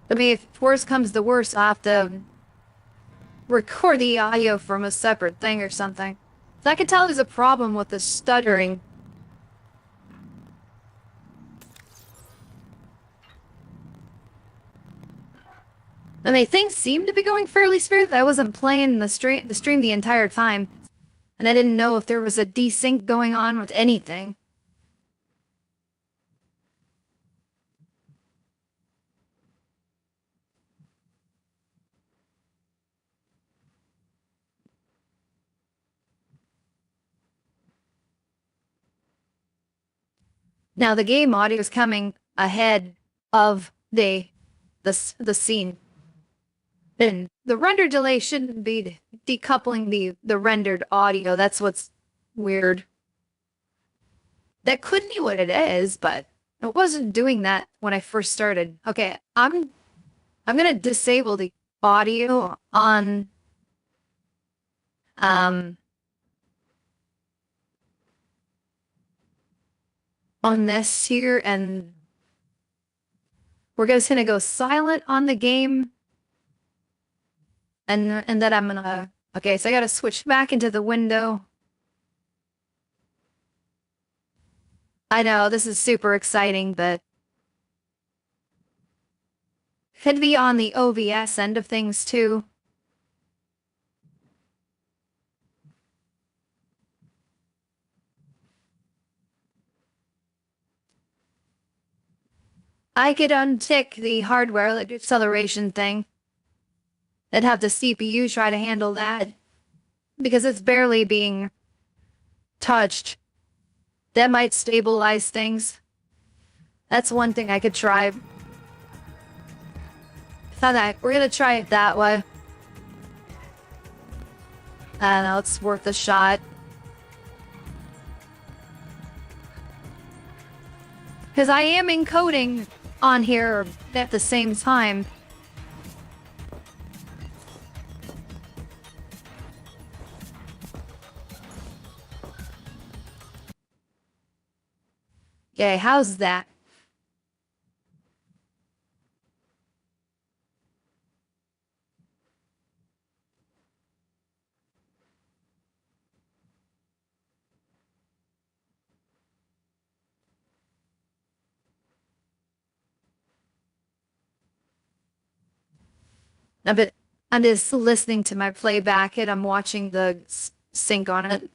I mean, if worse comes to worse, I'll have to record the audio from a separate thing or something. So I can tell there's a problem with the stuttering. I mean, things seemed to be going fairly smooth. I wasn't playing the stream the entire time, and I didn't know if there was a desync going on with anything. Now the game audio is coming ahead of the scene. And the render delay shouldn't be decoupling the rendered audio. That's what's weird. That could be what it is, but it wasn't doing that when I first started. Okay, I'm gonna disable the audio on this here, and we're just gonna go silent on the game. And then I'm gonna, okay, so I gotta switch back into the window. I know, this is super exciting, but could be on the OBS end of things too. I could untick the hardware, like acceleration thing, and have the CPU try to handle that, because it's barely being touched. That might stabilize things. That's one thing I could try. Thought that we're gonna try it that way. I don't know, it's worth a shot. Because I am encoding on here at the same time. Okay, how's that? But I'm just listening to my playback and I'm watching the sync on it.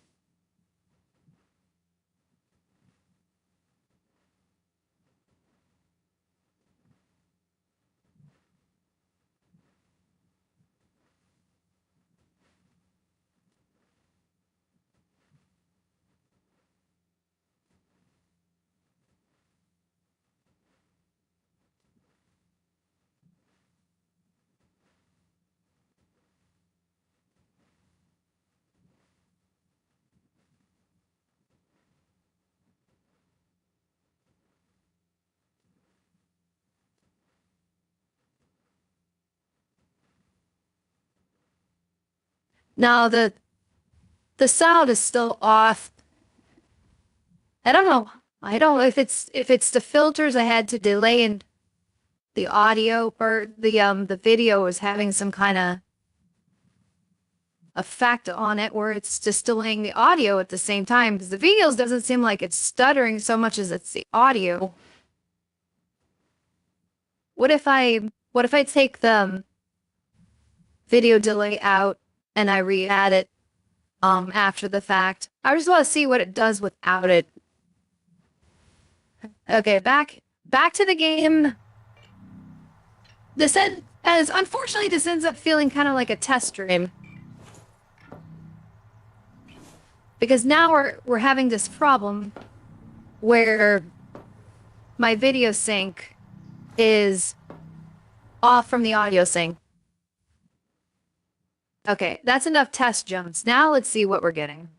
Now the sound is still off. I don't know. I don't know if it's the filters I had to delay in the audio, or the video is having some kind of effect on it where it's just delaying the audio at the same time, because the videos doesn't seem like it's stuttering so much as it's the audio. What if I take the video delay out and I re-add it after the fact? I just want to see what it does without it. Okay, back to the game. Unfortunately, this ends up feeling kind of like a test stream, because now we're having this problem where my video sync is off from the audio sync. Okay, that's enough test jumps. Now let's see what we're getting.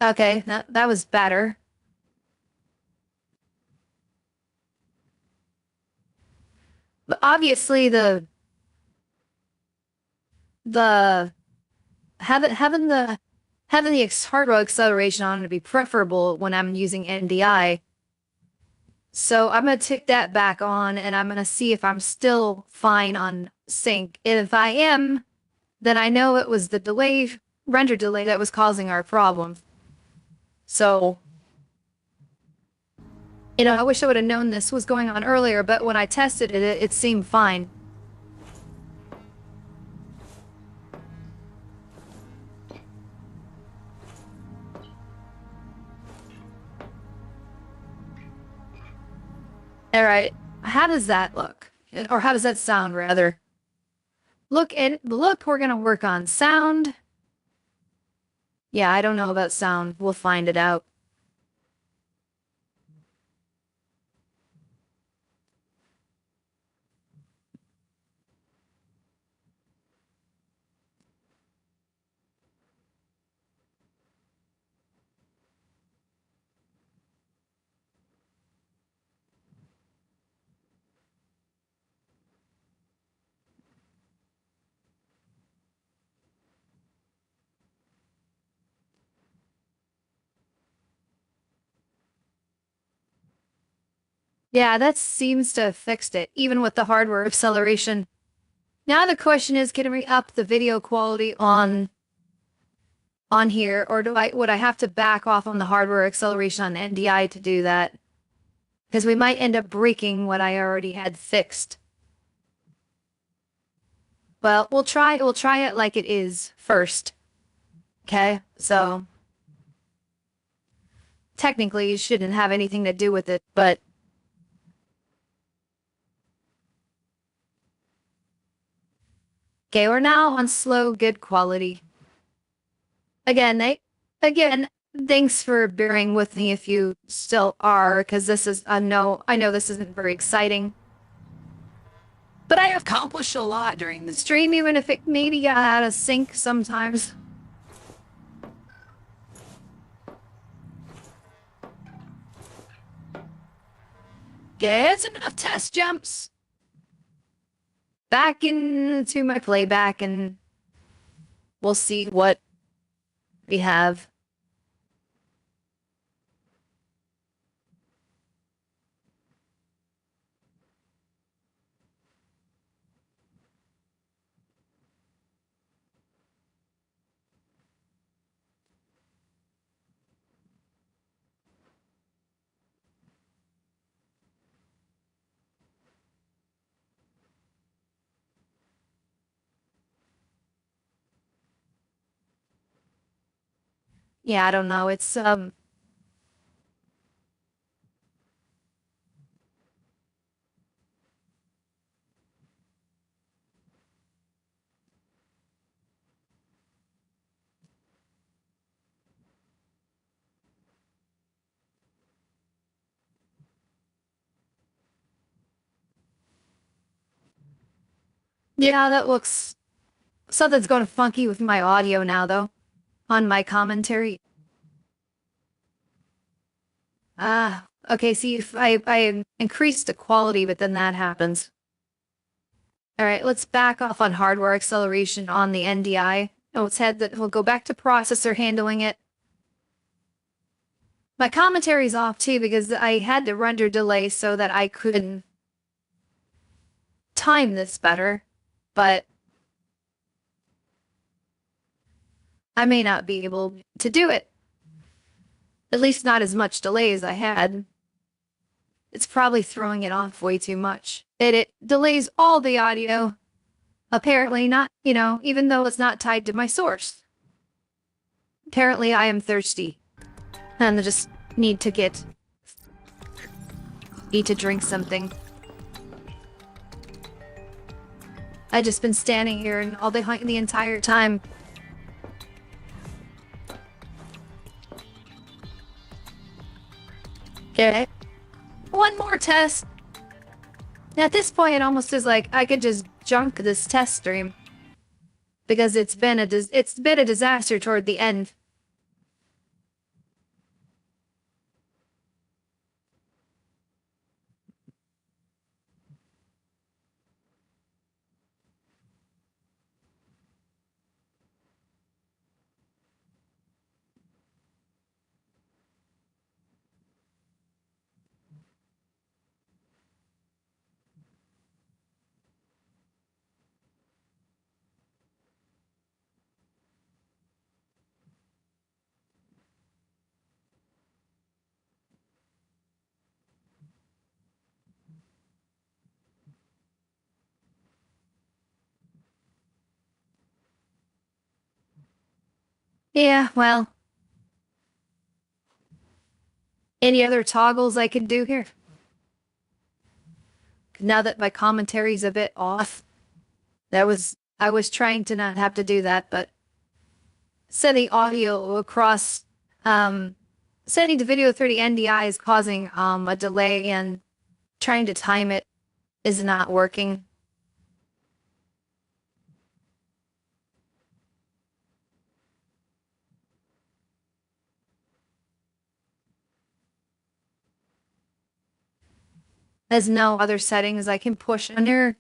Okay, that was better. But obviously the having the hardware acceleration on to be preferable when I'm using NDI. So I'm gonna tick that back on and I'm gonna see if I'm still fine on sync. If I am, then I know it was the render delay that was causing our problem. So, I wish I would have known this was going on earlier, but when I tested it, it seemed fine. Alright, how does that look? Or how does that sound, rather? Look, we're gonna work on sound. Yeah, I don't know about sound. We'll find it out. Yeah, that seems to have fixed it, even with the hardware acceleration. Now the question is, can we up the video quality on here, or would I have to back off on the hardware acceleration on NDI to do that? Because we might end up breaking what I already had fixed. Well, we'll try it like it is first. Okay, so technically you shouldn't have anything to do with it, but okay, we're now on slow, good quality. Again, thanks for bearing with me if you still are, because this is, I know this isn't very exciting. But I accomplished a lot during the Stream, even if it maybe got out of sync sometimes. Get enough test jumps. Back into my playback and we'll see what we have. Yeah, I don't know. It's yeah, that looks something's going funky with my audio now though on my commentary. Okay, see if I increase the quality, but then that happens. Alright, let's back off on hardware acceleration on the NDI. Oh, we'll go back to processor handling it. My commentary's off too because I had to render delay so that I could time this better, but I may not be able to do it. At least not as much delay as I had. It's probably throwing it off way too much. It delays all the audio. Apparently not, even though it's not tied to my source. Apparently I am thirsty. And I just need to drink something. I just been standing here and all the entire time. Okay. One more test. At this point, it almost is like I could just junk this test stream because it's been a disaster toward the end. Yeah, well. Any other toggles I could do here? Now that my commentary's a bit off. I was trying to not have to do that, but sending audio across, sending the video through the NDI is causing, a delay, and trying to time it is not working. There's no other settings I can push under.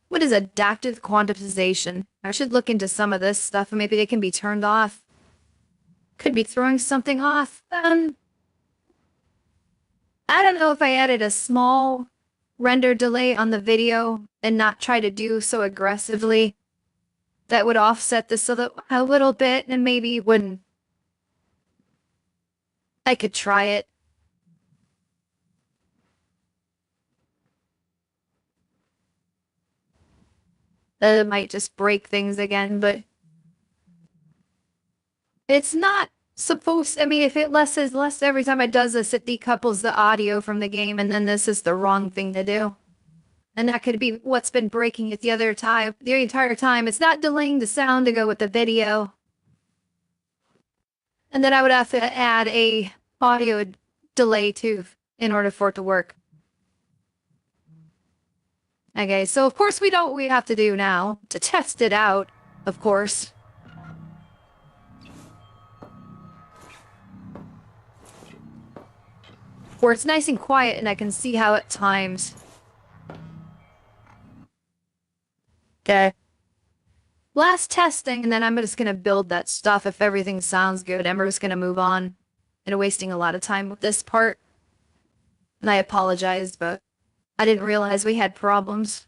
What is adaptive quantization? I should look into some of this stuff and maybe they can be turned off. Could be throwing something off. I don't know if I added a small render delay on the video and not try to do so aggressively. That would offset this a little bit and maybe wouldn't. I could try it. That might just break things again, but it's not supposed. I mean, if it less is less every time it does this, it decouples the audio from the game, and then this is the wrong thing to do. And that could be what's been breaking it the entire time. It's not delaying the sound to go with the video. And then I would have to add a audio delay too in order for it to work. Okay, so of course we have to do now to test it out, of course. Where it's nice and quiet and I can see how it times. Okay. Last testing, and then I'm just gonna build that stuff if everything sounds good. And we're just gonna move on. And wasting a lot of time with this part. And I apologize, but I didn't realize we had problems.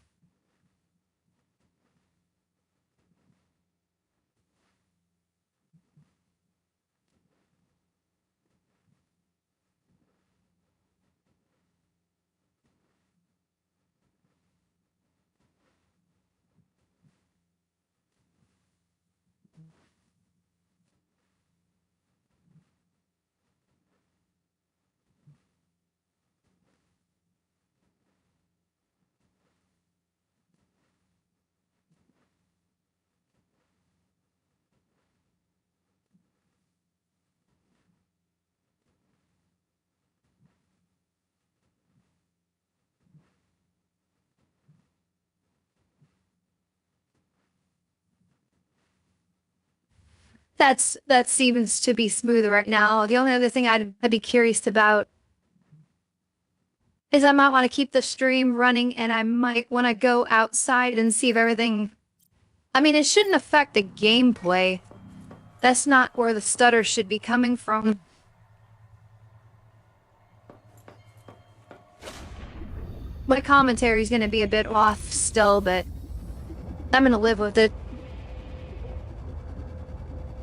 That seems to be smooth right now. The only other thing I'd be curious about is I might want to keep the stream running and I might want to go outside and see if everything... I mean, it shouldn't affect the gameplay. That's not where the stutter should be coming from. My commentary is going to be a bit off still, but I'm going to live with it.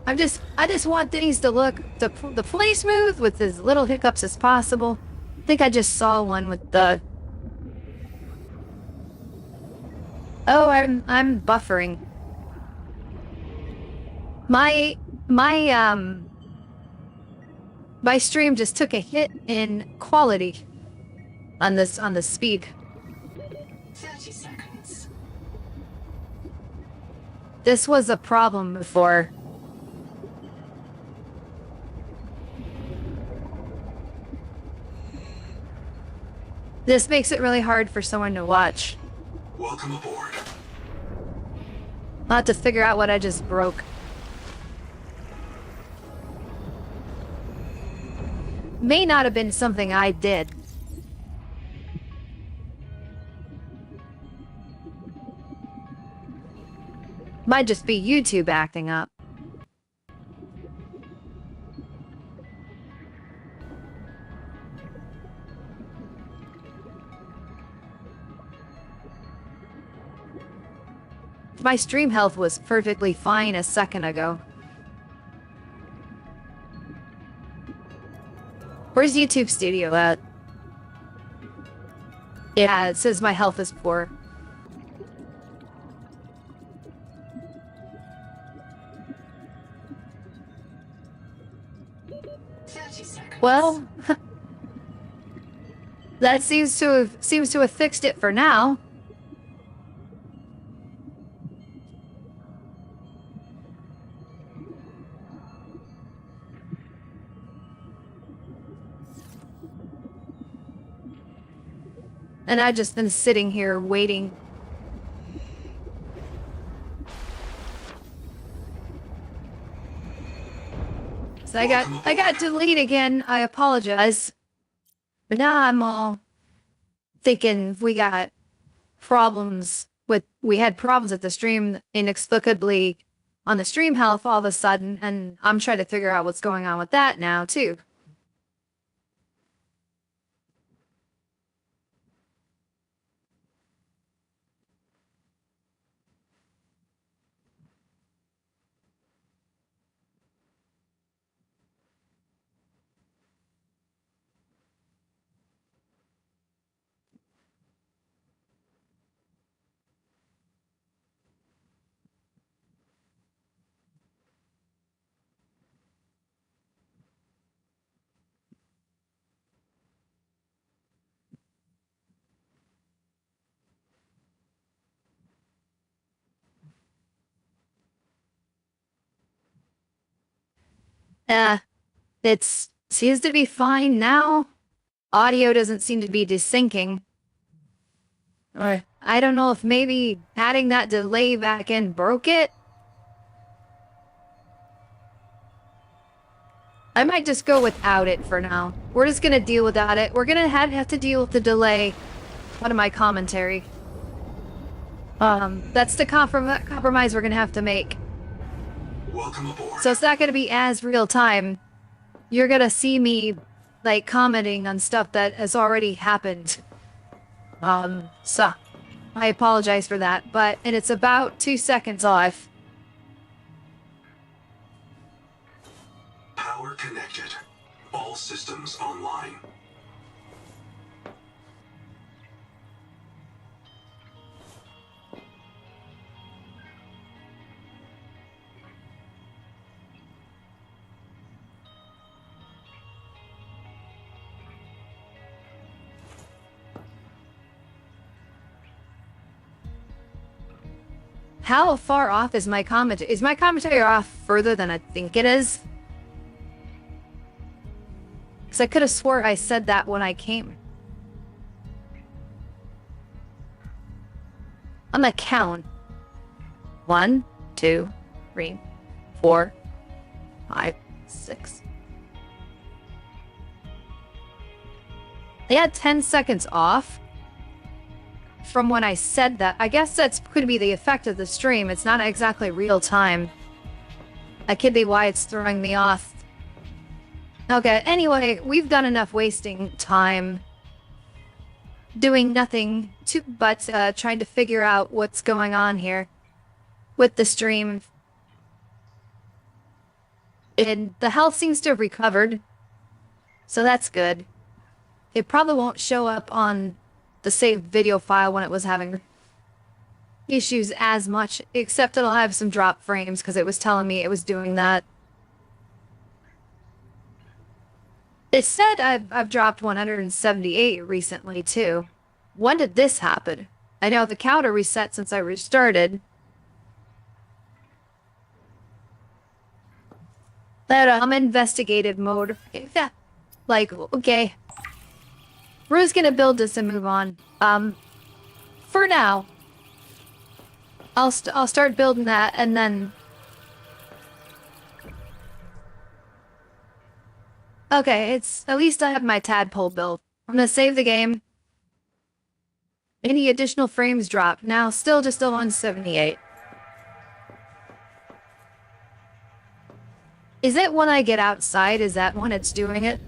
I just want things to look the play smooth with as little hiccups as possible. I think I just saw one with the... Oh, I'm buffering. My stream just took a hit in quality on the speed. 30 seconds. This was a problem before. This makes it really hard for someone to watch. Welcome aboard. I'll have to figure out what I just broke. May not have been something I did. Might just be YouTube acting up. My stream health was perfectly fine a second ago. Where's YouTube Studio at? Yeah, it says my health is poor. 30 seconds. Well, that seems to have fixed it for now. And I've just been sitting here waiting. So I got delayed again. I apologize. But now I'm all thinking we had problems with the stream inexplicably on the stream health all of a sudden, and I'm trying to figure out what's going on with that now too. It seems to be fine now. Audio doesn't seem to be desyncing. Or I don't know if maybe adding that delay back in broke it. I might just go without it for now. We're just gonna deal without it. We're gonna have to deal with the delay out of my commentary. That's the compromise we're gonna have to make. Welcome aboard. So it's not gonna be as real time. You're gonna see me, like, commenting on stuff that has already happened. So I apologize for that, and it's about 2 seconds off. Power connected. All systems online. How far off is my commentary? Is my commentary off further than I think it is? Because I could have swore I said that when I came. On the count. 1, 2, 3, 4, 5, 6. They had 10 seconds off from when I said that. I guess that's could be the effect of the stream. It's not exactly real time. That could be why it's throwing me off. Okay, anyway, we've done enough wasting time doing nothing but trying to figure out what's going on here with the stream. And the health seems to have recovered, so that's good. It probably won't show up on the saved video file when it was having issues as much, except it'll have some drop frames because it was telling me it was doing that. It said I've dropped 178 recently too. When did this happen? I know the counter reset since I restarted. That I'm investigative mode. Yeah. Like, okay. We're just gonna build this and move on. For now, I'll start building that, and then. Okay, at least I have my tadpole built. I'm gonna save the game. Any additional frames dropped. Now, still just a 178. Is it when I get outside? Is that when it's doing it?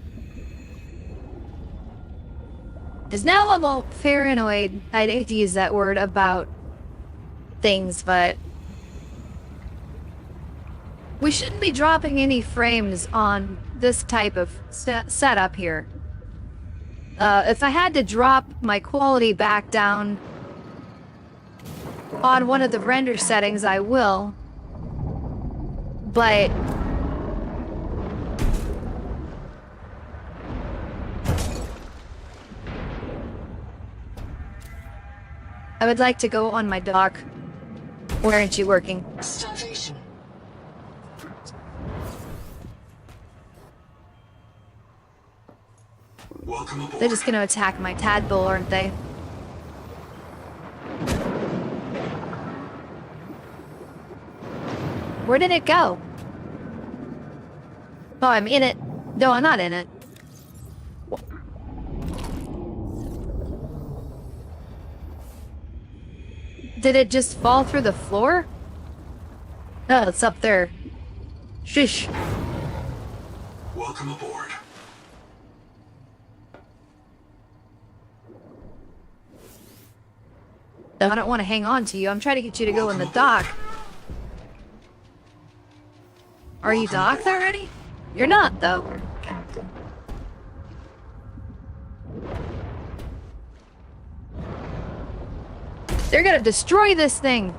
Because now I'm all paranoid. I'd hate to use that word about things, but we shouldn't be dropping any frames on this type of setup here. If I had to drop my quality back down on one of the render settings, I will. But I would like to go on my dock. Where aren't you working? Starvation. Welcome aboard. They're just gonna attack my tadpole, aren't they? Where did it go? Oh, I'm in it. No, I'm not in it. Did it just fall through the floor? Oh, it's up there. Shish. Welcome aboard. I don't want to hang on to you. I'm trying to get you to go in the dock. Are you docked already? You're not, though. They're gonna destroy this thing.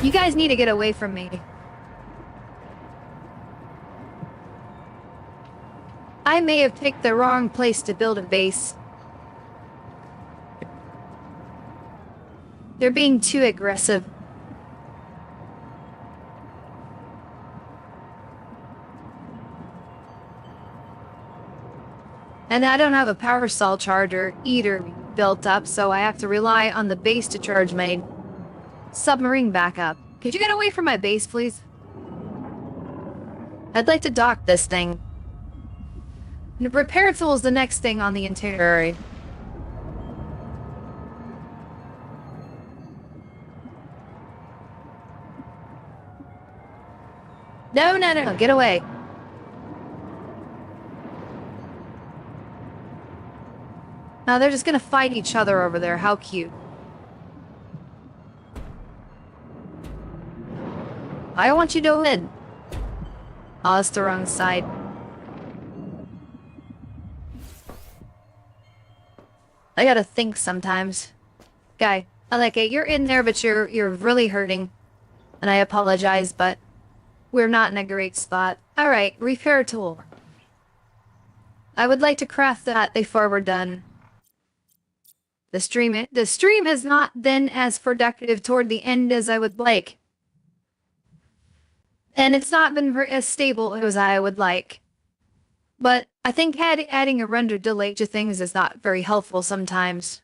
You guys need to get away from me. I may have picked the wrong place to build a base. They're being too aggressive. And I don't have a power cell charger either built up, so I have to rely on the base to charge my submarine backup. Could you get away from my base, please? I'd like to dock this thing. And repair tool is the next thing on the itinerary. No, no, no, get away. Now they're just gonna fight each other over there. How cute. I want you to win. Oh, it's the wrong side. I gotta think sometimes. Guy, I like it. You're in there, but you're really hurting. And I apologize, but we're not in a great spot. Alright, repair tool. I would like to craft that before we're done. The stream has not been as productive toward the end as I would like. And it's not been as stable as I would like. But I think adding a render delay to things is not very helpful sometimes.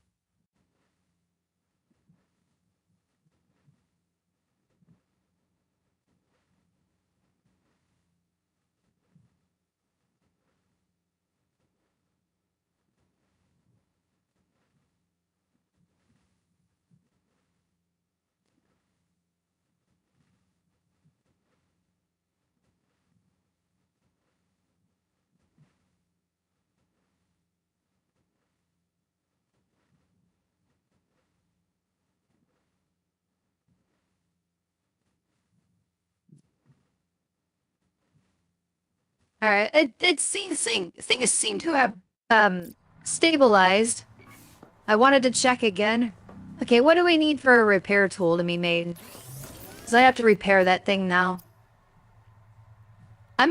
Alright, things seem to have, stabilized. I wanted to check again. Okay, what do we need for a repair tool to be made? Because I have to repair that thing now. I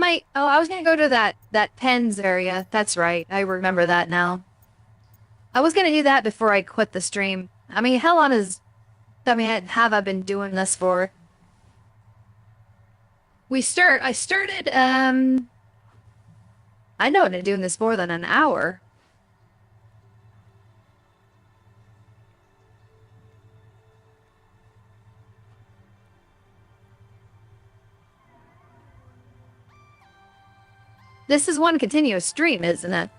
was gonna go to that pens area. That's right, I remember that now. I was gonna do that before I quit the stream. I mean, how long have I been doing this for? I started, I know I've been doing this more than an hour. This is one continuous stream, isn't it?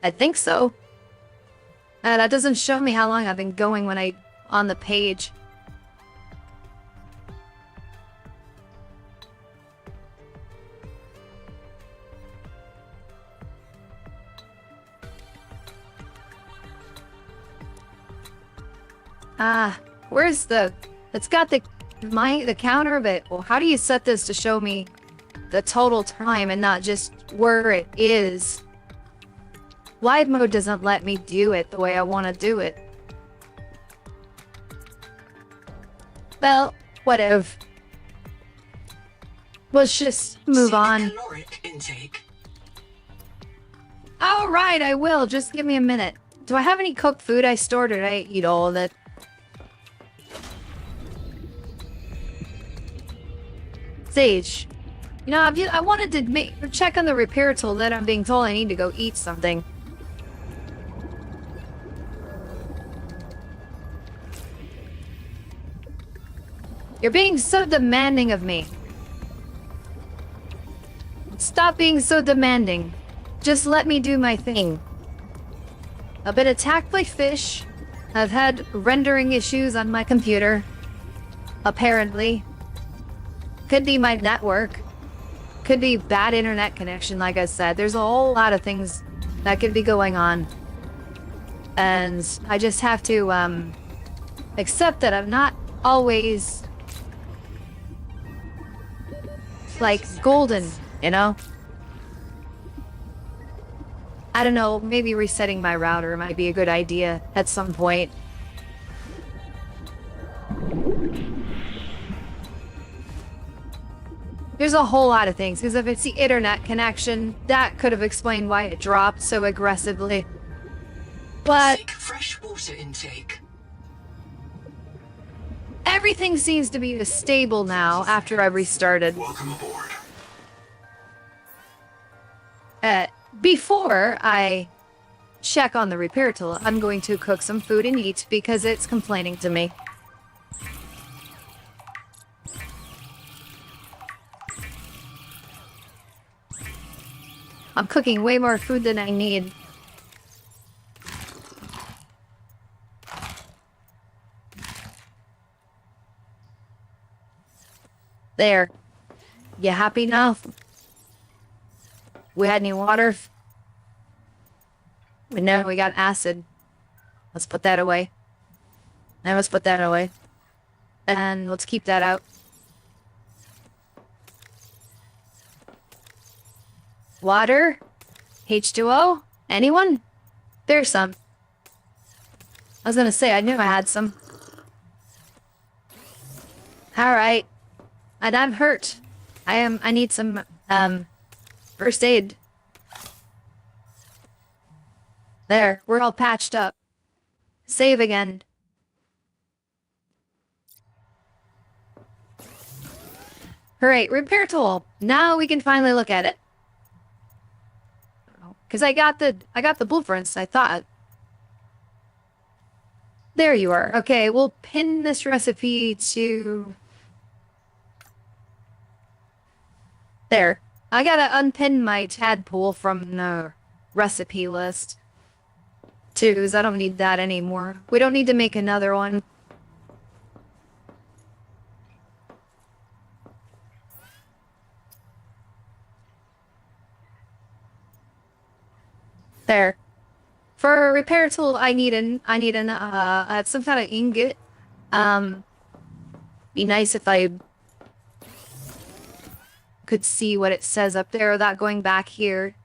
I think so. That doesn't show me how long I've been going on the page. Where's it's got the counter, but well, how do you set this to show me the total time and not just where it is? Live mode doesn't let me do it the way I want to do it. Well, whatever. Let's just move on. Caloric intake. Alright, I will. Just give me a minute. Do I have any cooked food I stored, or did I eat all of it? Sage. You know, I wanted to check on the repair tool, then I'm being told I need to go eat something. You're being so demanding of me. Stop being so demanding. Just let me do my thing. I've been attacked by fish. I've had rendering issues on my computer. Apparently. Could be my network. Could be bad internet connection, like I said. There's a whole lot of things that could be going on. And I just have to, accept that I'm not always, like, golden, you know? I don't know, maybe resetting my router might be a good idea at some point. There's a whole lot of things, because if it's the internet connection, that could have explained why it dropped so aggressively. But Thick fresh water intake. everything seems to be stable now after I restarted. Welcome aboard. Before I check on the repair tool, I'm going to cook some food and eat because it's complaining to me. I'm cooking way more food than I need. There. You happy now? We had any water? No, we got acid. Let's put that away. Now let's put that away. And let's keep that out. Water? H2O? Anyone? There's some. I was gonna say, I knew I had some. Alright. And I'm hurt. I need some, first aid. There, we're all patched up. Save again. Alright, repair tool. Now we can finally look at it. Because I got the blueprints, I thought. There you are. Okay, we'll pin this recipe to... There. I gotta unpin my tadpole from the recipe list. Too, because I don't need that anymore. We don't need to make another one. There. For a repair tool, I need some kind of ingot. Be nice if I could see what it says up there without going back here.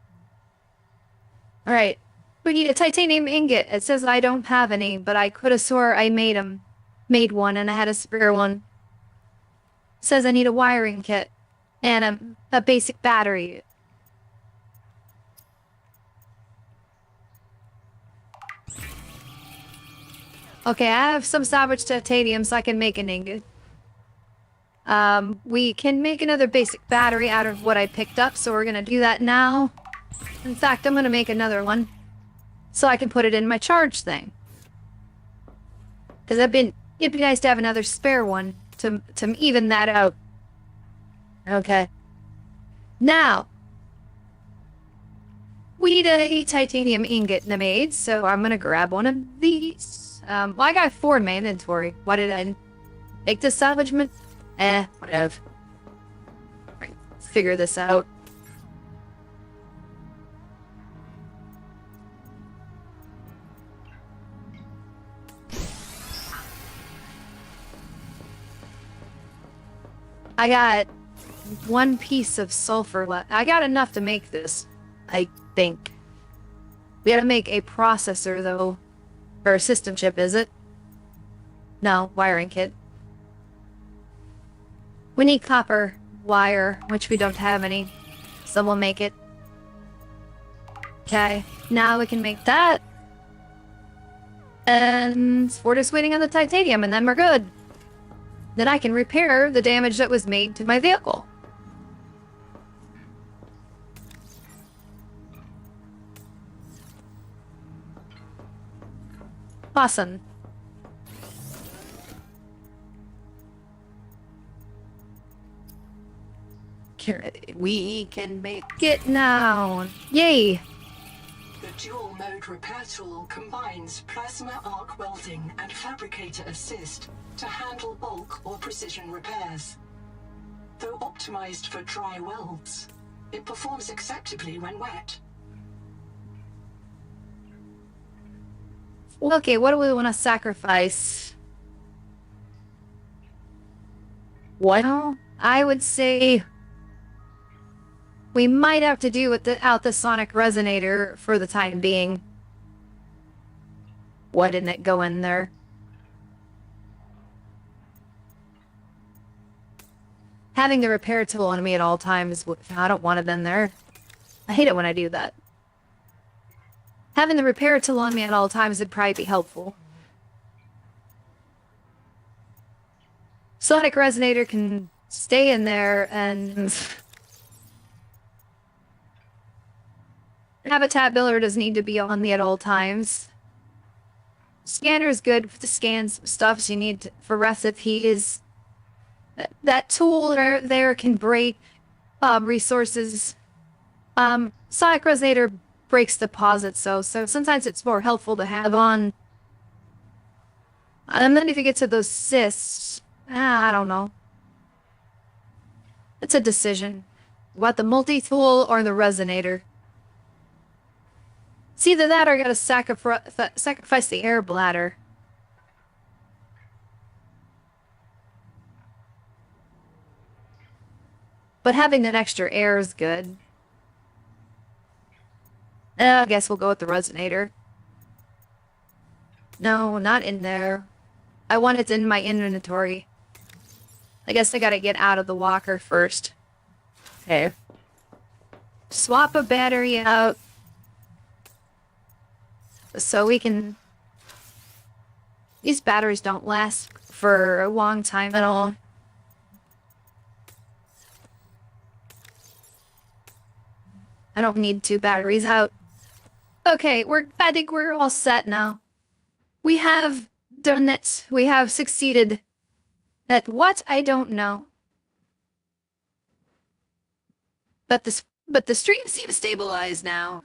Alright. We need a titanium ingot. It says I don't have any, but I could have swore I made one and I had a spare one. It says I need a wiring kit and a basic battery. Okay, I have some salvaged titanium so I can make an ingot. We can make another basic battery out of what I picked up, so we're gonna do that now. In fact, I'm gonna make another one so I can put it in my charge thing. Because it'd be nice to have another spare one to even that out. Okay. Now, we need a titanium ingot made, so I'm gonna grab one of these. Well, I got 4 in my inventory. Why did I make this salvagement? Whatever. Right, figure this out. I got 1 piece of sulfur left. I got enough to make this, I think. We gotta make a processor, though. Or a system chip, is it? No, wiring kit. We need copper wire, which we don't have any. So we'll make it. Okay, now we can make that. And we're just waiting on the titanium, and then we're good. Then I can repair the damage that was made to my vehicle. Awesome. We can make Get now. Yay. The dual mode repair tool combines plasma arc welding and fabricator assist to handle bulk or precision repairs. Though optimized for dry welds, it performs acceptably when wet. Okay, what do we want to sacrifice? Well, I would say we might have to do without the sonic resonator for the time being. Why didn't it go in there? Having the repair tool on me at all times, I don't want it in there. I hate it when I do that. Having the repair tool on me at all times would probably be helpful. Sonic resonator can stay in there, and habitat builder doesn't need to be on me at all times. Scanner is good to scan some stuff you need for recipes. That tool there can break resources. Sonic resonator breaks deposits, so sometimes it's more helpful to have on. And then if you get to those cysts, I don't know. It's a decision. What, the multi-tool or the resonator? It's either that or I gotta sacrifice the air bladder. But having that extra air is good. I guess we'll go with the resonator. No, not in there. I want it in my inventory. I guess I gotta get out of the walker first. Okay. Swap a battery out. So we can... These batteries don't last for a long time at all. I don't need 2 batteries out. Okay, I think we're all set now. We have done it. We have succeeded. At what? I don't know. But the stream seems stabilized now.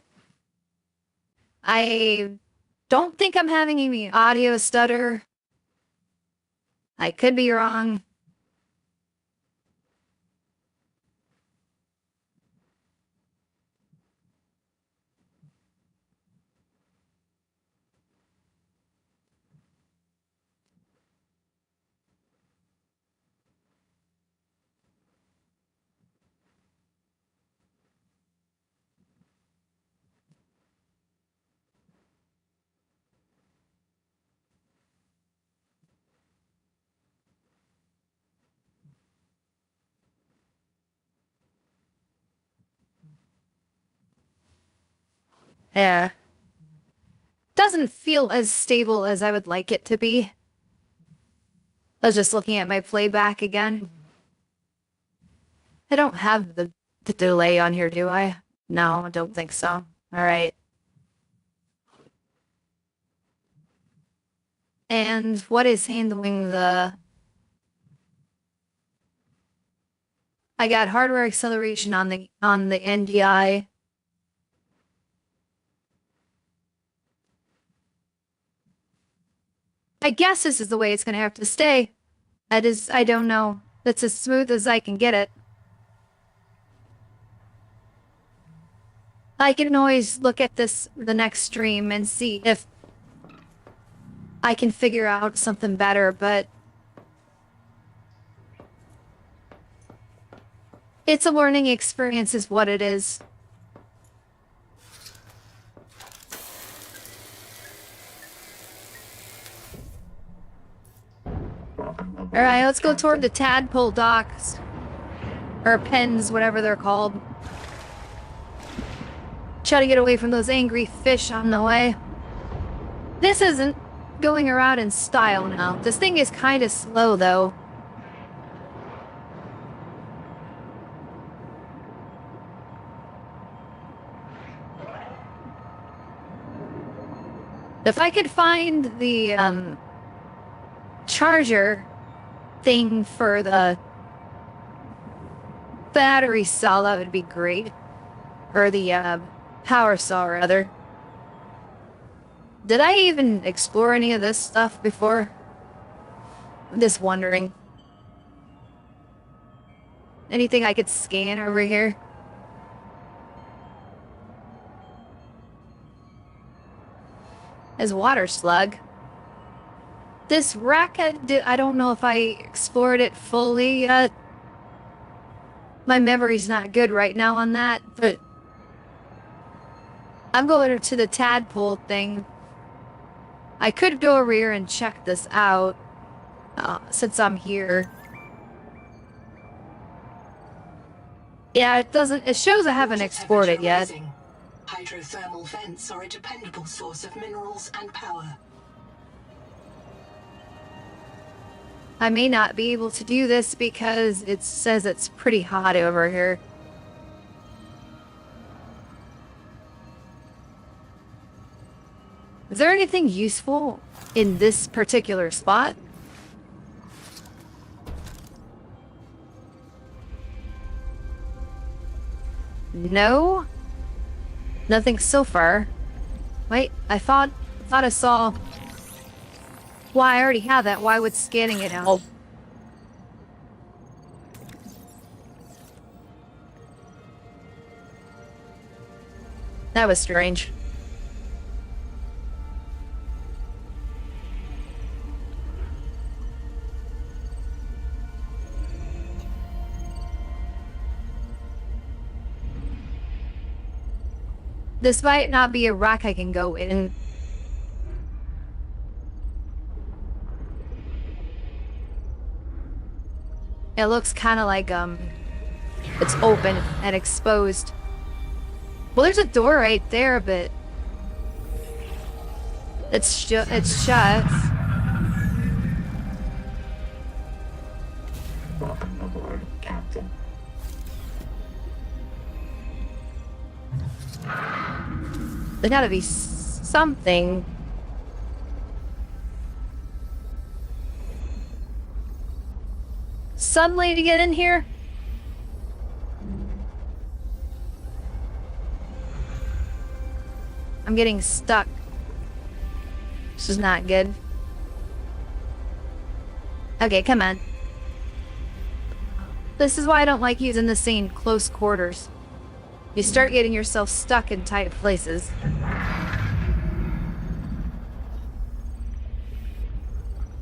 I don't think I'm having any audio stutter. I could be wrong. Yeah. Doesn't feel as stable as I would like it to be. I was just looking at my playback again. I don't have the delay on here, do I? No, I don't think so. Alright. And what is handling the... I got hardware acceleration on the NDI. I guess this is the way it's gonna have to stay. I don't know. That's as smooth as I can get it. I can always look at the next stream and see if I can figure out something better, but it's a learning experience is what it is. Alright, let's go toward the tadpole docks. Or pens, whatever they're called. Try to get away from those angry fish on the way. This isn't going around in style now. This thing is kind of slow, though. If I could find the charger thing for the battery cell, that would be great. Or the power saw, rather. Did I even explore any of this stuff before? I'm just wondering. Anything I could scan over here? As water slug. This rack, I don't know if I explored it fully yet. My memory's not good right now on that, but I'm going to the tadpole thing. I could go over here and check this out, since I'm here. Yeah, it shows I haven't explored it yet. Hydrothermal vents are a dependable source of minerals and power. I may not be able to do this because it says it's pretty hot over here. Is there anything useful in this particular spot? No? Nothing so far. Wait, I thought I saw... Why, I already have that. Why would scanning it help? That was strange. This might not be a rack I can go in. It looks kind of like, it's open and exposed. Well, there's a door right there, but it's shut. Welcome aboard, Captain. There gotta be something. Suddenly to get in here? I'm getting stuck. This is not good. Okay, come on. This is why I don't like using this scene close quarters. You start getting yourself stuck in tight places.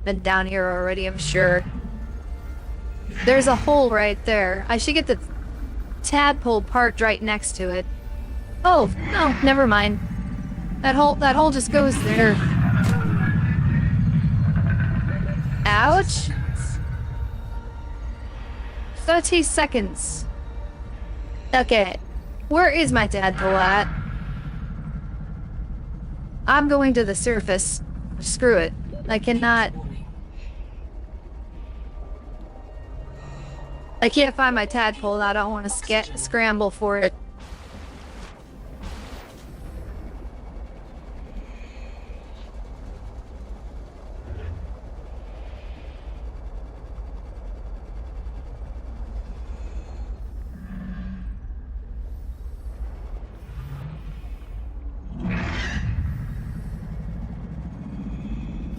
Been down here already, I'm sure. There's a hole right there. I should get the tadpole parked right next to it. Oh, no, never mind. That hole just goes there. Ouch. 30 seconds. Okay. Where is my tadpole at? I'm going to the surface. Screw it. I cannot... I can't find my tadpole. I don't want to scramble for it.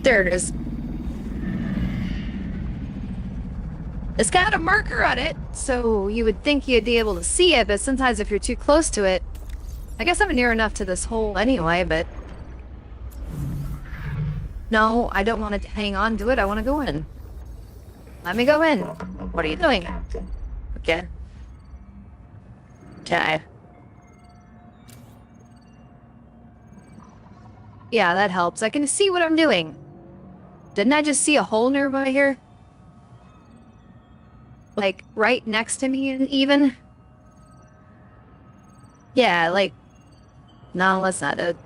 There it is. It's got a marker on it, so you would think you'd be able to see it, but sometimes if you're too close to it... I guess I'm near enough to this hole anyway, but... No, I don't want to hang on to it, I want to go in. Let me go in. What are you doing? Okay. Okay. Yeah, that helps. I can see what I'm doing. Didn't I just see a hole nearby here? Like, right next to me, even? Yeah, like... No, that's not it.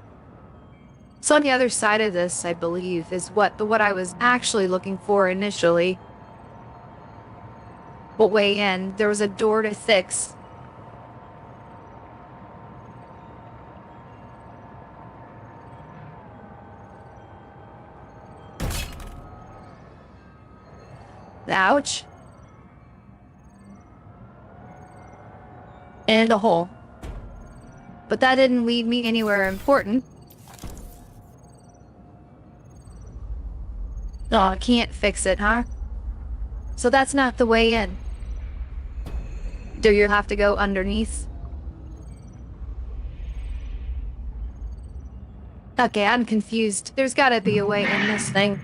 So on the other side of this, I believe, is what I was actually looking for initially. But way in, there was a door to fix. Ouch. And a hole. But that didn't lead me anywhere important. Oh, I can't fix it, huh? So that's not the way in. Do you have to go underneath? Okay, I'm confused. There's gotta be a way in this thing.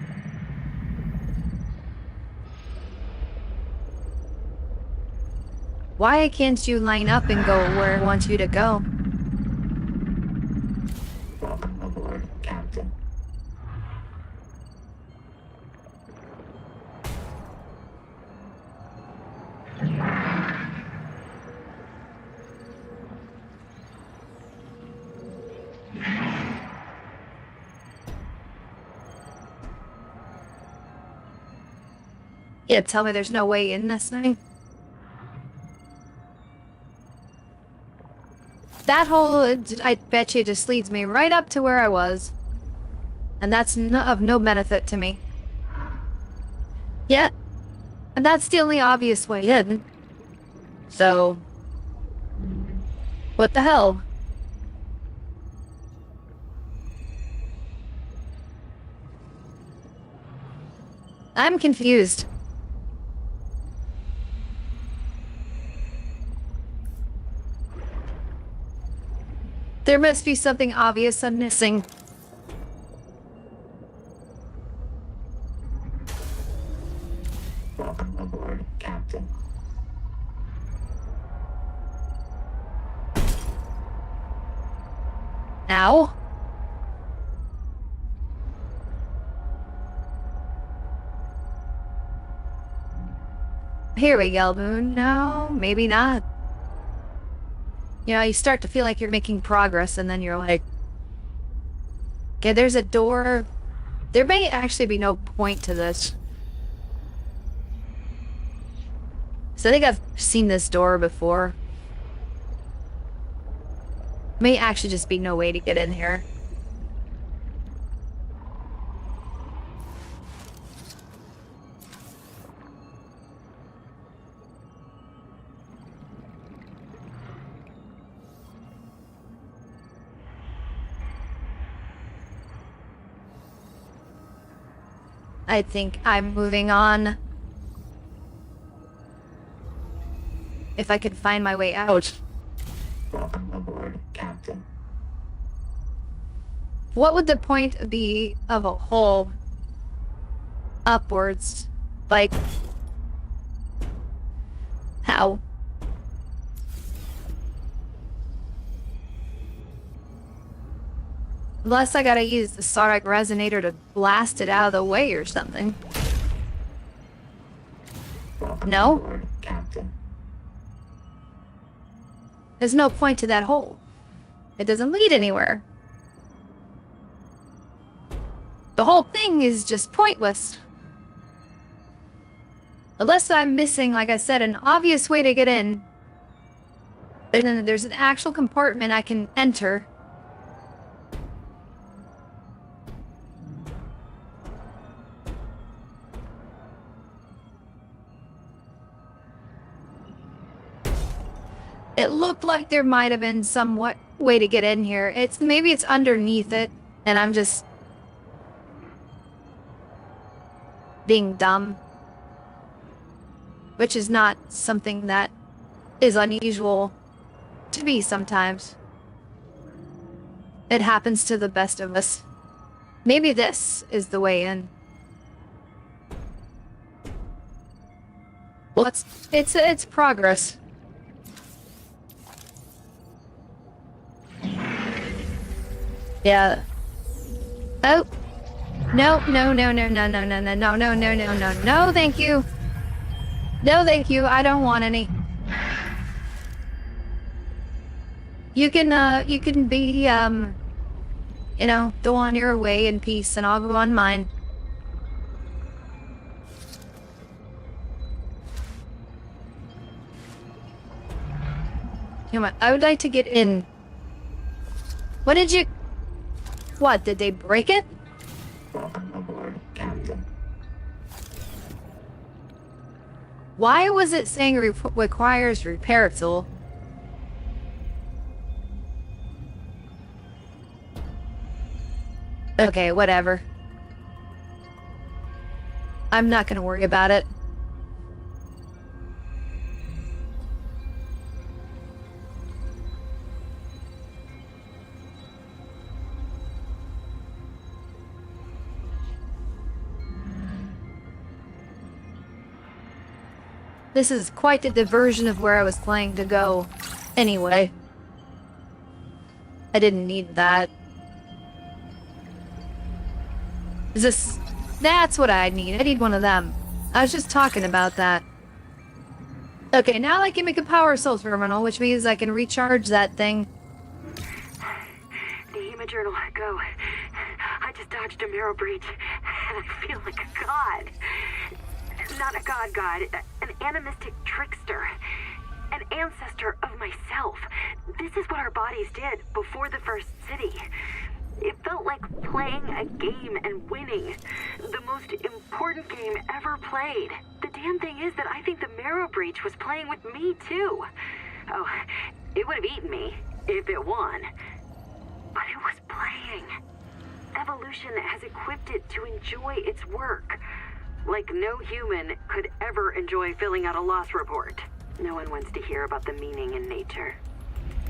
Why can't you line up and go where I want you to go? Welcome aboard, Captain. Yeah, tell me there's no way in this thing. That hole, I bet you, just leads me right up to where I was. And that's of no benefit to me. Yeah. And that's the only obvious way in. So... what the hell? I'm confused. There must be something obvious I'm missing. Welcome aboard, Captain. Now? Here we go, Moon. No, maybe not. You know, you start to feel like you're making progress, and then you're like, okay, there's a door. There may actually be no point to this. So I think I've seen this door before. May actually just be no way to get in here. I think I'm moving on. If I could find my way out. Welcome aboard, Captain. What would the point be of a hole upwards? Like, how? Unless I gotta use the sonic resonator to blast it out of the way or something. Welcome No? aboard, Captain. There's no point to that hole. It doesn't lead anywhere. The whole thing is just pointless. Unless I'm missing, like I said, an obvious way to get in. And then there's an actual compartment I can enter. It looked like there might have been some way to get in here. Maybe it's underneath it, and I'm just being dumb. Which is not something that is unusual to be sometimes. It happens to the best of us. Maybe this is the way in. Well, it's progress. Yeah. Oh. No, no, no, no, no, no, no, no, no, no, no, no, no, no, thank you. No, thank you. I don't want any. You can be, You know, go on your way in peace and I'll go on mine. Come on, I would like to get in. What did you... What, did they break it? Welcome aboard, Captain. Why was it saying requires repair tool? Okay, whatever. I'm not gonna worry about it. This is quite a diversion of where I was planning to go. Anyway. I didn't need that. Is this... That's what I need. I need one of them. I was just talking about that. Okay, now I can make a power soul terminal, which means I can recharge that thing. The Hema Journal, go. I just dodged a marrow breach, and I feel like a god. Not a god, an animistic trickster. An ancestor of myself. This is what our bodies did before the first city. It felt like playing a game and winning. The most important game ever played. The damn thing is that I think the marrow breach was playing with me too. Oh, it would have eaten me if it won. But it was playing. Evolution has equipped it to enjoy its work. Like no human could ever enjoy filling out a loss report. No one wants to hear about the meaning in nature.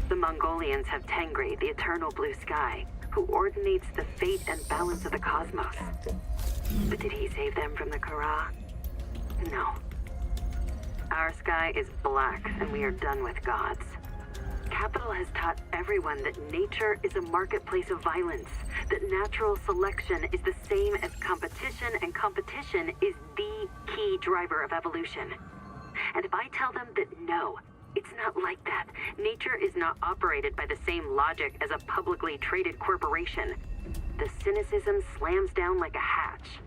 The Mongolians have Tengri, the eternal blue sky, who ordinates the fate and balance of the cosmos. But did he save them from the Kara? No. Our sky is black, and we are done with gods. Capital has taught everyone that nature is a marketplace of violence, that natural selection is the same as competition, and competition is the key driver of evolution. And if I tell them that no, it's not like that. Nature is not operated by the same logic as a publicly traded corporation. The cynicism slams down like a hatch.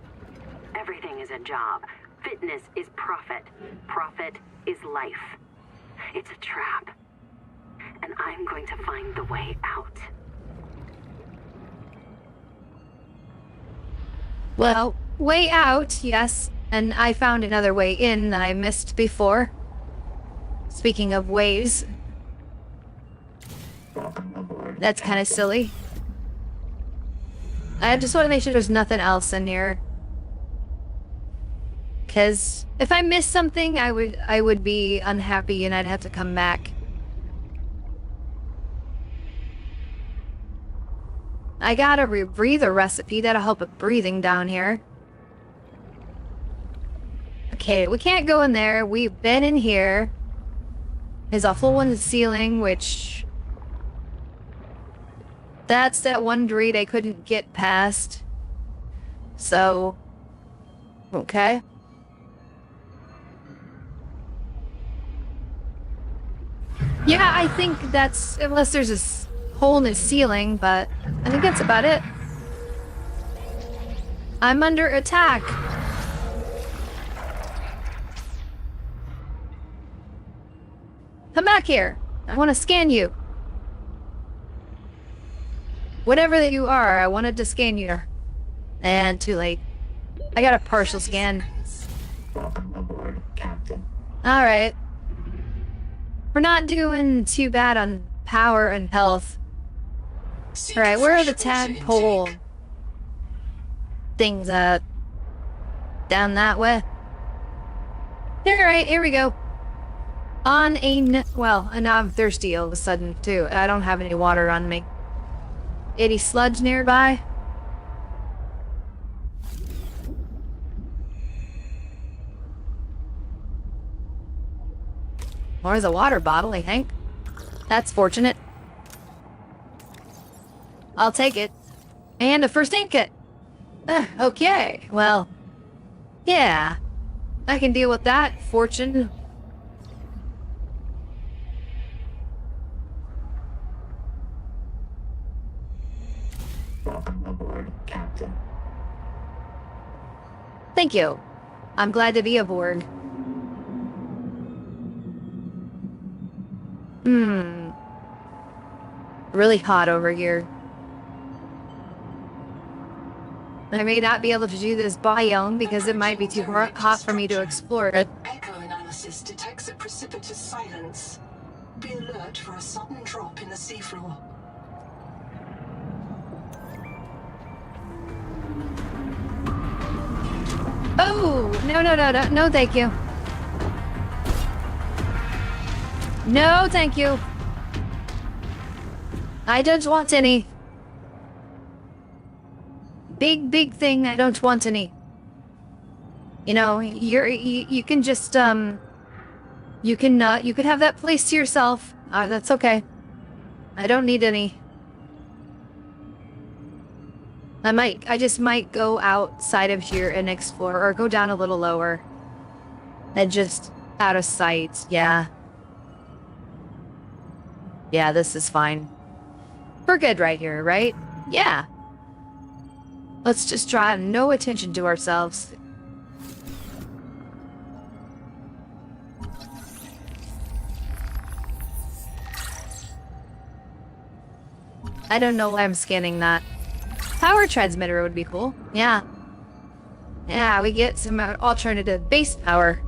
Everything is a job. Fitness is profit. Profit is life. It's a trap. And I'm going to find the way out. Well, way out, yes. And I found another way in that I missed before. Speaking of ways. Welcome aboard. That's kind of silly. I just want to make sure there's nothing else in here. Because if I missed something, I would be unhappy and I'd have to come back. I got a rebreather recipe that'll help with breathing down here. Okay, we can't go in there. We've been in here. There's a hole in the ceiling, which... That's that one grate I couldn't get past. So... Okay. Yeah, I think that's... Unless there's a hole in the ceiling, but I think that's about it. I'm under attack. Come back here. I want to scan you. Whatever that you are, I wanted to scan you. And too late. I got a partial scan. Welcome aboard, Captain. Alright. We're not doing too bad on power and health. Alright, where are the tadpole things at? Down that way? Alright, here we go. On a... Well, and now I'm thirsty all of a sudden, too. I don't have any water on me. Any sludge nearby? Or is a water bottle, I think. That's fortunate. I'll take it. And a first aid kit. Okay, well... Yeah. I can deal with that, fortune. Captain. Thank you. I'm glad to be aboard. Really hot over here. I may not be able to do this biome because it might be too hot for me to explore it. Echo analysis detects a precipitous silence. Be alert for a sudden drop in the seafloor. Oh, no, thank you. No, thank you. I don't want any. Big thing, I don't want any. You know, you can just, you can have that place to yourself. That's okay. I don't need any. I just might go outside of here and explore, or go down a little lower. And just out of sight, yeah. Yeah, this is fine. We're good right here, right? Yeah. Let's just draw no attention to ourselves. I don't know why I'm scanning that. Power transmitter would be cool. Yeah. Yeah, we get some alternative base power.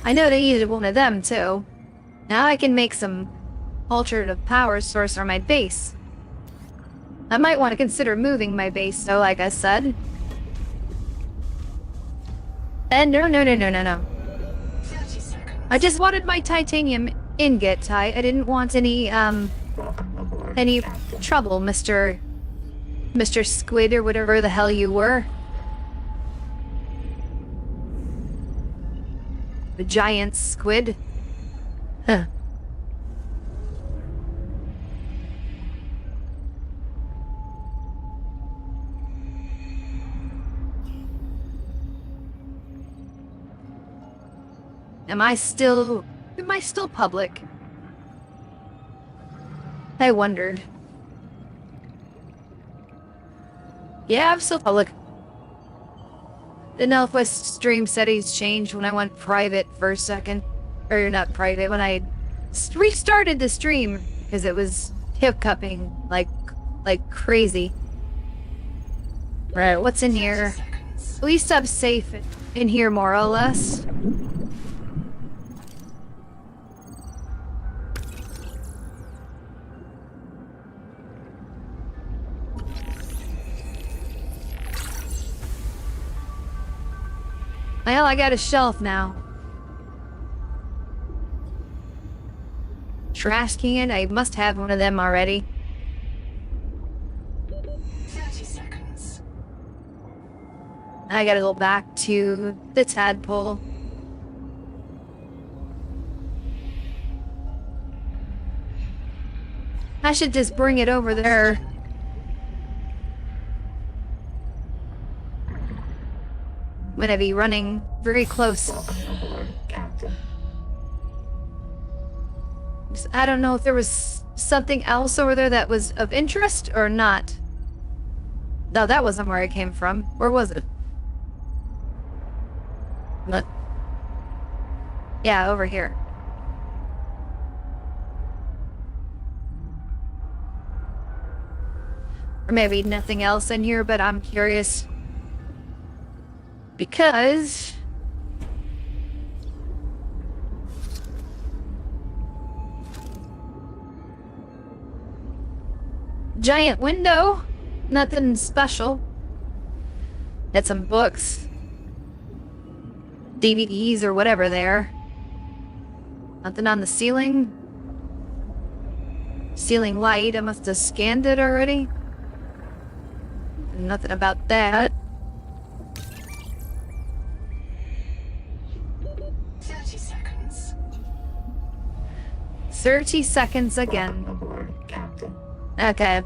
I know they needed one of them, too. Now I can make some alternative power source for my base. I might want to consider moving my base, though, like I said. And no. 30 seconds. I just wanted my titanium ingot. I didn't want any trouble, Mr. Squid, or whatever the hell you were. The giant squid. Huh. Am I still public? I wondered. Yeah, I'm still public. The Northwest stream settings changed when I went private for a second. Or not private, when I restarted the stream because it was hiccuping like crazy. Right, what's in here? At least I'm safe in here, more or less. Well, I got a shelf now. Trash can? I must have one of them already. 30 seconds. I gotta go back to the tadpole. I should just bring it over there. I'm gonna be running very close. Captain. I don't know if there was something else over there that was of interest or not. No, that wasn't where I came from. Where was it? But yeah, over here. Or maybe nothing else in here, but I'm curious. Because giant window, nothing special. Had some books, DVDs, or whatever there. Nothing on the ceiling. Ceiling light, I must have scanned it already. Nothing about that. 30 seconds. 30 seconds again. Aboard, Captain. Okay.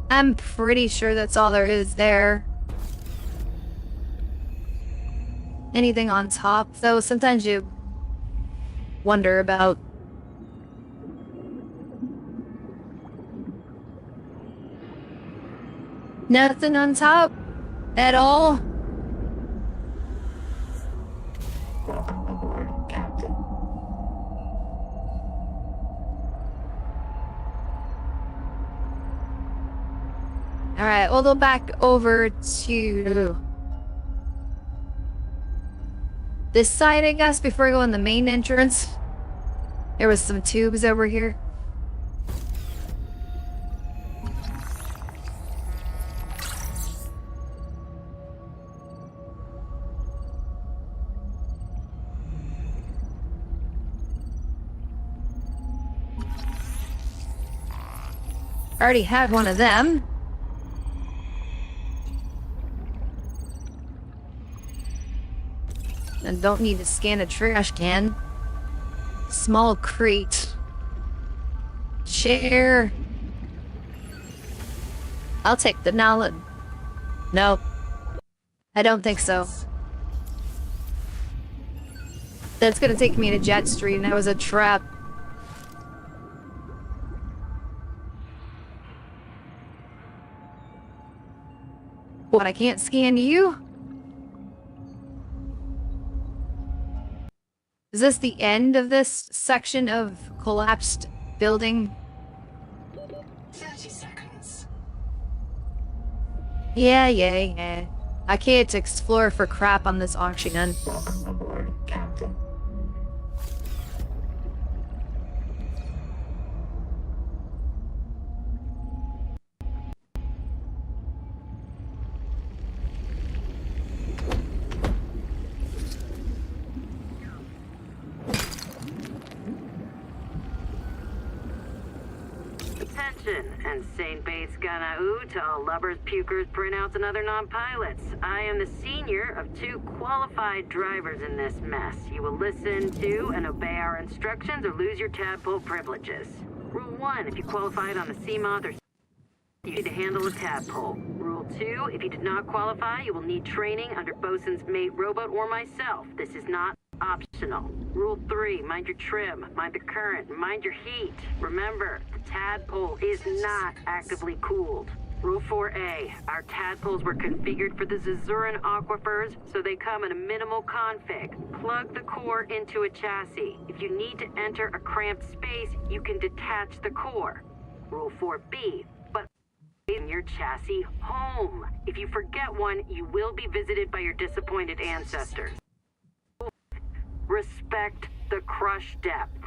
I'm pretty sure that's all there is there. Anything on top, though, sometimes you wonder about. Nothing on top at all. Welcome aboard, Captain. Alright, we'll go back over to this side, I guess, before we go in the main entrance. There was some tubes over here. Already had one of them. And don't need to scan a trash can. Small crate. Chair. I'll take the knowledge. No. I don't think so. That's gonna take me to Jet Street, and that was a trap. What, I can't scan you? Is this the end of this section of collapsed building? 30 seconds. Yeah. I can't explore for crap on this auction. Welcome aboard, Captain. Attention, and St. Bates Ganaú to all lubbers, pukers, printouts, and other non-pilots. I am the senior of 2 qualified drivers in this mess. You will listen to and obey our instructions or lose your tadpole privileges. Rule 1, if you qualified on the Seamoth or you need to handle a tadpole. Rule 2, if you did not qualify, you will need training under bosun's mate robot or myself. This is not optional. Rule 3, mind your trim, mind the current, mind your heat. Remember, the tadpole is not actively cooled. Rule 4A, our tadpoles were configured for the Zazuran aquifers, so they come in a minimal config. Plug the core into a chassis. If you need to enter a cramped space, you can detach the core. Rule 4B, but in your chassis home. If you forget one, you will be visited by your disappointed ancestors. Respect the crush depth.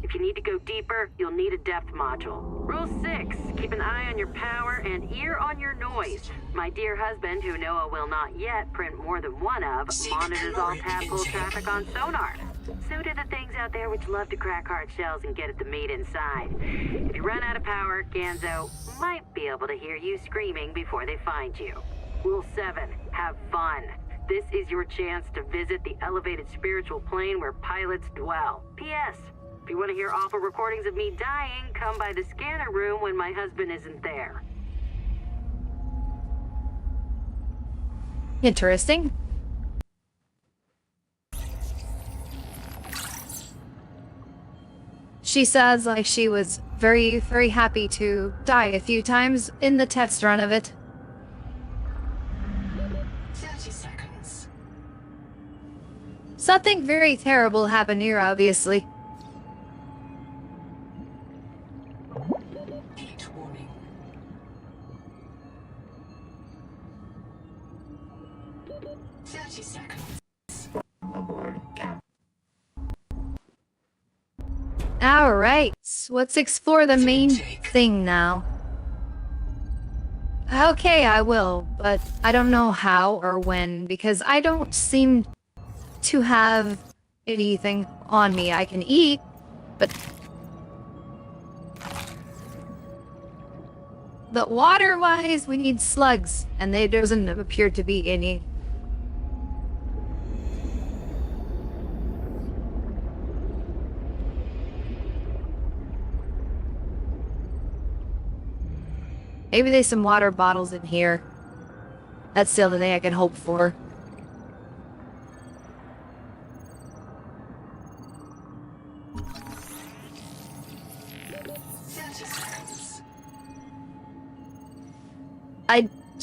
If you need to go deeper, you'll need a depth module. Rule 6, keep an eye on your power and ear on your noise. My dear husband, who Noah will not yet print more than one of, monitors all tadpole traffic on sonar. So do the things out there which love to crack hard shells and get at the meat inside. If you run out of power, Ganzo might be able to hear you screaming before they find you. Rule 7, have fun. This is your chance to visit the elevated spiritual plane where pilots dwell. P.S. If you want to hear awful recordings of me dying, come by the scanner room when my husband isn't there. Interesting. She sounds like she was very, very happy to die a few times in the test run of it. 30 seconds. Something very terrible happened here, obviously. Heat warning. 30 seconds. Aboard, Captain. Alright, let's explore the main thing now. Okay, I will, but I don't know how or when, because I don't seem to have anything on me I can eat, but water-wise, we need slugs, and there doesn't appear to be any. Maybe there's some water bottles in here. That's the only thing I can hope for.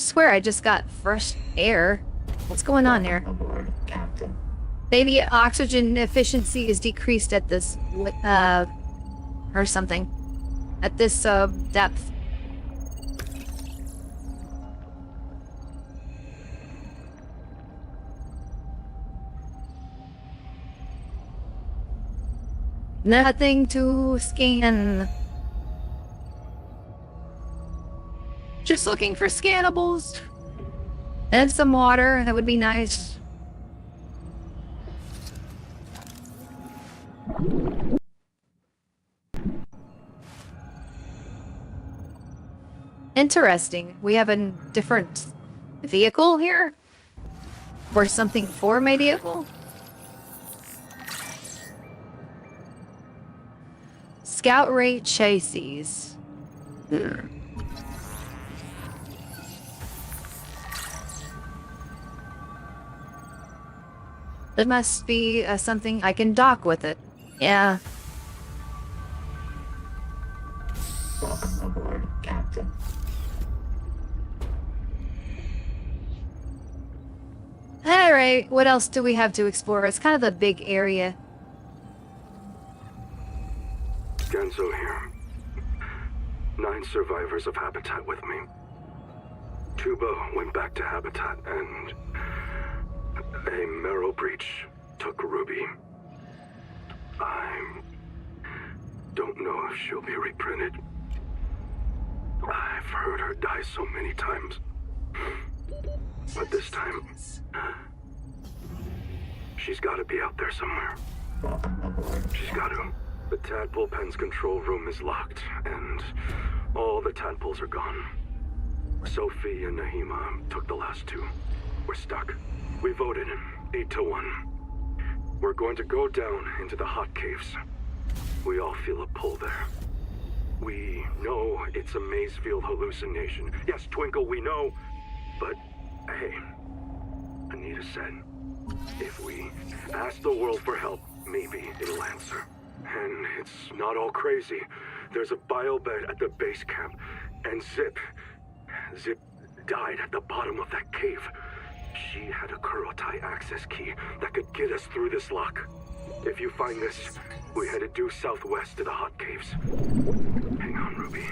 Swear I just got fresh air. What's going on there? Aboard, Captain. Maybe oxygen efficiency is decreased at this, or something. At this, depth. Nothing to scan. Just looking for scannables. And some water, that would be nice. Interesting. We have a different vehicle here? Or something for my vehicle? Scout rate chassis. It must be something I can dock with it. Yeah. Welcome aboard, Captain. Alright, what else do we have to explore? It's kind of a big area. Genzo here. 9 survivors of Habitat with me. Tuba went back to Habitat and a marrow breach took Ruby. I don't know if she'll be reprinted. I've heard her die so many times. But this time, she's gotta be out there somewhere. Welcome aboard. She's got to. The tadpole pen's control room is locked, and all the tadpoles are gone. Sophie and Nahima took the last 2. We're stuck. We voted 8-1. We're going to go down into the hot caves. We all feel a pull there. We know it's a Mazefield hallucination. Yes, Twinkle, we know. But, hey, Anita said, if we ask the world for help, maybe it'll answer. And it's not all crazy. There's a biobed at the base camp, and Zip died at the bottom of that cave. She had a Kurotai access key that could get us through this lock. If you find this, we headed due southwest to the hot caves. Hang on, Ruby.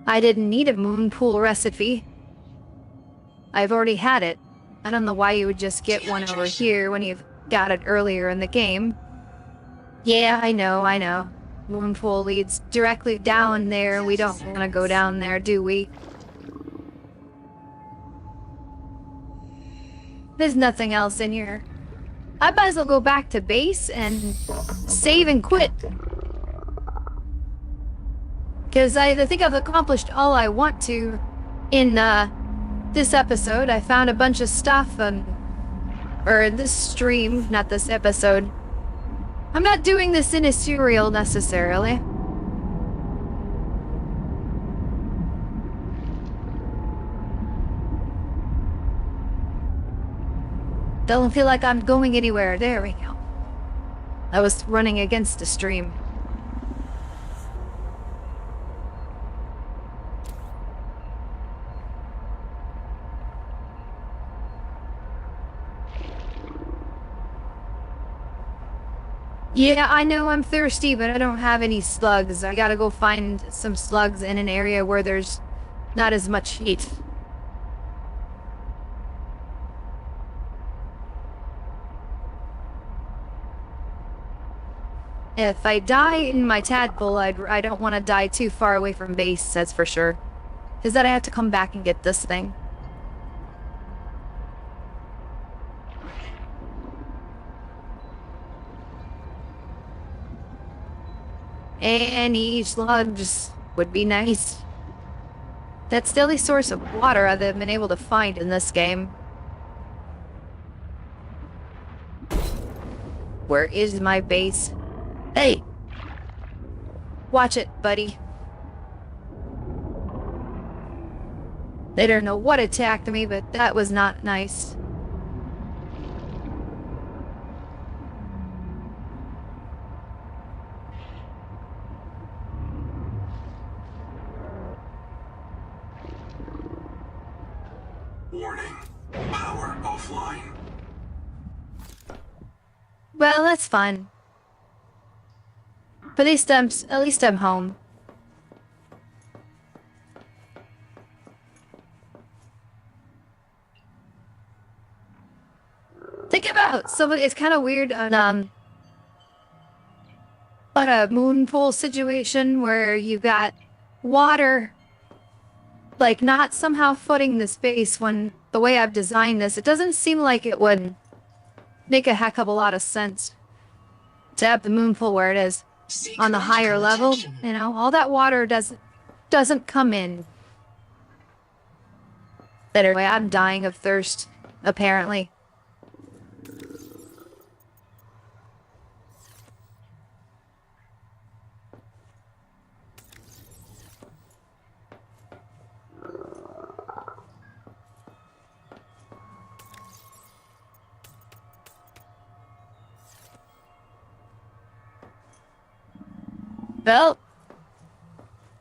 I didn't need a moon pool recipe. I've already had it. I don't know why you would just get one over here when you've got it earlier in the game. Yeah, I know. Moon pool leads directly down there. We don't want to go down there, do we? There's nothing else in here. I might as well go back to base and save and quit. Because I think I've accomplished all I want to in this episode. I found a bunch of stuff or this stream, not this episode. I'm not doing this in a serial necessarily. Don't feel like I'm going anywhere. There we go. I was running against the stream. Yeah, I know I'm thirsty, but I don't have any slugs. I gotta go find some slugs in an area where there's not as much heat. If I die in my tadpole, I don't want to die too far away from base, that's for sure. Is that I have to come back and get this thing. Any slugs would be nice. That's the only source of water I've been able to find in this game. Where is my base? Hey! Watch it, buddy. They don't know what attacked me, but that was not nice. Warning. Power offline. Well, that's fun. But at least I'm home. Think about somebody. It's kind of weird on like a moon pool situation where you got water, like not somehow footing the space. When the way I've designed this, it doesn't seem like it would make a heck of a lot of sense to have the moon pool where it is on the higher level. You know, all that water doesn't come in. Anyway, I'm dying of thirst, apparently. Well,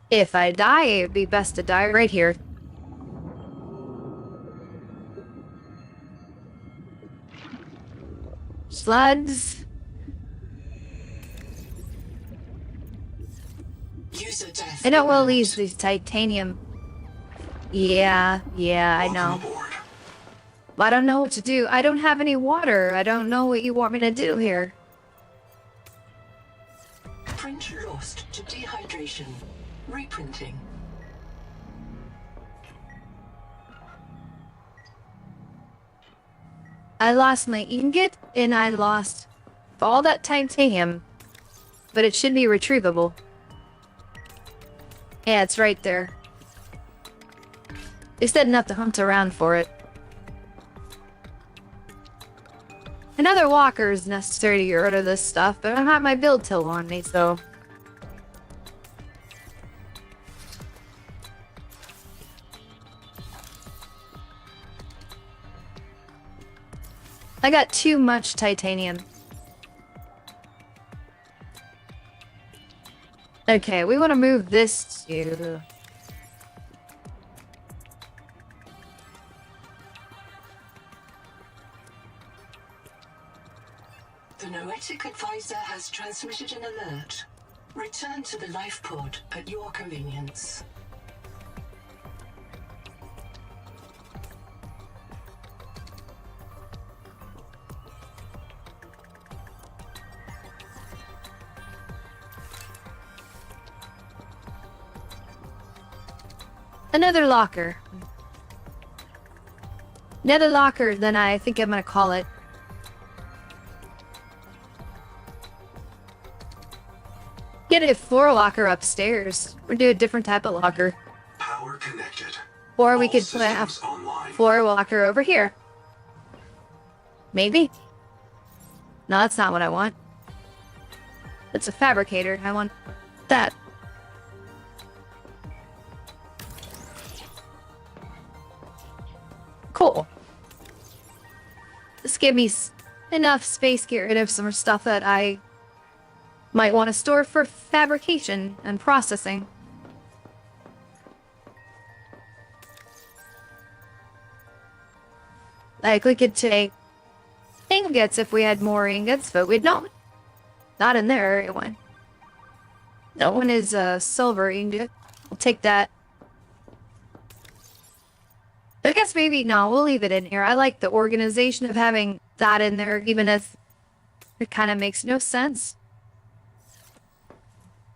if I die, it'd be best to die right here. Slugs. User death. I know we'll use these titanium. Yeah, I know. Welcome aboard. I don't know what to do. I don't have any water. I don't know what you want me to do here. Print lost to dehydration. Reprinting. I lost my ingot, and I lost all that titanium. But it should be retrievable. Yeah, it's right there. They said enough to hunt around for it. Another walker is necessary to get rid of this stuff, but I don't have my build tool on me, so... I got too much titanium. Okay, we want to move this to... The Noetic Advisor has transmitted an alert. Return to the life pod at your convenience. Another locker. Another locker, then I think I'm gonna call it. Get a floor locker upstairs. Or do a different type of locker. Power connected. Or we All could put a systems online. floor locker over here. Maybe? No, that's not what I want. It's a fabricator. I want that. Cool. This gave me enough space to get rid of some stuff that I might want to store for fabrication and processing. Like, we could take ingots if we had more ingots, but we don't. Not in there, everyone. No one is a silver ingot. We'll take that. I guess maybe, no, we'll leave it in here. I like the organization of having that in there, even if it kind of makes no sense.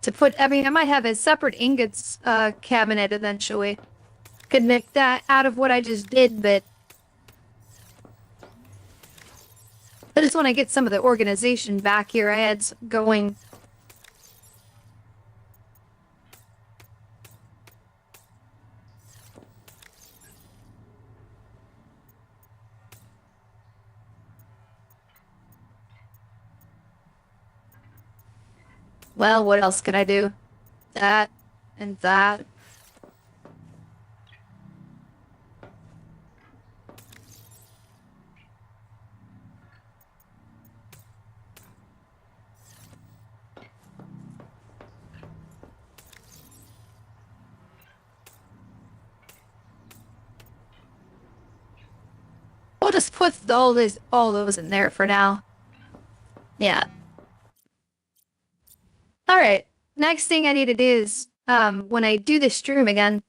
To put, I mean, I might have a separate ingots cabinet eventually. Could make that out of what I just did, but I just want to get some of the organization back here I had going. Well, what else could I do? That and that. I'll just put all those in there for now. Yeah. Alright. Next thing I need to do is, when I do the stream again,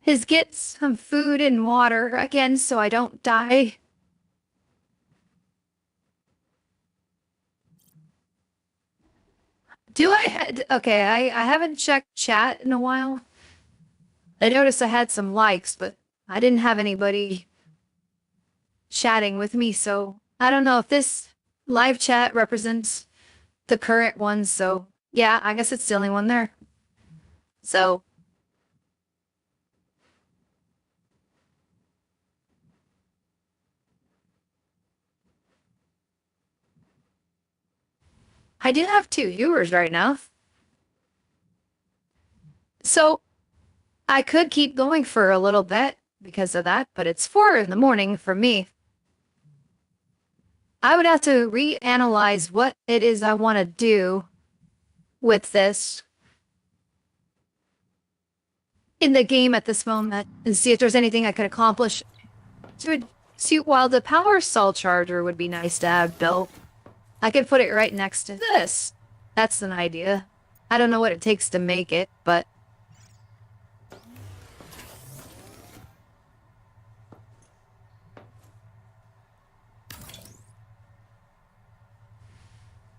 is get some food and water again so I don't die. Okay, I haven't checked chat in a while. I noticed I had some likes, but I didn't have anybody chatting with me, so I don't know if this live chat represents the current one, so yeah, I guess it's the only one there. So I do have 2 viewers right now. So I could keep going for a little bit because of that, but it's 4 in the morning for me. I would have to reanalyze what it is I want to do with this in the game at this moment and see if there's anything I could accomplish. While the power cell charger would be nice to have built, I could put it right next to this. That's an idea. I don't know what it takes to make it, but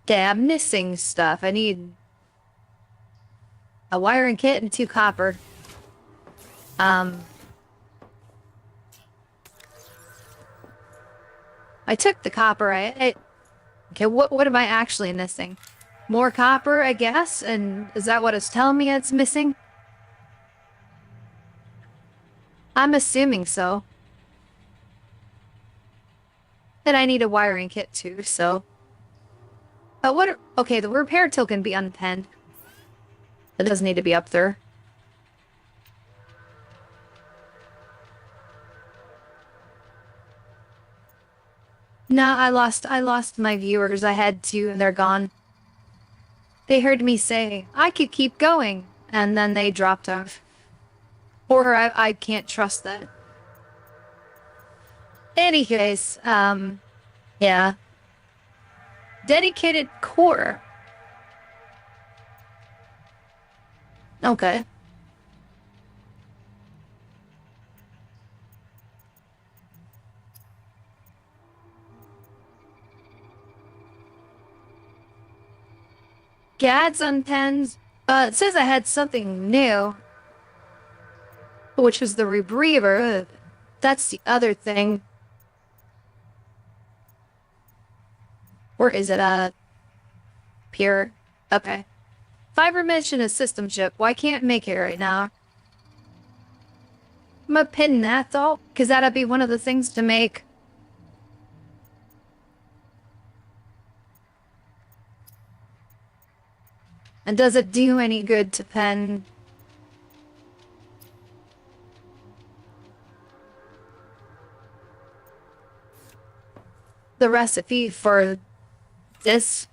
yeah, I'm missing stuff. I need a wiring kit and 2 copper. I took the copper. Okay, what am I actually missing? More copper, I guess? And is that what it's telling me it's missing? I'm assuming so. And I need a wiring kit too, so. But okay, the repair tool can be unpenned. It doesn't need to be up there. No, I lost my viewers. I had 2 and they're gone. They heard me say, I could keep going, and then they dropped off. Or I can't trust that. Anyways, yeah. Dedicated core. Okay. Gads on pens. It says I had something new. Which was the rebreather. That's the other thing. Or is it pure? Okay. Fiber mesh and a system chip. Why can't make it right now? I'm gonna pin that though, because that'd be one of the things to make. And does it do any good to pen? The recipe for this?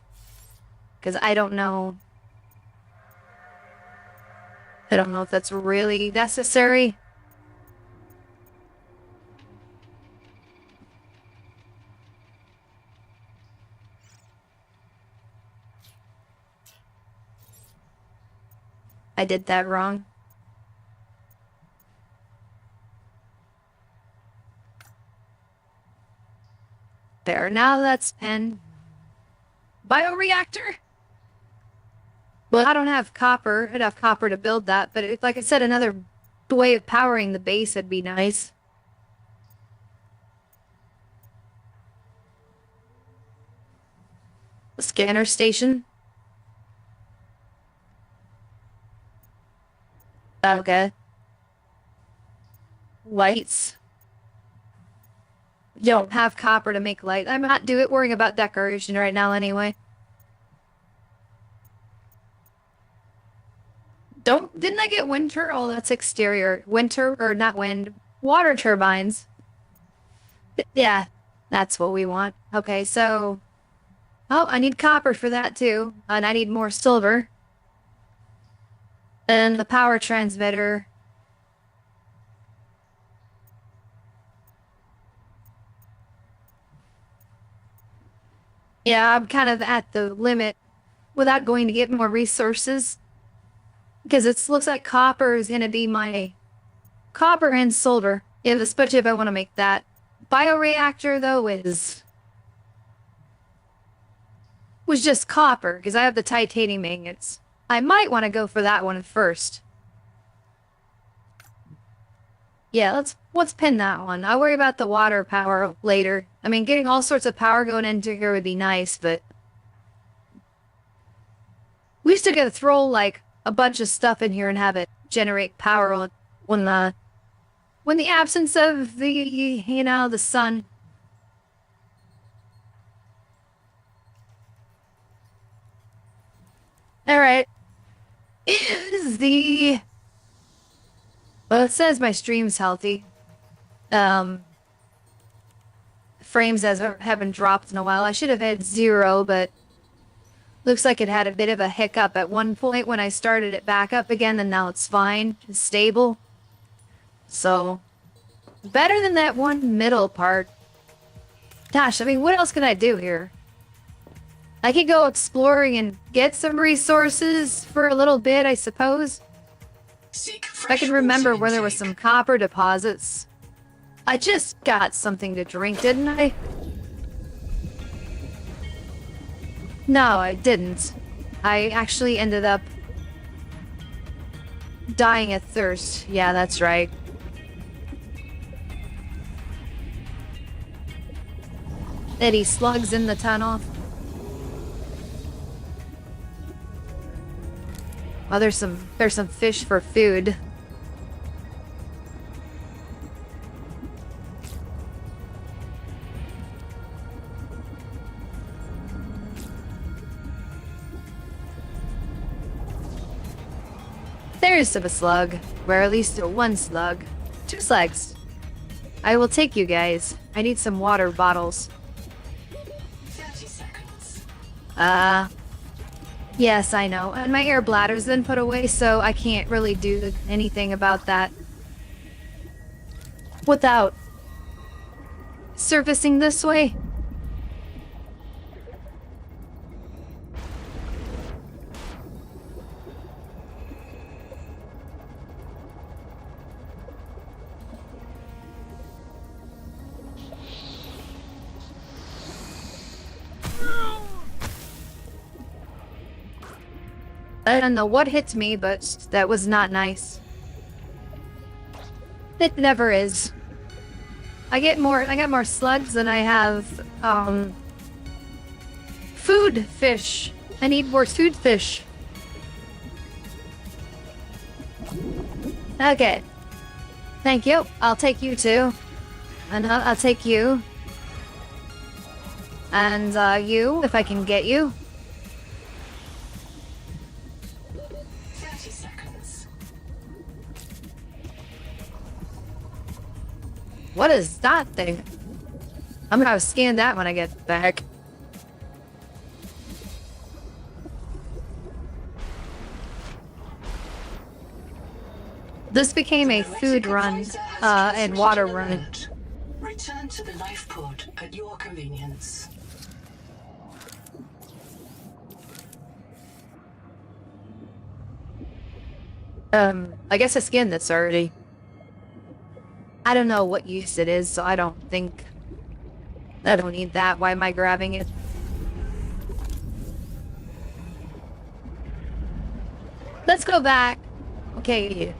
Because I don't know. I don't know if that's really necessary. I did that wrong. There, now that's pen. Bioreactor? Well, I don't have copper. I'd have copper to build that, but like I said, another way of powering the base would be nice. A scanner station. Okay. Lights. Don't have copper to make light. I'm not worrying about decoration right now anyway. Didn't I get winter? Oh, that's exterior. Winter, or not wind. Water turbines. Yeah, that's what we want. Okay, so. Oh, I need copper for that too. And I need more silver. And the power transmitter. Yeah, I'm kind of at the limit without going to get more resources. Because it looks like copper is going to be my copper and solder. Yeah, especially if I want to make that. Bioreactor, though, was just copper, because I have the titanium ingots. I might want to go for that one first. Yeah, let's pin that one. I'll worry about the water power later. I mean, getting all sorts of power going into here would be nice, but we still gotta throw, like, a bunch of stuff in here and have it generate power when the absence of the sun. Alright. Well, it says my stream's healthy. Frames haven't dropped in a while. I should have had 0, but looks like it had a bit of a hiccup at one point when I started it back up again, and now it's fine. It's stable. So, better than that one middle part. Gosh, I mean, what else can I do here? I could go exploring and get some resources for a little bit, I suppose. If I can remember where there was some copper deposits. I just got something to drink, didn't I? No, I didn't. I actually ended up dying of thirst. Yeah, that's right. Eddie slugs in the tunnel. Oh, there's some fish for food. There's a slug. Or at least one slug. 2 slugs. I will take you guys. I need some water bottles. 30 seconds. Yes, I know. And my air bladder's been put away, so I can't really do anything about that without surfacing this way. I don't know what hit me, but that was not nice. It never is. I got more slugs than I have, food fish. I need more food fish. Okay. Thank you. I'll take you too. And I'll take you. And, you, if I can get you. 30 seconds. What is that thing? I'm gonna scan that when I get back. This became a food run, and water run. Return to the life pod at your convenience. I guess I scanned this already. I don't know what use it is, so I don't need that. Why am I grabbing it? Let's go back. Okay.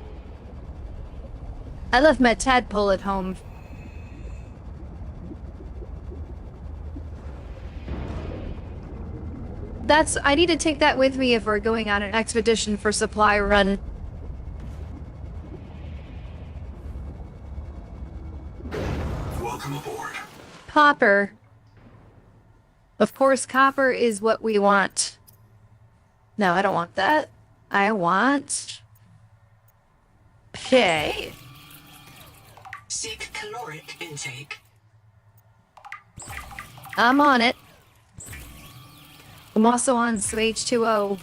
I left my tadpole at home. I need to take that with me if we're going on an expedition for supply run. Welcome aboard. Copper. Of course, copper is what we want. No, I don't want that. I want... Okay. Seek caloric intake. I'm on it. I'm also on some H2O.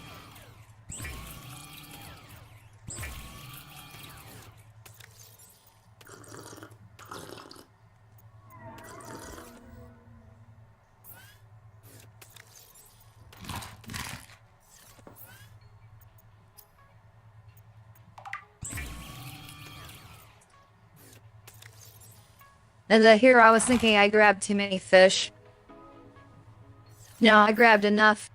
And here I was thinking I grabbed too many fish. No, I grabbed enough.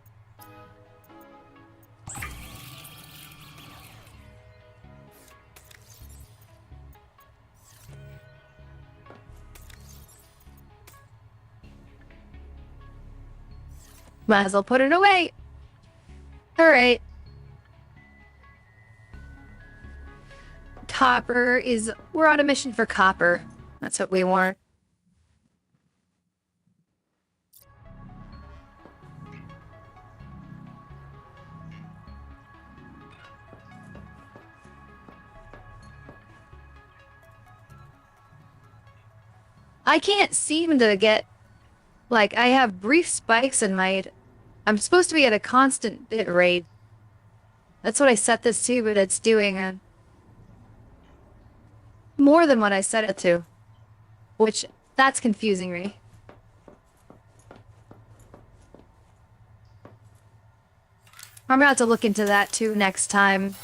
Might as well put it away. Alright. Copper is... We're on a mission for copper. That's what we want. I can't seem to get... Like, I have brief spikes in my... I'm supposed to be at a constant bit rate. That's what I set this to, but it's doing more than what I set it to. Which, that's confusing me. I'm gonna have to look into that too next time.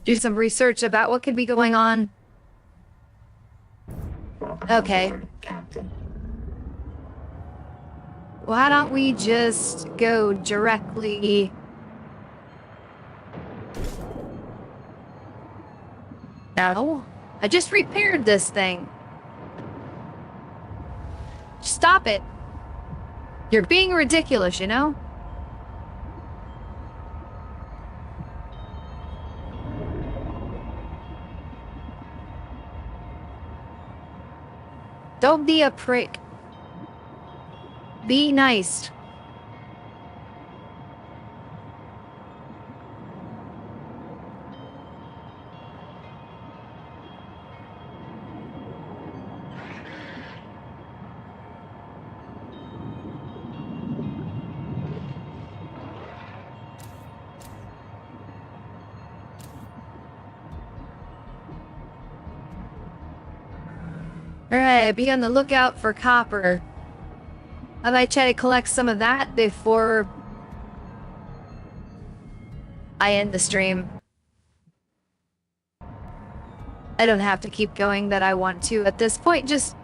Do some research about what could be going on. Okay. Why don't we just go directly... No. I just repaired this thing. Stop it. You're being ridiculous, you know? Don't be a prick. Be nice. Alright, be on the lookout for copper. I might try to collect some of that before I end the stream. I don't have to keep going that I want to at this point, just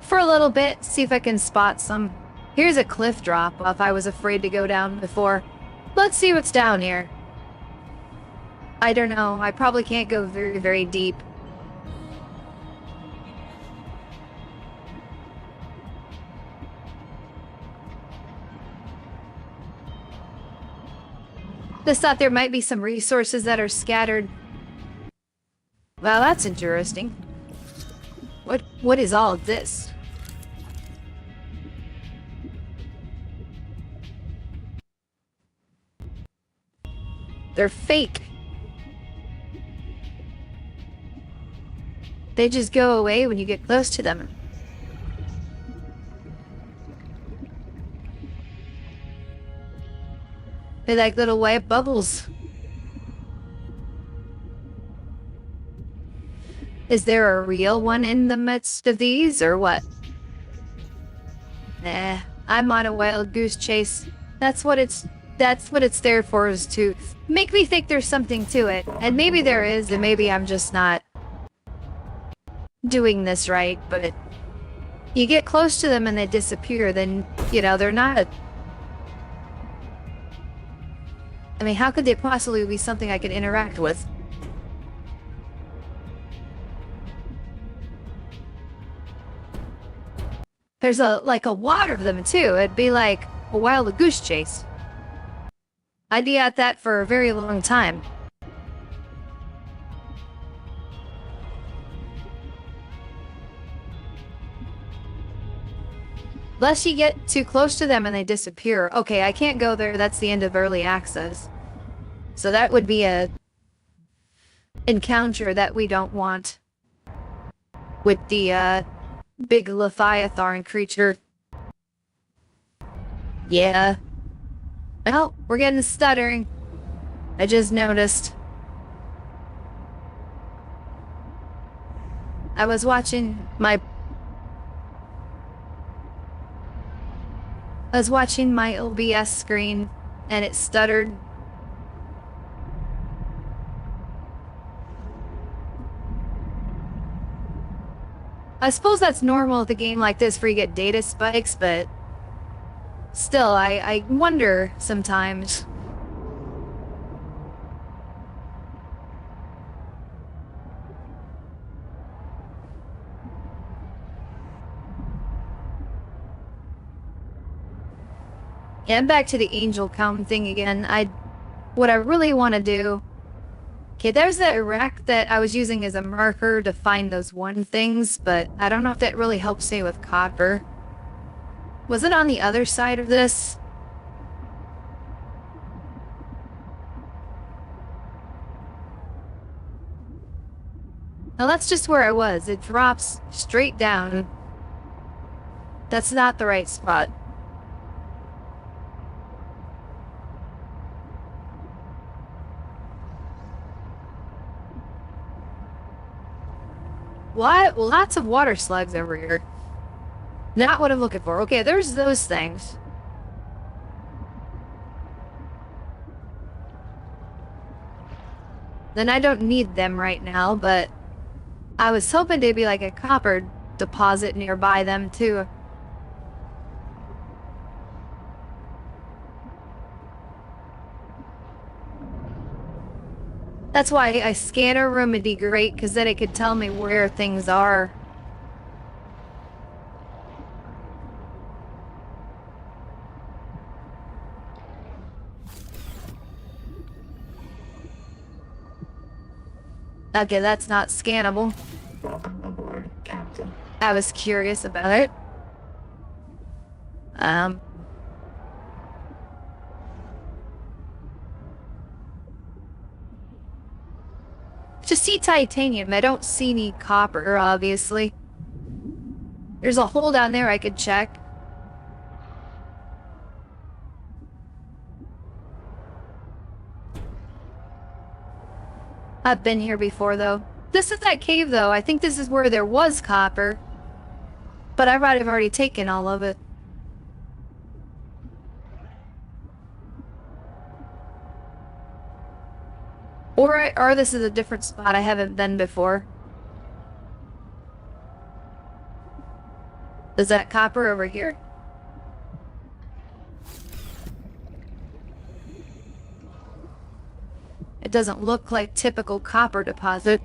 for a little bit, see if I can spot some. Here's a cliff drop off I was afraid to go down before. Let's see what's down here. I don't know, I probably can't go very, very deep. Just thought there might be some resources that are scattered. Well, that's interesting. What is all of this? They're fake. They just go away when you get close to them. They're like little white bubbles. Is there a real one in the midst of these, or what? Nah, I'm on a wild goose chase. That's what it's there for, is to make me think there's something to it. And maybe there is, and maybe I'm just not doing this right, but you get close to them and they disappear, then, you know, they're not... I mean, how could they possibly be something I could interact with? There's a lot of them too. It'd be like a wild goose chase. I'd be at that for a very long time. Unless you get too close to them and they disappear. Okay, I can't go there. That's the end of early access. So that would be a encounter that we don't want with the big Leviathan creature. Yeah. Well, we're getting stuttering. I just noticed. I was watching my OBS screen and it stuttered. I suppose that's normal with a game like this where you get data spikes, but still, I wonder sometimes. Yeah, and back to the angel count thing again. What I really want to do... Okay, there's that rack that I was using as a marker to find those one things, but I don't know if that really helps me with copper. Was it on the other side of this? Now that's just where I was. It drops straight down. That's not the right spot. What? Lots of water slugs over here. Not what I'm looking for. Okay, there's those things. Then I don't need them right now, but I was hoping to be like a copper deposit nearby them too. That's why a scanner room would be great, because then it could tell me where things are. Okay, that's not scannable. Welcome aboard, Captain. I was curious about it. Just see titanium. I don't see any copper, obviously. There's a hole down there I could check. I've been here before, though. This is that cave, though. I think this is where there was copper. But I might have already taken all of it. Or this is a different spot I haven't been before. Is that copper over here? It doesn't look like typical copper deposit.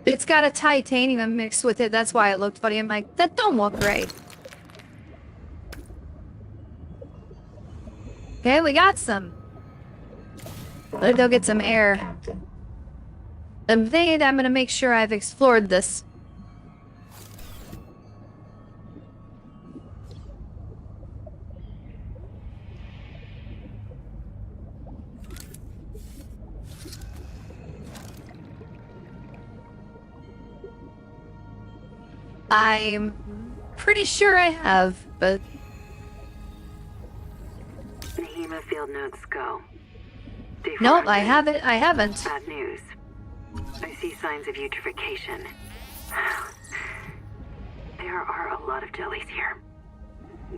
It's got a titanium mixed with it, that's why it looked funny. I'm like, that don't look right. Okay, we got some. Let's go get some air. Captain. I'm thinking I'm gonna make sure I've explored this. I'm pretty sure I have, but... Nahima field notes go. Day Nope, 400. I haven't. Bad news. I see signs of eutrophication. There are a lot of jellies here.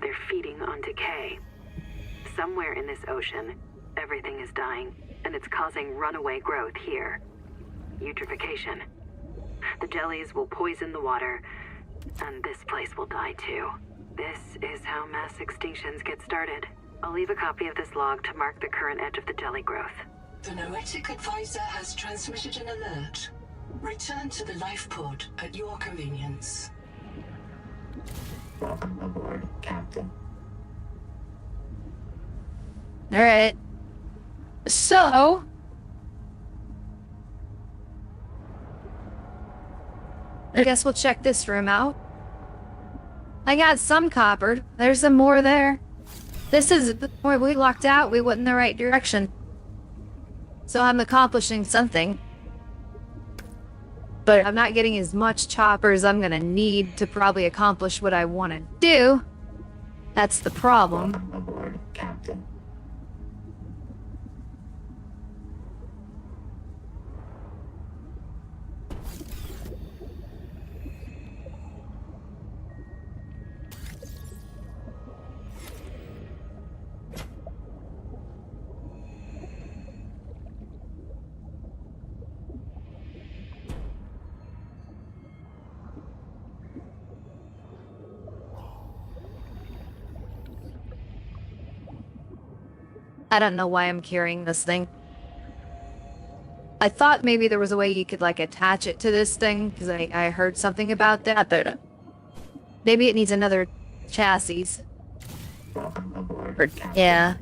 They're feeding on decay. Somewhere in this ocean, everything is dying, and it's causing runaway growth here. Eutrophication. The jellies will poison the water, and this place will die too. This is how mass extinctions get started. I'll leave a copy of this log to mark the current edge of the jelly growth. The Noetic Advisor has transmitted an alert. Return to the life pod at your convenience. Welcome aboard, Captain. Alright. So... I guess we'll check this room out. I got some copper. There's some more there. This is where we locked out. We went in the right direction. So I'm accomplishing something. But I'm not getting as much chopper as I'm gonna need to probably accomplish what I want to do. That's the problem. Welcome aboard, Captain. I don't know why I'm carrying this thing. I thought maybe there was a way you could, like, attach it to this thing, because I heard something about that, but maybe it needs another chassis. Welcome aboard, Or, Captain. yeah.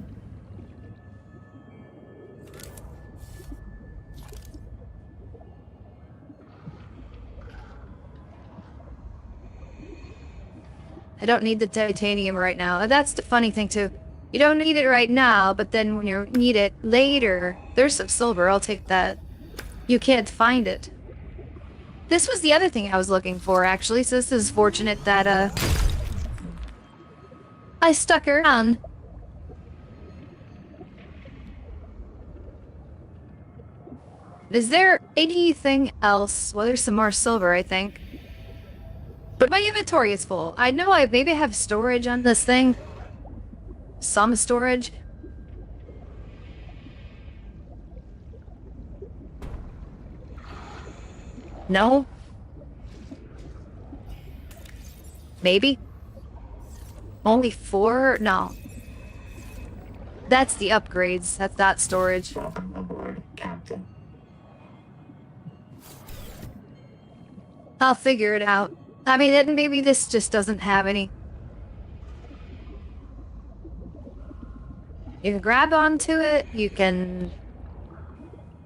I don't need the titanium right now. That's the funny thing, too. You don't need it right now, but then when you need it later, there's some silver. I'll take that. You can't find it. This was the other thing I was looking for, actually, so this is fortunate that, I stuck around. Is there anything else? Well, there's some more silver, I think. But my inventory is full. I know I maybe have storage on this thing. Some storage. No? Maybe? Only 4? No. That's the upgrades. That's that storage. Welcome aboard, Captain. I'll figure it out. I mean, then maybe this just doesn't have any. You can grab onto it, you can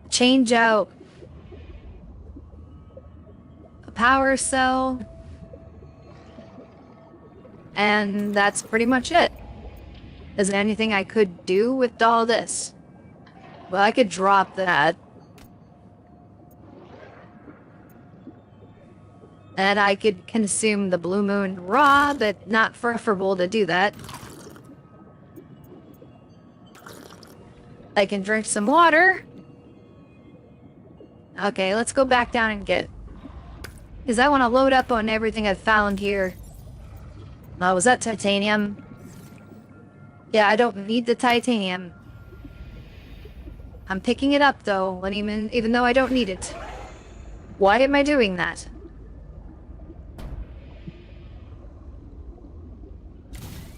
change out a power cell, and that's pretty much it. Is there anything I could do with all this? Well, I could drop that. And I could consume the Blue Moon raw, but not preferable to do that. I can drink some water. Okay, let's go back down and get... Because I want to load up on everything I've found here. Oh, was that titanium? Yeah, I don't need the titanium. I'm picking it up, though, even though I don't need it. Why am I doing that?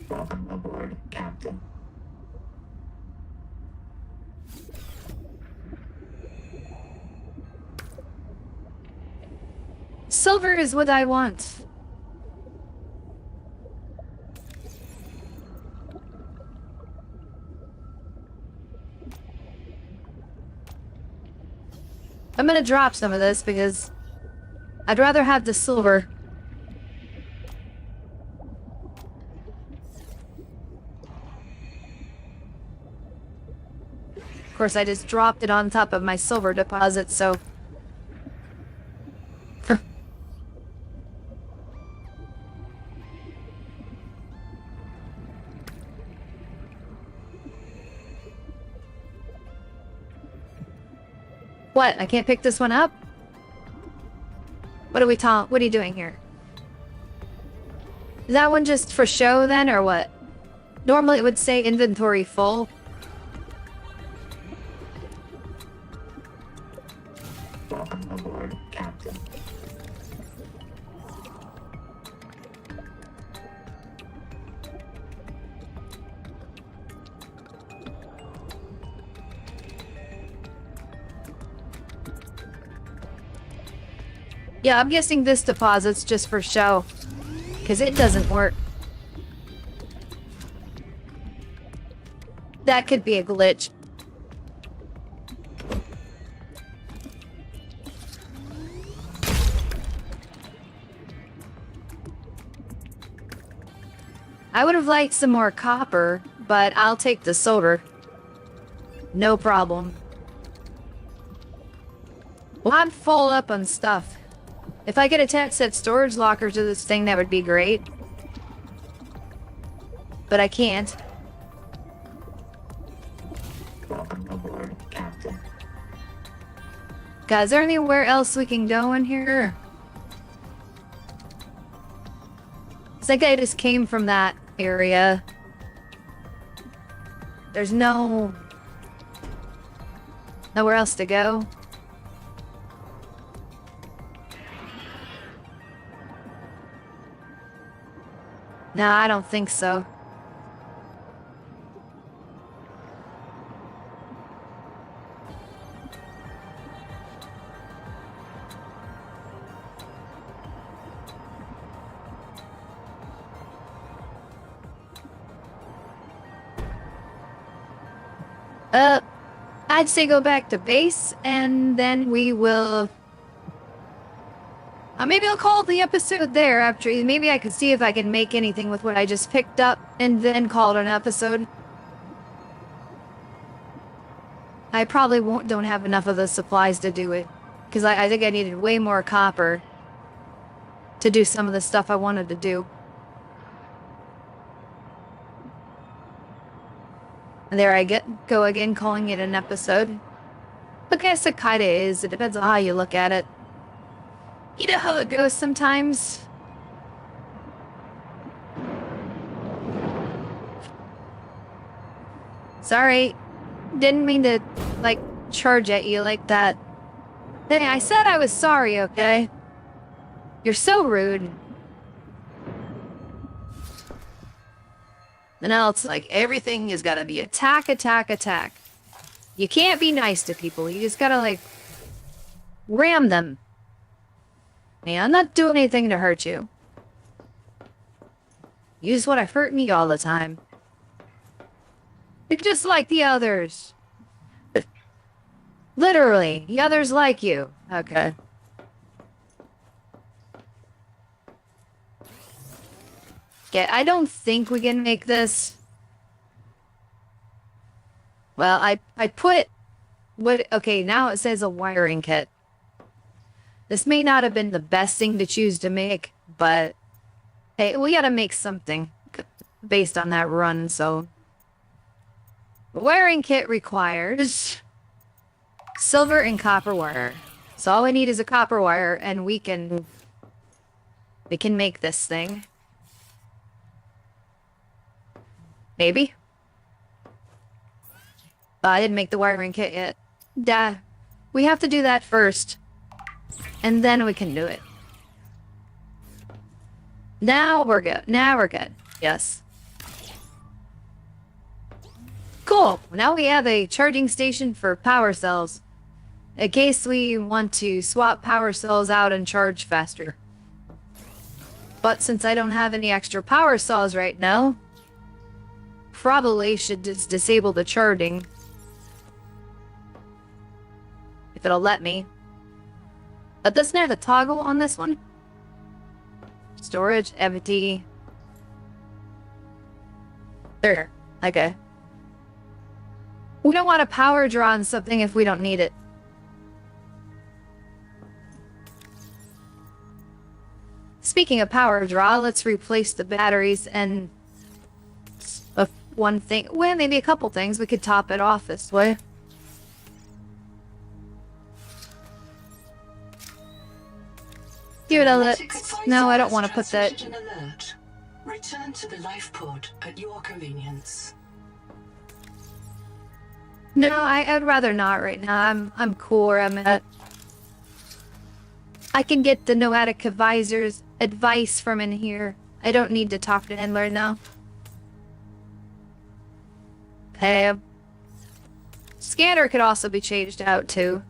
Welcome aboard, Captain. Silver is what I want. I'm gonna drop some of this because I'd rather have the silver. Of course, I just dropped it on top of my silver deposit, so... What? I can't pick this one up? What are you doing here? Is that one just for show then, or what? Normally it would say inventory full. Welcome aboard, Captain. Yeah, I'm guessing this deposit's just for show. Because it doesn't work. That could be a glitch. I would have liked some more copper, but I'll take the silver. No problem. Well, I'm full up on stuff. If I could attach that storage locker to this thing, that would be great. But I can't. Welcome aboard, Captain. God, is there anywhere else we can go in here? It's like I just came from that area. There's nowhere else to go. No, I don't think so. I'd say go back to base, and then we will... maybe I'll call the episode there after... Maybe I could see if I can make anything with what I just picked up, and then call it an episode. I probably don't have enough of the supplies to do it. Because I think I needed way more copper to do some of the stuff I wanted to do. And there I go again, calling it an episode. I guess it kinda is. It depends on how you look at it. You know how it goes sometimes. Sorry. Didn't mean to, like, charge at you like that. Hey, I said I was sorry, okay? You're so rude. And now it's like everything has gotta be attack, attack, attack. You can't be nice to people. You just gotta, like, ram them. Man, I'm not doing anything to hurt you. You just want to hurt me all the time. You're just like the others. Literally, the others like you. Okay. Yeah, I don't think we can make this. Well, I put... what? Okay, now it says a wiring kit. This may not have been the best thing to choose to make, but... hey, we gotta make something based on that run, so... the wiring kit requires... silver and copper wire. So all we need is a copper wire, and we can make this thing. Maybe. I didn't make the wiring kit yet. Duh. We have to do that first. And then we can do it. Now we're good. Now we're good. Yes. Cool. Now we have a charging station for power cells. In case we want to swap power cells out and charge faster. But since I don't have any extra power cells right now, probably should just disable the charging. If it'll let me. But doesn't it have a toggle on this one? Storage, empty. There. Okay. We don't want to power draw on something if we don't need it. Speaking of power draw, let's replace the batteries and one thing, well, maybe a couple things. We could top it off this way. Give it a look. No, I don't want to put that. Return to the life pod at your convenience. No, I'd rather not right now. I'm cool where I'm at. I can get the nomadic advisor's advice from in here. I don't need to talk to Handler now. Hey. Scanner could also be changed out too.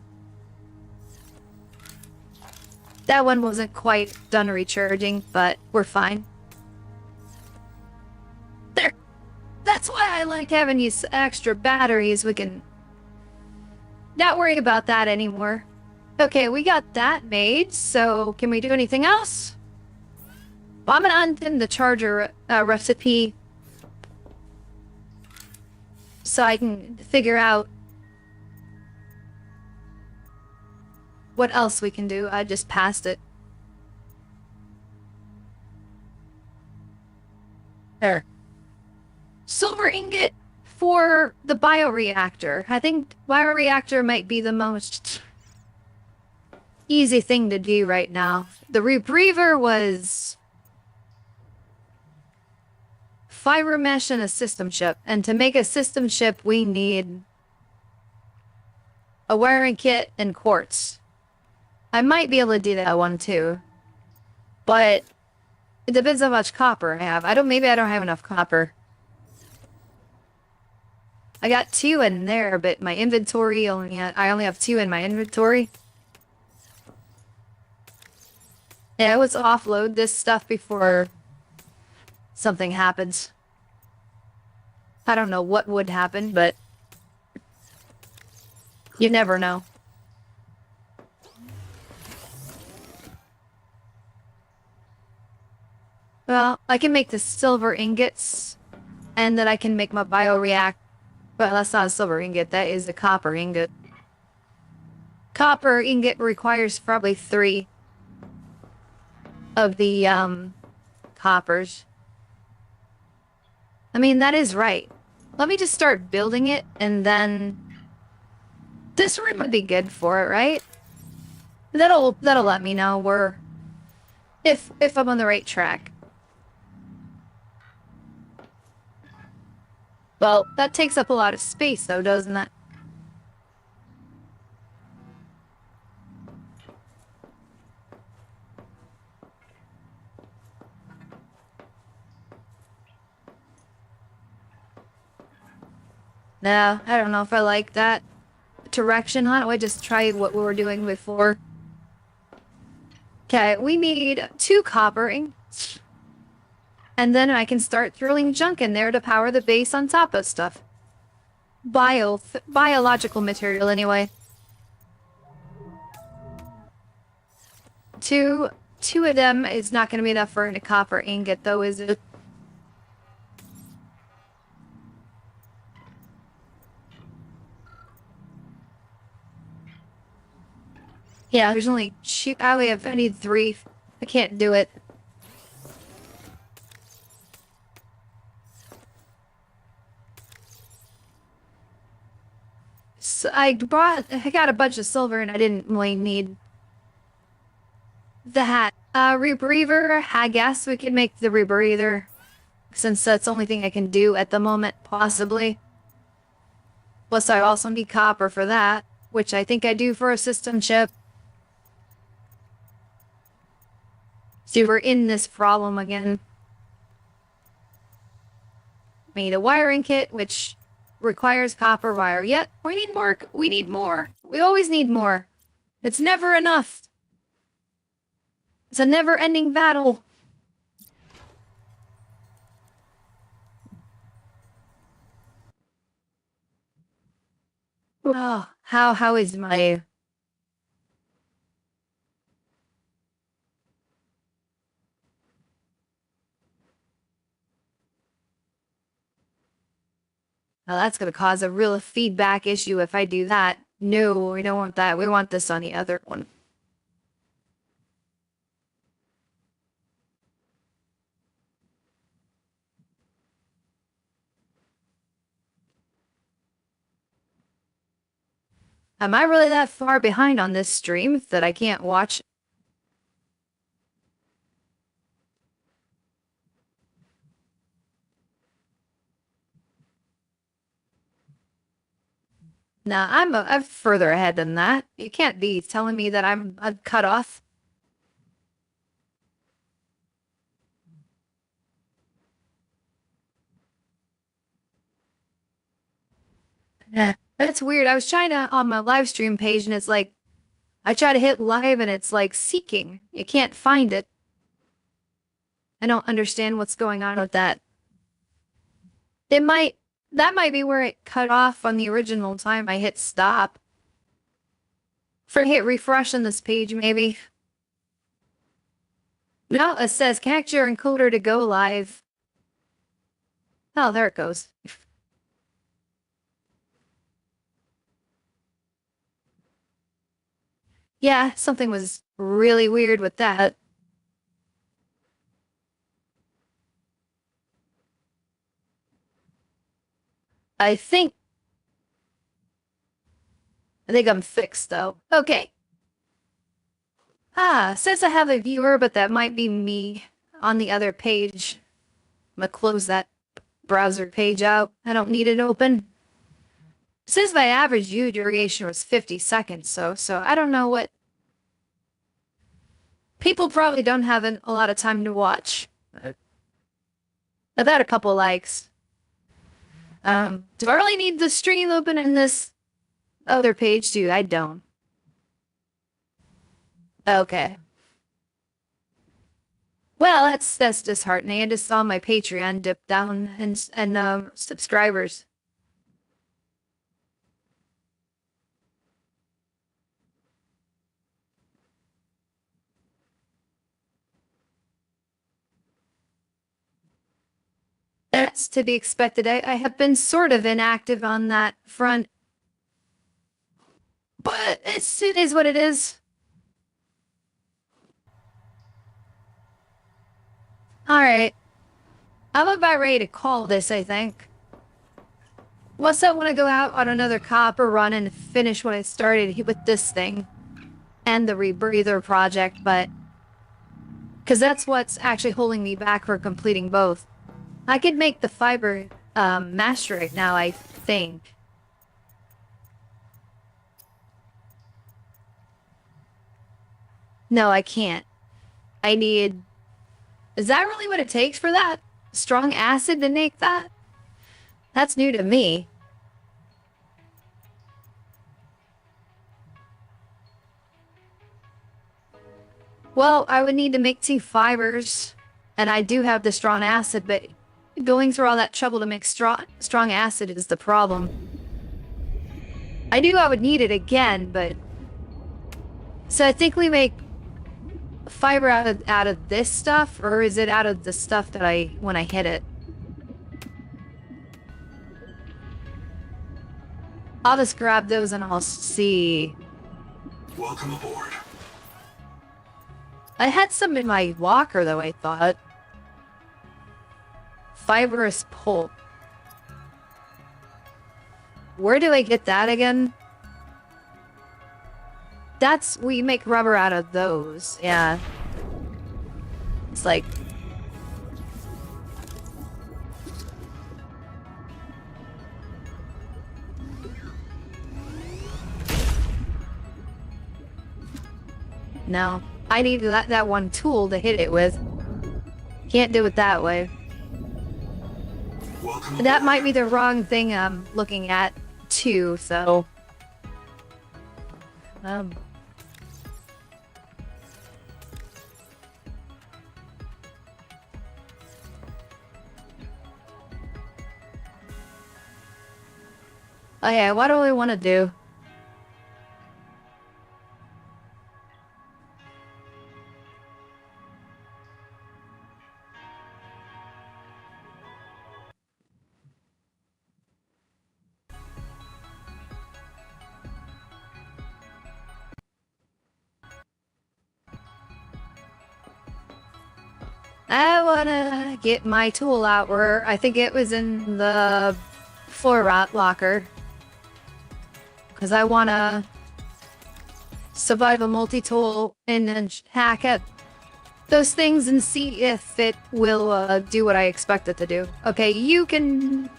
That one wasn't quite done recharging, but we're fine. There. That's why I like having these extra batteries. We can not worry about that anymore. Okay, we got that made, so can we do anything else? Well, I'm gonna untend the charger recipe so I can figure out what else we can do. I just passed it. There. Silver ingot for the bioreactor. I think bioreactor might be the most easy thing to do right now. The rebreather was fiber mesh and a system chip. And to make a system chip, we need a wiring kit and quartz. I might be able to do that one too. But it depends how much copper I have. Maybe I don't have enough copper. I got 2 in there, but my inventory I only have 2 in my inventory. Yeah, let's offload this stuff before something happens. I don't know what would happen, but You never know. Well, I can make the silver ingots, and then I can make my bioreactor. Well, that's not a silver ingot, that is a copper ingot. Copper ingot requires probably 3 of the, coppers. I mean, that is right. Let me just start building it, and then... This room would be good for it, right? That'll let me know where... If I'm on the right track. Well, that takes up a lot of space, though, doesn't it? No, I don't know if I like that direction. How do I just try what we were doing before? Okay, we need 2 copper ingots. And then I can start throwing junk in there to power the base on top of stuff. Biological material, anyway. Two of them is not going to be enough for a copper ingot, though, is it? Yeah, there's only 2. I need 3. I can't do it. So I got a bunch of silver and I didn't really need that. Rebreather, I guess we could make the rebreather, since that's the only thing I can do at the moment, possibly. Plus I also need copper for that, which I think I do for a system chip. See, we're in this problem again. Made a wiring kit, which requires copper wire. Yet, we need more. We need more. We always need more. It's never enough. It's a never-ending battle. Oh, how is my... Now that's going to cause a real feedback issue if I do that. No, we don't want that. We want this on the other one. Am I really that far behind on this stream that I can't watch? Nah, I'm further ahead than that. You can't be telling me that I'm cut off. Yeah, that's weird. I was trying to on my live stream page and it's like I try to hit live and it's like seeking. You can't find it. I don't understand what's going on with that. That might be where it cut off on the original time I hit stop. Hit refresh on this page, maybe. No, it says connect your encoder to go live. Oh, there it goes. Yeah, something was really weird with that. I think I'm fixed, though. Okay. Says I have a viewer, but that might be me on the other page. I'm gonna close that browser page out. I don't need it open. It says my average view duration was 50 seconds, so I don't know what... People probably don't have a lot of time to watch. I've had a couple likes. Do I really need the stream open in this other page too? I don't. Okay. Well, that's disheartening. I just saw my Patreon dip down and subscribers. That's to be expected. I have been sort of inactive on that front. But it is what it is. Alright. I'm about ready to call this, I think. Once I want to go out on another copper run and finish what I started with this thing. And the rebreather project, but... because that's what's actually holding me back for completing both. I could make the fiber master right now, I think. No, I can't. I need... is that really what it takes for that? Strong acid to make that? That's new to me. Well, I would need to make 2 fibers. And I do have the strong acid, but going through all that trouble to make strong acid is the problem. I knew I would need it again, but... so I think we make fiber out of this stuff, or is it out of the stuff that when I hit it? I'll just grab those and I'll see. Welcome aboard. I had some in my locker though, I thought. Fibrous pulp. Where do I get that again? We make rubber out of those, yeah. It's like... no. I need that one tool to hit it with. Can't do it that way. That might be the wrong thing I'm looking at, too, so... oh yeah, what do we want to do? I wanna get my tool out where I think it was in the floor locker. Because I wanna survive a multi-tool and then hack at those things and see if it will do what I expect it to do. Okay, you can...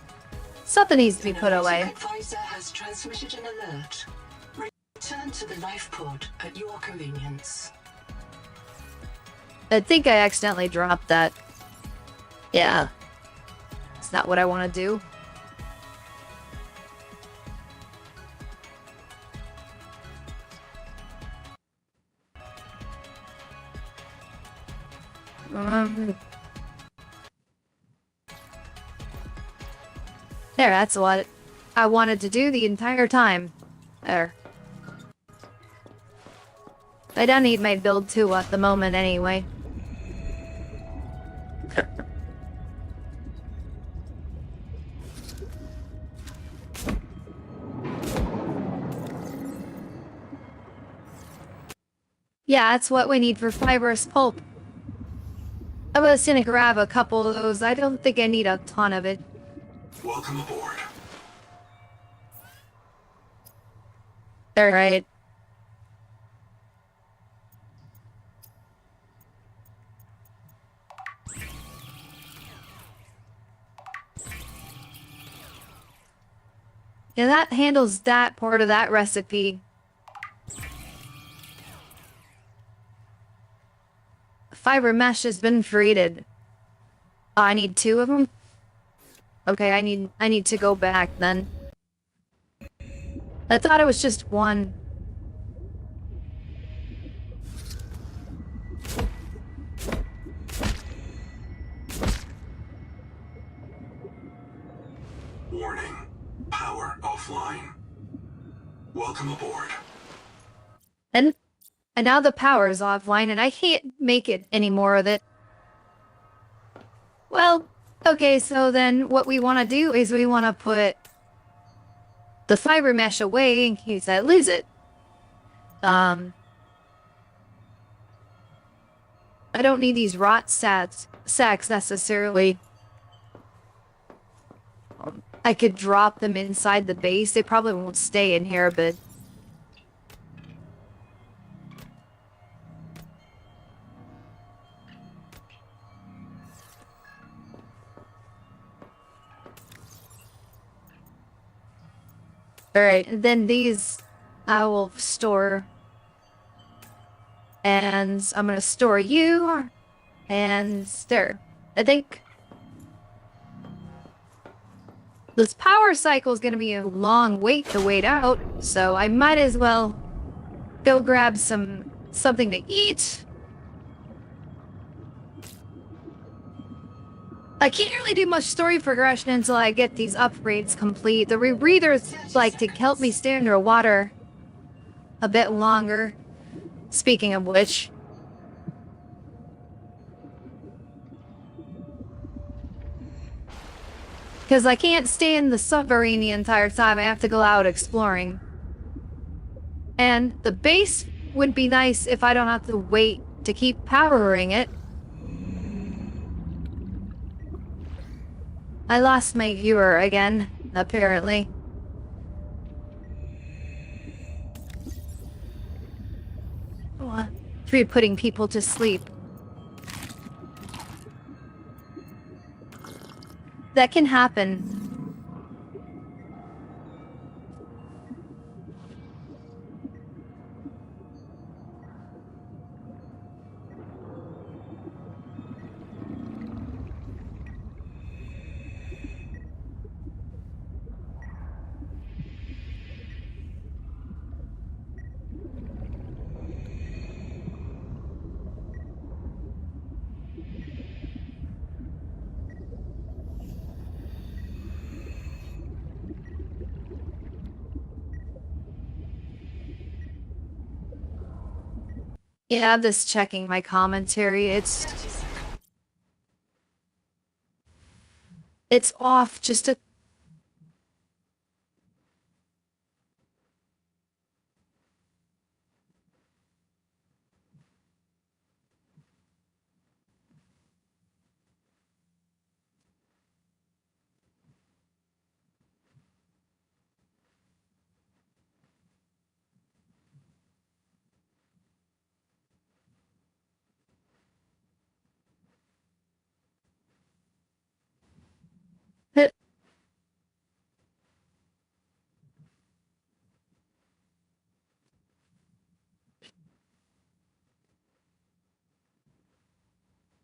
something needs to be put away. The advisor has transmitted an alert. Return to the life pod at your convenience. I think I accidentally dropped that. Yeah. It's not what I want to do. There, that's what I wanted to do the entire time. There. I don't need my build 2 at the moment anyway. Yeah, that's what we need for fibrous pulp. I was gonna grab a couple of those. I don't think I need a ton of it. Welcome aboard. Alright. Yeah, that handles that part of that recipe. Fiber mesh has been created. Oh, I need 2 of them? Okay, I need to go back then. I thought it was just 1. Warning. Power offline. Welcome aboard. And now the power is offline and I can't make it any more of it. Well, Okay, so then what we want to do is we want to put the fiber mesh away in case I lose it. I don't need these rot sacks necessarily. I could drop them inside the base. They probably won't stay in here, but... Alright, and then these I will store. And I'm gonna store you. And there. I think this power cycle is gonna be a long wait to wait out, so I might as well go grab something to eat. I can't really do much story progression until I get these upgrades complete. The rebreathers like to help me stay underwater a bit longer. Speaking of which. Because I can't stay in the submarine the entire time. I have to go out exploring. And the base would be nice if I don't have to wait to keep powering it. I lost my viewer again, apparently. What? For putting people to sleep. That can happen. Yeah, I'm just checking my commentary. It's off just a...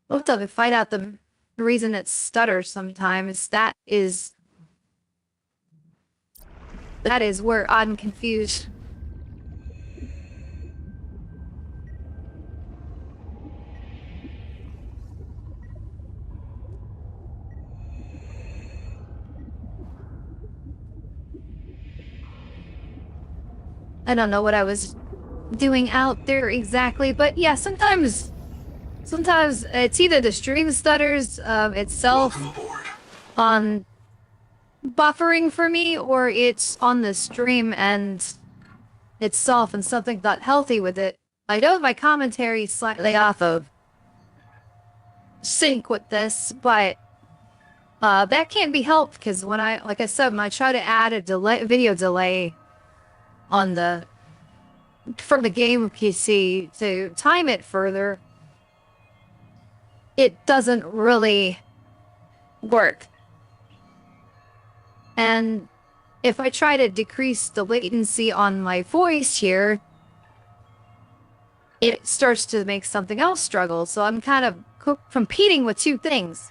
We'll have to find out the reason it stutters sometimes. That is where I'm confused. I don't know what I was doing out there exactly, but yeah, sometimes it's either the stream stutters itself on buffering for me, or it's on the stream and itself and something not healthy with it. I know my commentary is slightly off of sync with this, but that can't be helped because when like I said, when I try to add a video delay on from the game PC to time it further, it doesn't really work. And if I try to decrease the latency on my voice here, it starts to make something else struggle. So I'm kind of competing with two things.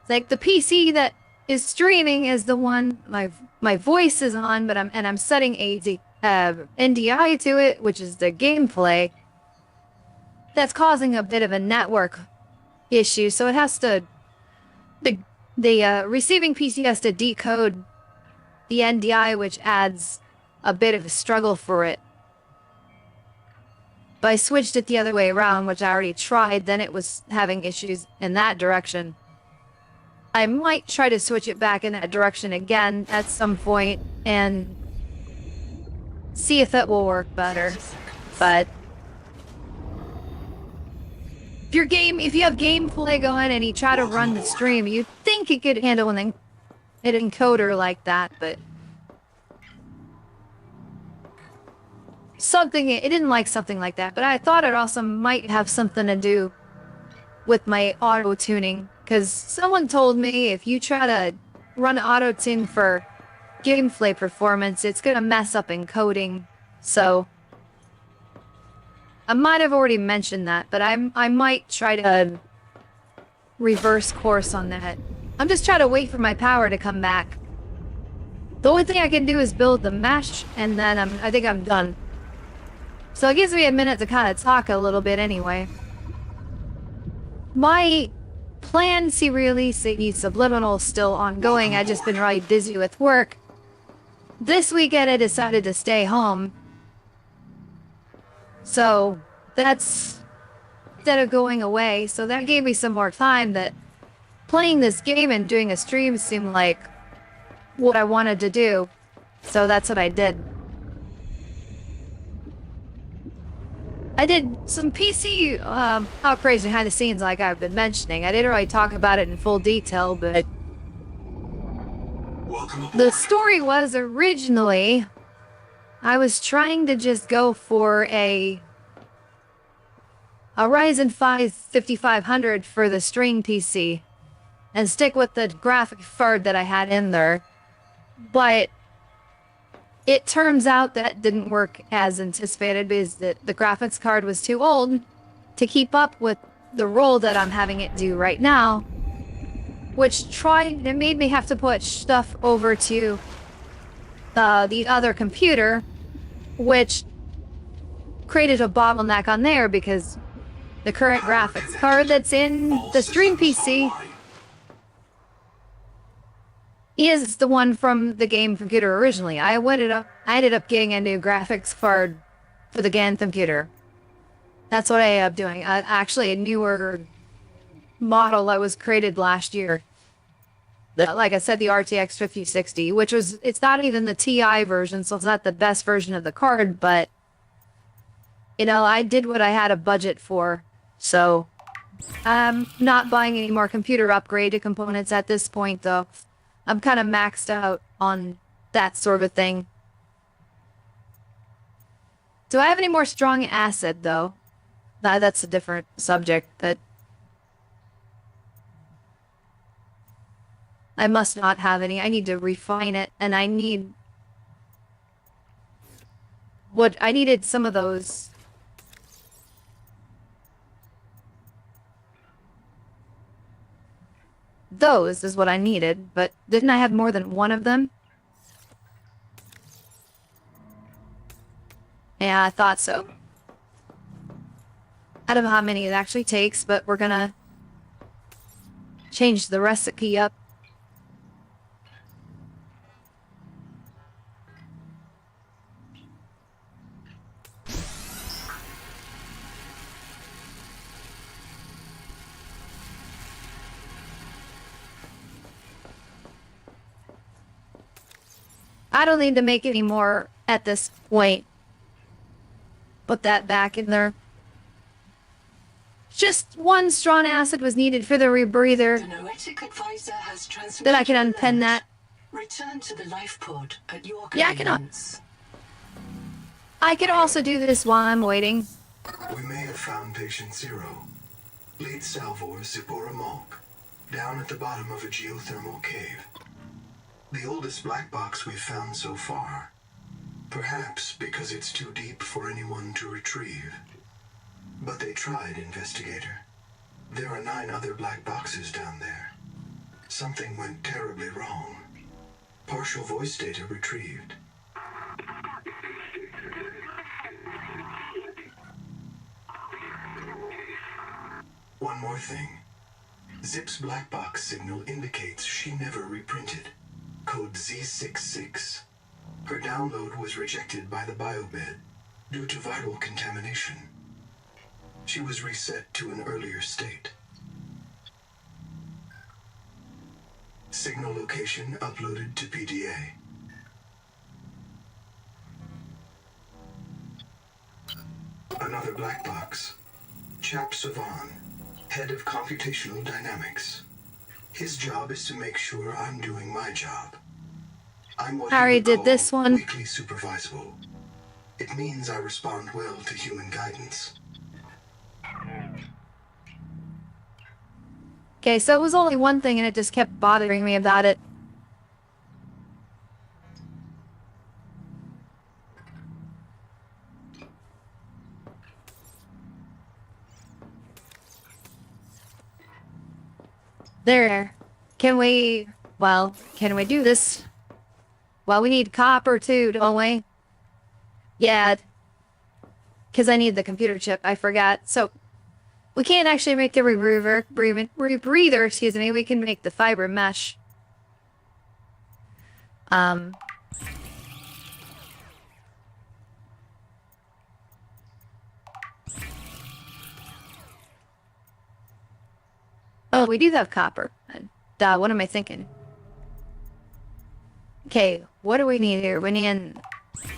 Like the PC that is streaming is the one my voice is on, but I'm setting a NDI to it, which is the gameplay. That's causing a bit of a network issue, so it has to the receiving PC has to decode the NDI, which adds a bit of a struggle for it. But I switched it the other way around, which I already tried, then it was having issues in that direction. I might try to switch it back in that direction again at some point and see if it will work better. But if you have gameplay going and you try to run the stream, you'd think it could handle an encoder like that, but it didn't like something like that. But I thought it also might have something to do with my auto tuning, because someone told me if you try to run auto tune for gameplay performance, it's gonna mess up encoding. So I might have already mentioned that, but I might try to reverse course on that. I'm just trying to wait for my power to come back. The only thing I can do is build the mesh, and then I think I'm done. So it gives me a minute to kind of talk a little bit anyway. My plan to release the Subliminals still ongoing. I've just been really busy with work. This weekend I decided to stay home. So that's instead of going away. So that gave me some more time that playing this game and doing a stream seemed like what I wanted to do. So that's what I did. I did some PC upgrades behind the scenes like I've been mentioning. I didn't really talk about it in full detail, but the story was originally I was trying to just go for a Ryzen 5 5500 for the stream PC and stick with the graphic card that I had in there. But it turns out that didn't work as anticipated because the graphics card was too old to keep up with the role that I'm having it do right now, which it made me have to put stuff over to the other computer, which created a bottleneck on there because the current graphics card that's in the stream PC is the one from the game computer originally. I ended up getting a new graphics card for the game computer. That's what I ended up doing. Actually, a newer model that was created last year. Like I said, the RTX 5060, it's not even the TI version, so it's not the best version of the card, but you know, I did what I had a budget for, so I'm not buying any more computer upgraded components at this point, though. I'm kind of maxed out on that sort of thing. Do I have any more strong acid, though? That's a different subject, but I must not have any. I need to refine it, and I needed some of those. Those is what I needed, but didn't I have more than one of them? Yeah, I thought so. I don't know how many it actually takes, but we're gonna change the recipe up. I don't need to make any more at this point. Put that back in there. Just one strong acid was needed for the rebreather. The noetic advisor has transmitted. Then I can unpin that. Return to the life pod at your Yeah, convenience. I could also do this while I'm waiting. We may have found patient 0, lead salvor Zipporah Malk, down at the bottom of a geothermal cave. The oldest black box we've found so far. Perhaps because it's too deep for anyone to retrieve. But they tried, investigator. There are 9 other black boxes down there. Something went terribly wrong. Partial voice data retrieved. One more thing. Zip's black box signal indicates she never reprinted. Code Z66. Her download was rejected by the biobed due to viral contamination. She was reset to an earlier state. Signal location uploaded to PDA. Another black box. Chap Savan, head of computational dynamics. His job is to make sure I'm doing my job. I'm what Harry he would did call this one. weakly supervisable. It means I respond well to human guidance. Okay, so it was only one thing and it just kept bothering me about it. There. Can we do this? Well, we need copper too, don't we? Yeah. Because I need the computer chip, I forgot. So, we can't actually make the rebreather, excuse me. We can make the fiber mesh. Oh, we do have copper. What am I thinking? Okay, what do we need here? We need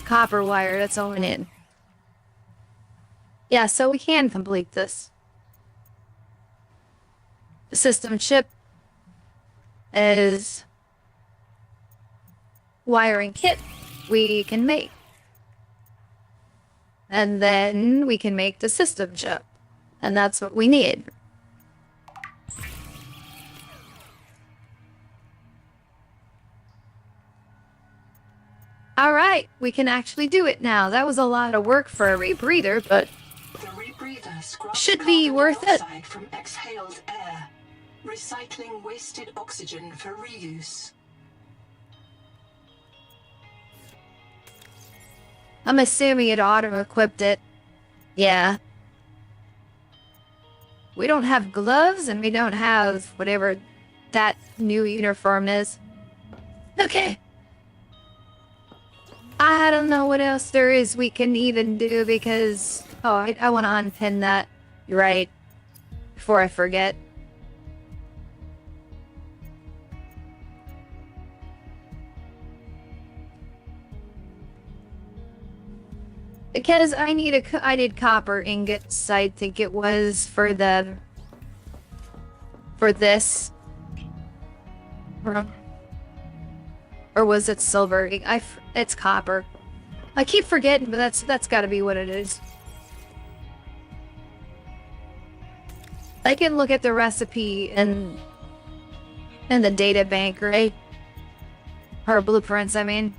copper wire, that's all we need. Yeah, so we can complete this. The system chip is wiring kit we can make. And then we can make the system chip. And that's what we need. Alright, we can actually do it now. That was a lot of work for a rebreather, but The rebreather scrubs should be carbon worth it. dioxide from exhaled air, recycling wasted oxygen for reuse. I'm assuming it auto-equipped it. Yeah. We don't have gloves, and we don't have whatever that new uniform is. Okay. I don't know what else there is we can even do because... Oh, I want to unpin that. You're right. Before I forget. Because I need copper ingots, I think it was, for this. Or was it silver? It's copper. I keep forgetting, but that's gotta be what it is. I can look at the recipe in the data bank, right? Or blueprints, I mean.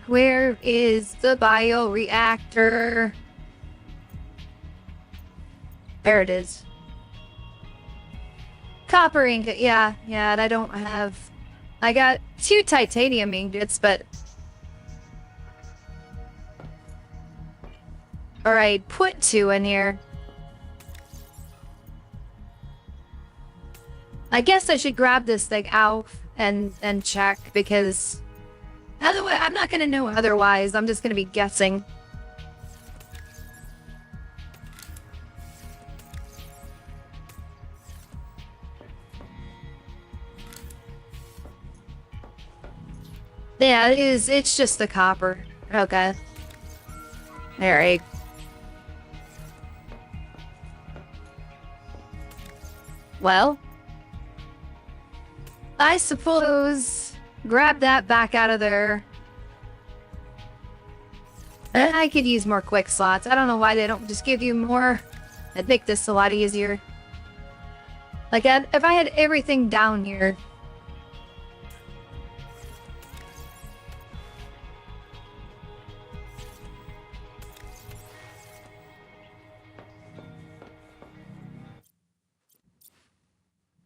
Where is the bioreactor? There it is. Copper ingot, yeah, and I don't have... I got 2 titanium ingots, but... Alright, put 2 in here. I guess I should grab this thing out and check, because... Otherwise, I'm not gonna know otherwise. I'm just gonna be guessing. Yeah, it's just the copper. Okay. Alright. Well, I suppose... Grab that back out of there. And I could use more quick slots. I don't know why they don't just give you more. It'd make this a lot easier. Like, if I had everything down here.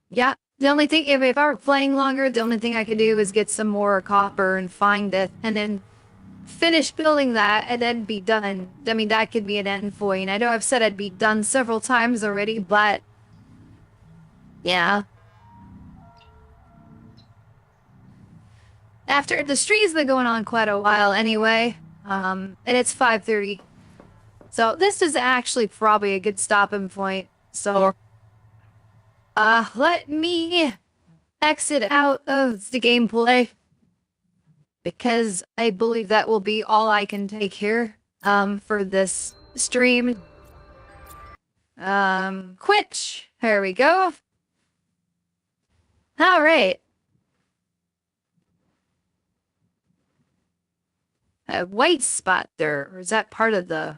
Yeah. The only thing, if I were playing longer, the only thing I could do is get some more copper and find it, and then finish building that, and then be done. I mean, that could be an end point. I know I've said I'd be done several times already, but... Yeah. after the stream's been going on quite a while anyway, and it's 5:30. So this is actually probably a good stopping point. So, let me exit out of the gameplay because I believe that will be all I can take here, for this stream. Quit. There we go. All right. A white spot there, or is that part of the...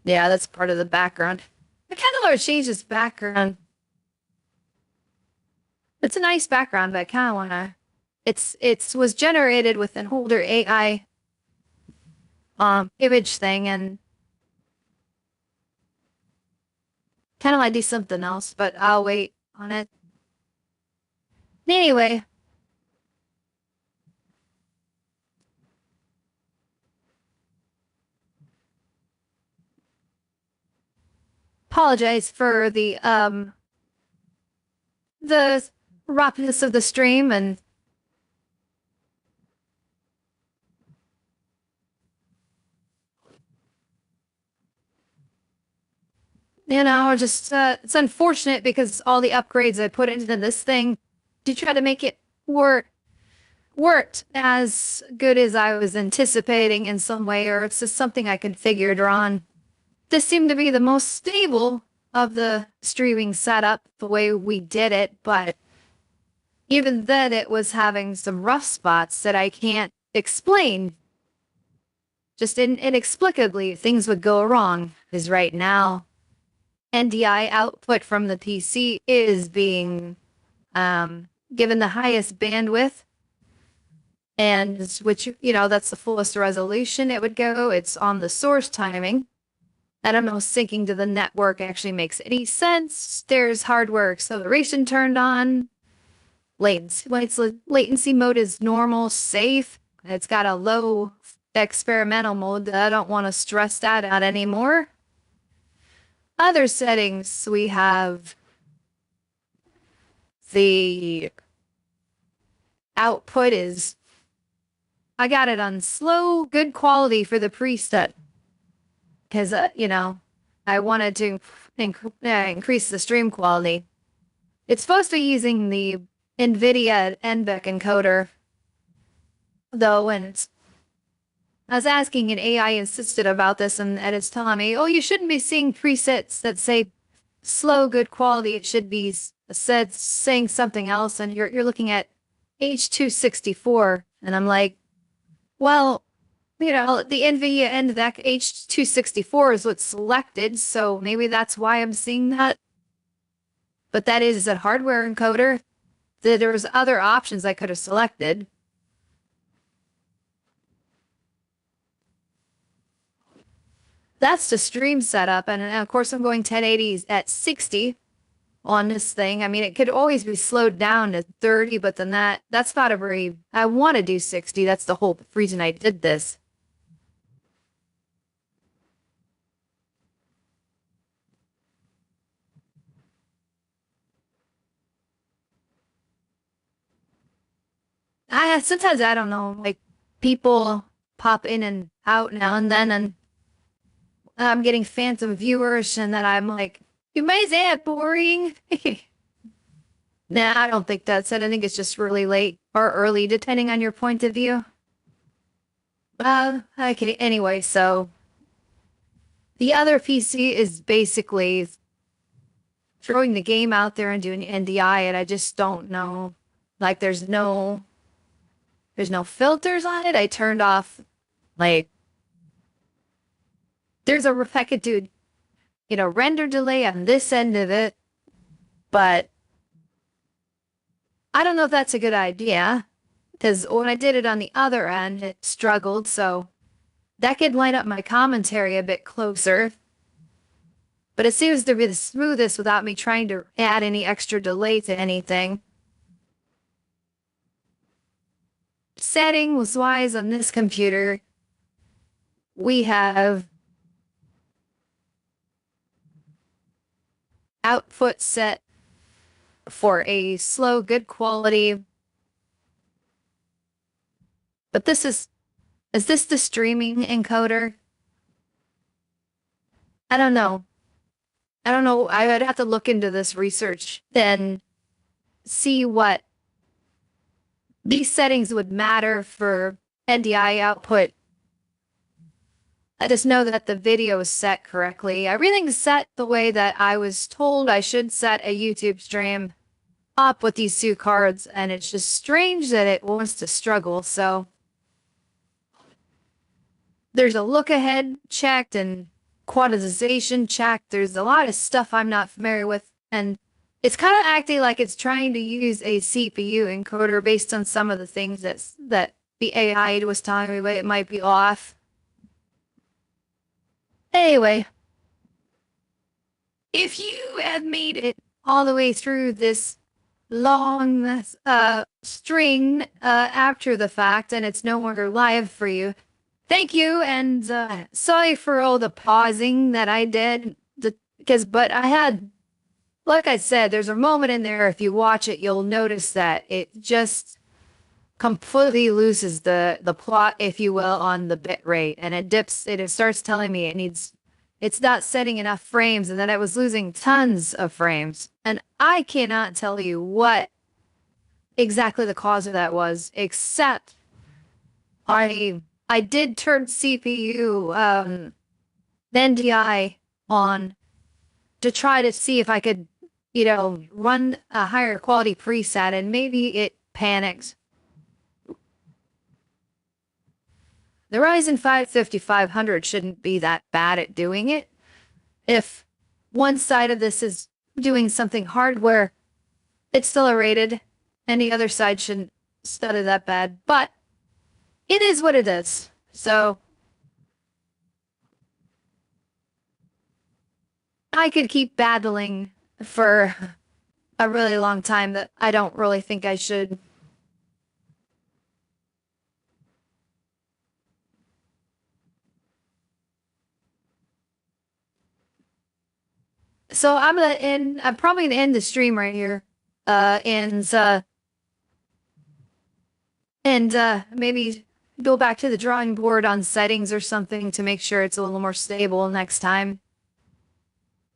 Yeah, that's part of the background. I kind of want to change this background. It's a nice background, but I kind of want to... It was generated with an older AI image thing, and kind of want to do something else, but I'll wait on it. Anyway. Apologize for the roughness of the stream, and you know, just it's unfortunate because all the upgrades I put into this thing to try to make it worked as good as I was anticipating in some way, or it's just something I configured on. This seemed to be the most stable of the streaming setup, the way we did it, but even then it was having some rough spots that I can't explain. Just inexplicably, things would go wrong, because right now, NDI output from the PC is being given the highest bandwidth, and which, you know, that's the fullest resolution it would go. It's on the source timing. I don't know if syncing to the network actually makes any sense. There's hardware acceleration turned on. Latency mode is normal, safe. It's got a low experimental mode that I don't want to stress that out anymore. Other settings, we have the output is... I got it on slow, good quality for the preset. Because, you know, I wanted to increase the stream quality. It's supposed to be using the NVIDIA NVEC encoder, though, and I was asking an AI insisted about this, and it's telling me, oh, you shouldn't be seeing presets that say slow, good quality. It should be saying something else, and you're looking at H264, and I'm like, well... You know, the NVIDIA NVEC H264 is what's selected, so maybe that's why I'm seeing that. But that is a hardware encoder. There was other options I could have selected. That's the stream setup, and of course I'm going 1080s at 60 on this thing. I mean, it could always be slowed down to 30, but then that's not a very... I want to do 60. That's the whole reason I did this. Sometimes I don't know, like, people pop in and out now and then, and I'm getting phantom viewers, and then I'm like, you is that boring? Nah, I don't think that's it. I think it's just really late or early, depending on your point of view. Okay, anyway, so the other PC is basically throwing the game out there and doing NDI, and I just don't know. Like, there's no filters on it. I turned off, like, there's a repetitive, you know, render delay on this end of it, but I don't know if that's a good idea, because when I did it on the other end, it struggled, so that could line up my commentary a bit closer. But it seems to be the smoothest without me trying to add any extra delay to anything. Settings-wise on this computer, we have output set for a slow, good quality. But is this the streaming encoder? I don't know. I don't know. I would have to look into this research, then see what these settings would matter for NDI output. I just know that the video is set correctly. Everything's set the way that I was told I should set a YouTube stream up with these two cards, and it's just strange that it wants to struggle. So there's a look ahead checked and quantization checked. There's a lot of stuff I'm not familiar with, and it's kind of acting like it's trying to use a CPU encoder based on some of the things that the AI was telling me, but it might be off. Anyway, if you have made it all the way through this long string after the fact and it's no longer live for you, thank you, and sorry for all the pausing that I did, but I had, like I said, there's a moment in there, if you watch it, you'll notice that it just completely loses the plot, if you will, on the bit rate, and it starts telling me it's not setting enough frames, and then it was losing tons of frames, and I cannot tell you what exactly the cause of that was, except I did turn CPU NDI on to try to see if I could, run a higher quality preset, and maybe it panicked. The Ryzen 5 5500 shouldn't be that bad at doing it. If one side of this is doing something hardware accelerated, and the other side shouldn't stutter that bad. But it is what it is. So I could keep battling for a really long time that I don't really think I should. So I'm probably gonna end the stream right here. And maybe go back to the drawing board on settings or something to make sure it's a little more stable next time.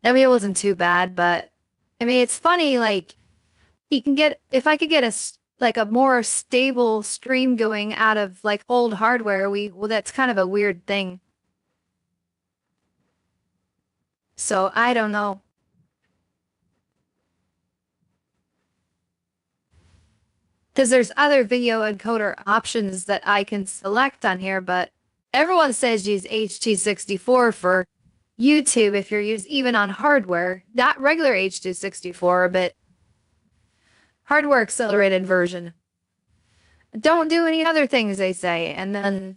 I mean, it wasn't too bad, but I mean, it's funny, like, if I could get a more stable stream going out of like old hardware, that's kind of a weird thing. So I don't know. Because there's other video encoder options that I can select on here, but everyone says use H.264 for YouTube if you're even on hardware, not regular H.264, but hardware accelerated version. Don't do any other things, they say, and then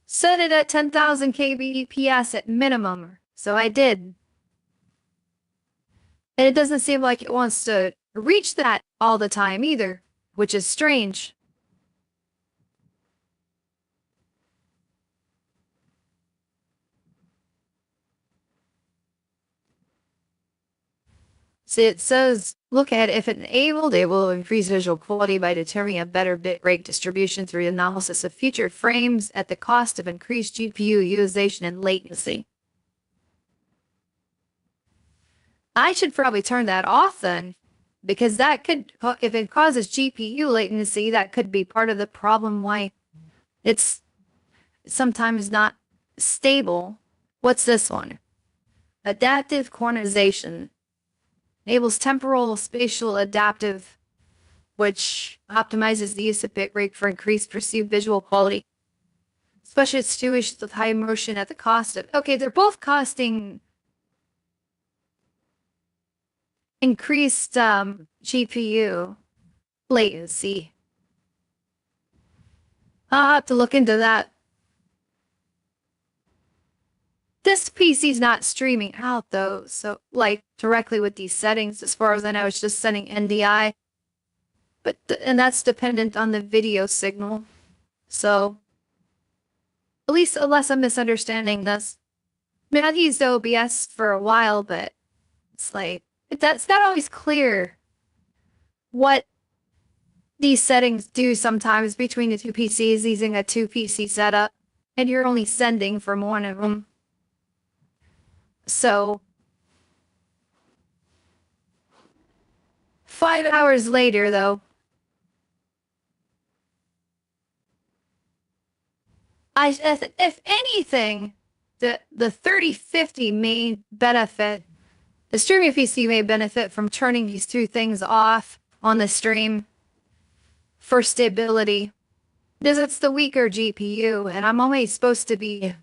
set it at 10,000 kbps at minimum. So I did. And it doesn't seem like it wants to reach that all the time either, which is strange. See, it says, look at if enabled, it will increase visual quality by determining a better bitrate distribution through analysis of future frames at the cost of increased GPU utilization and latency. I should probably turn that off then, because that could, if it causes GPU latency, that could be part of the problem why it's sometimes not stable. What's this one? Adaptive quantization. Enables temporal spatial adaptive, which optimizes the use of bitrate for increased perceived visual quality. Especially it's two issues with high motion at the cost of... Okay, they're both costing increased GPU latency. I'll have to look into that. This PC's not streaming out though, so like directly with these settings, as far as I know, it's just sending NDI. But and that's dependent on the video signal. So at least unless I'm misunderstanding this. I mean, I've used OBS for a while, but it's like that's not always clear what these settings do sometimes between the two PCs using a 2 PC setup, and you're only sending from one of them. So 5 hours later, though, if anything, the 3050 may benefit, the streaming PC may benefit from turning these two things off on the stream for stability, because it's the weaker GPU, and I'm only supposed to be,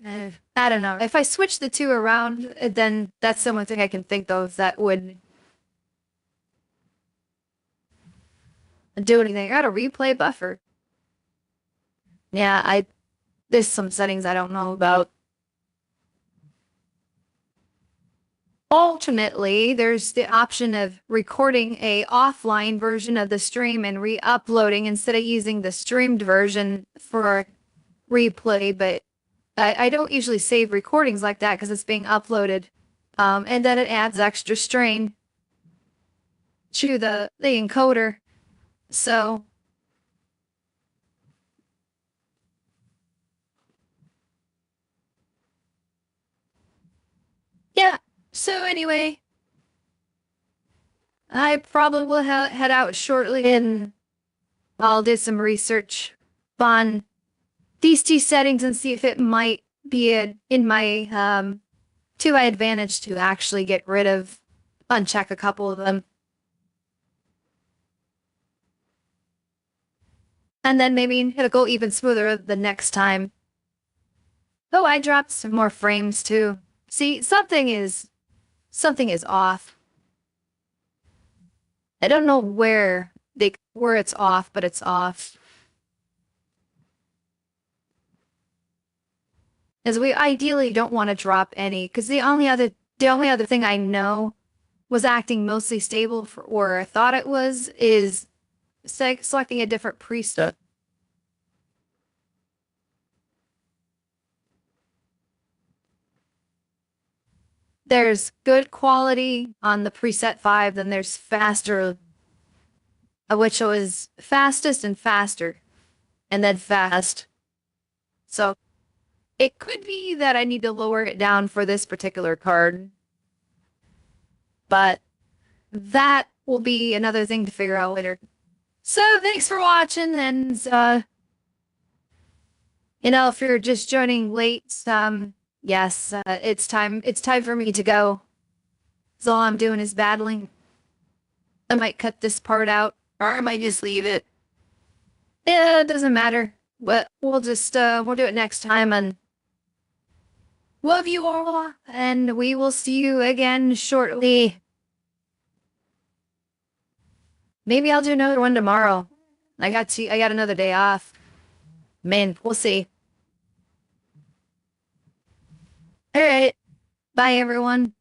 I don't know. If I switch the two around, then that's the only thing I can think of that would do anything. I got a replay buffer. Yeah, there's some settings I don't know about. Ultimately, there's the option of recording a offline version of the stream and re-uploading instead of using the streamed version for replay, but I don't usually save recordings like that because it's being uploaded. And then it adds extra strain to the encoder. So yeah. So anyway, I probably will head out shortly and I'll do some research on these two settings and see if it might be in my to my advantage to actually get rid of, uncheck a couple of them. And then maybe it'll go even smoother the next time. Oh, I dropped some more frames too. See, something is off. I don't know where it's off, but it's off. As we ideally don't want to drop any, because the only other thing I know was acting mostly stable for, or I thought it was, is selecting a different preset. There's good quality on the preset 5, then there's faster, which was fastest and faster, and then fast. So it could be that I need to lower it down for this particular card, but that will be another thing to figure out later. So thanks for watching, and if you're just joining late, yes, it's time for me to go. So all I'm doing is battling. I might cut this part out, or I might just leave it. Yeah, it doesn't matter. But we'll just we'll do it next time, and love you all, and we will see you again shortly. Maybe I'll do another one tomorrow. I got another day off. Man, we'll see. All right. Bye, everyone.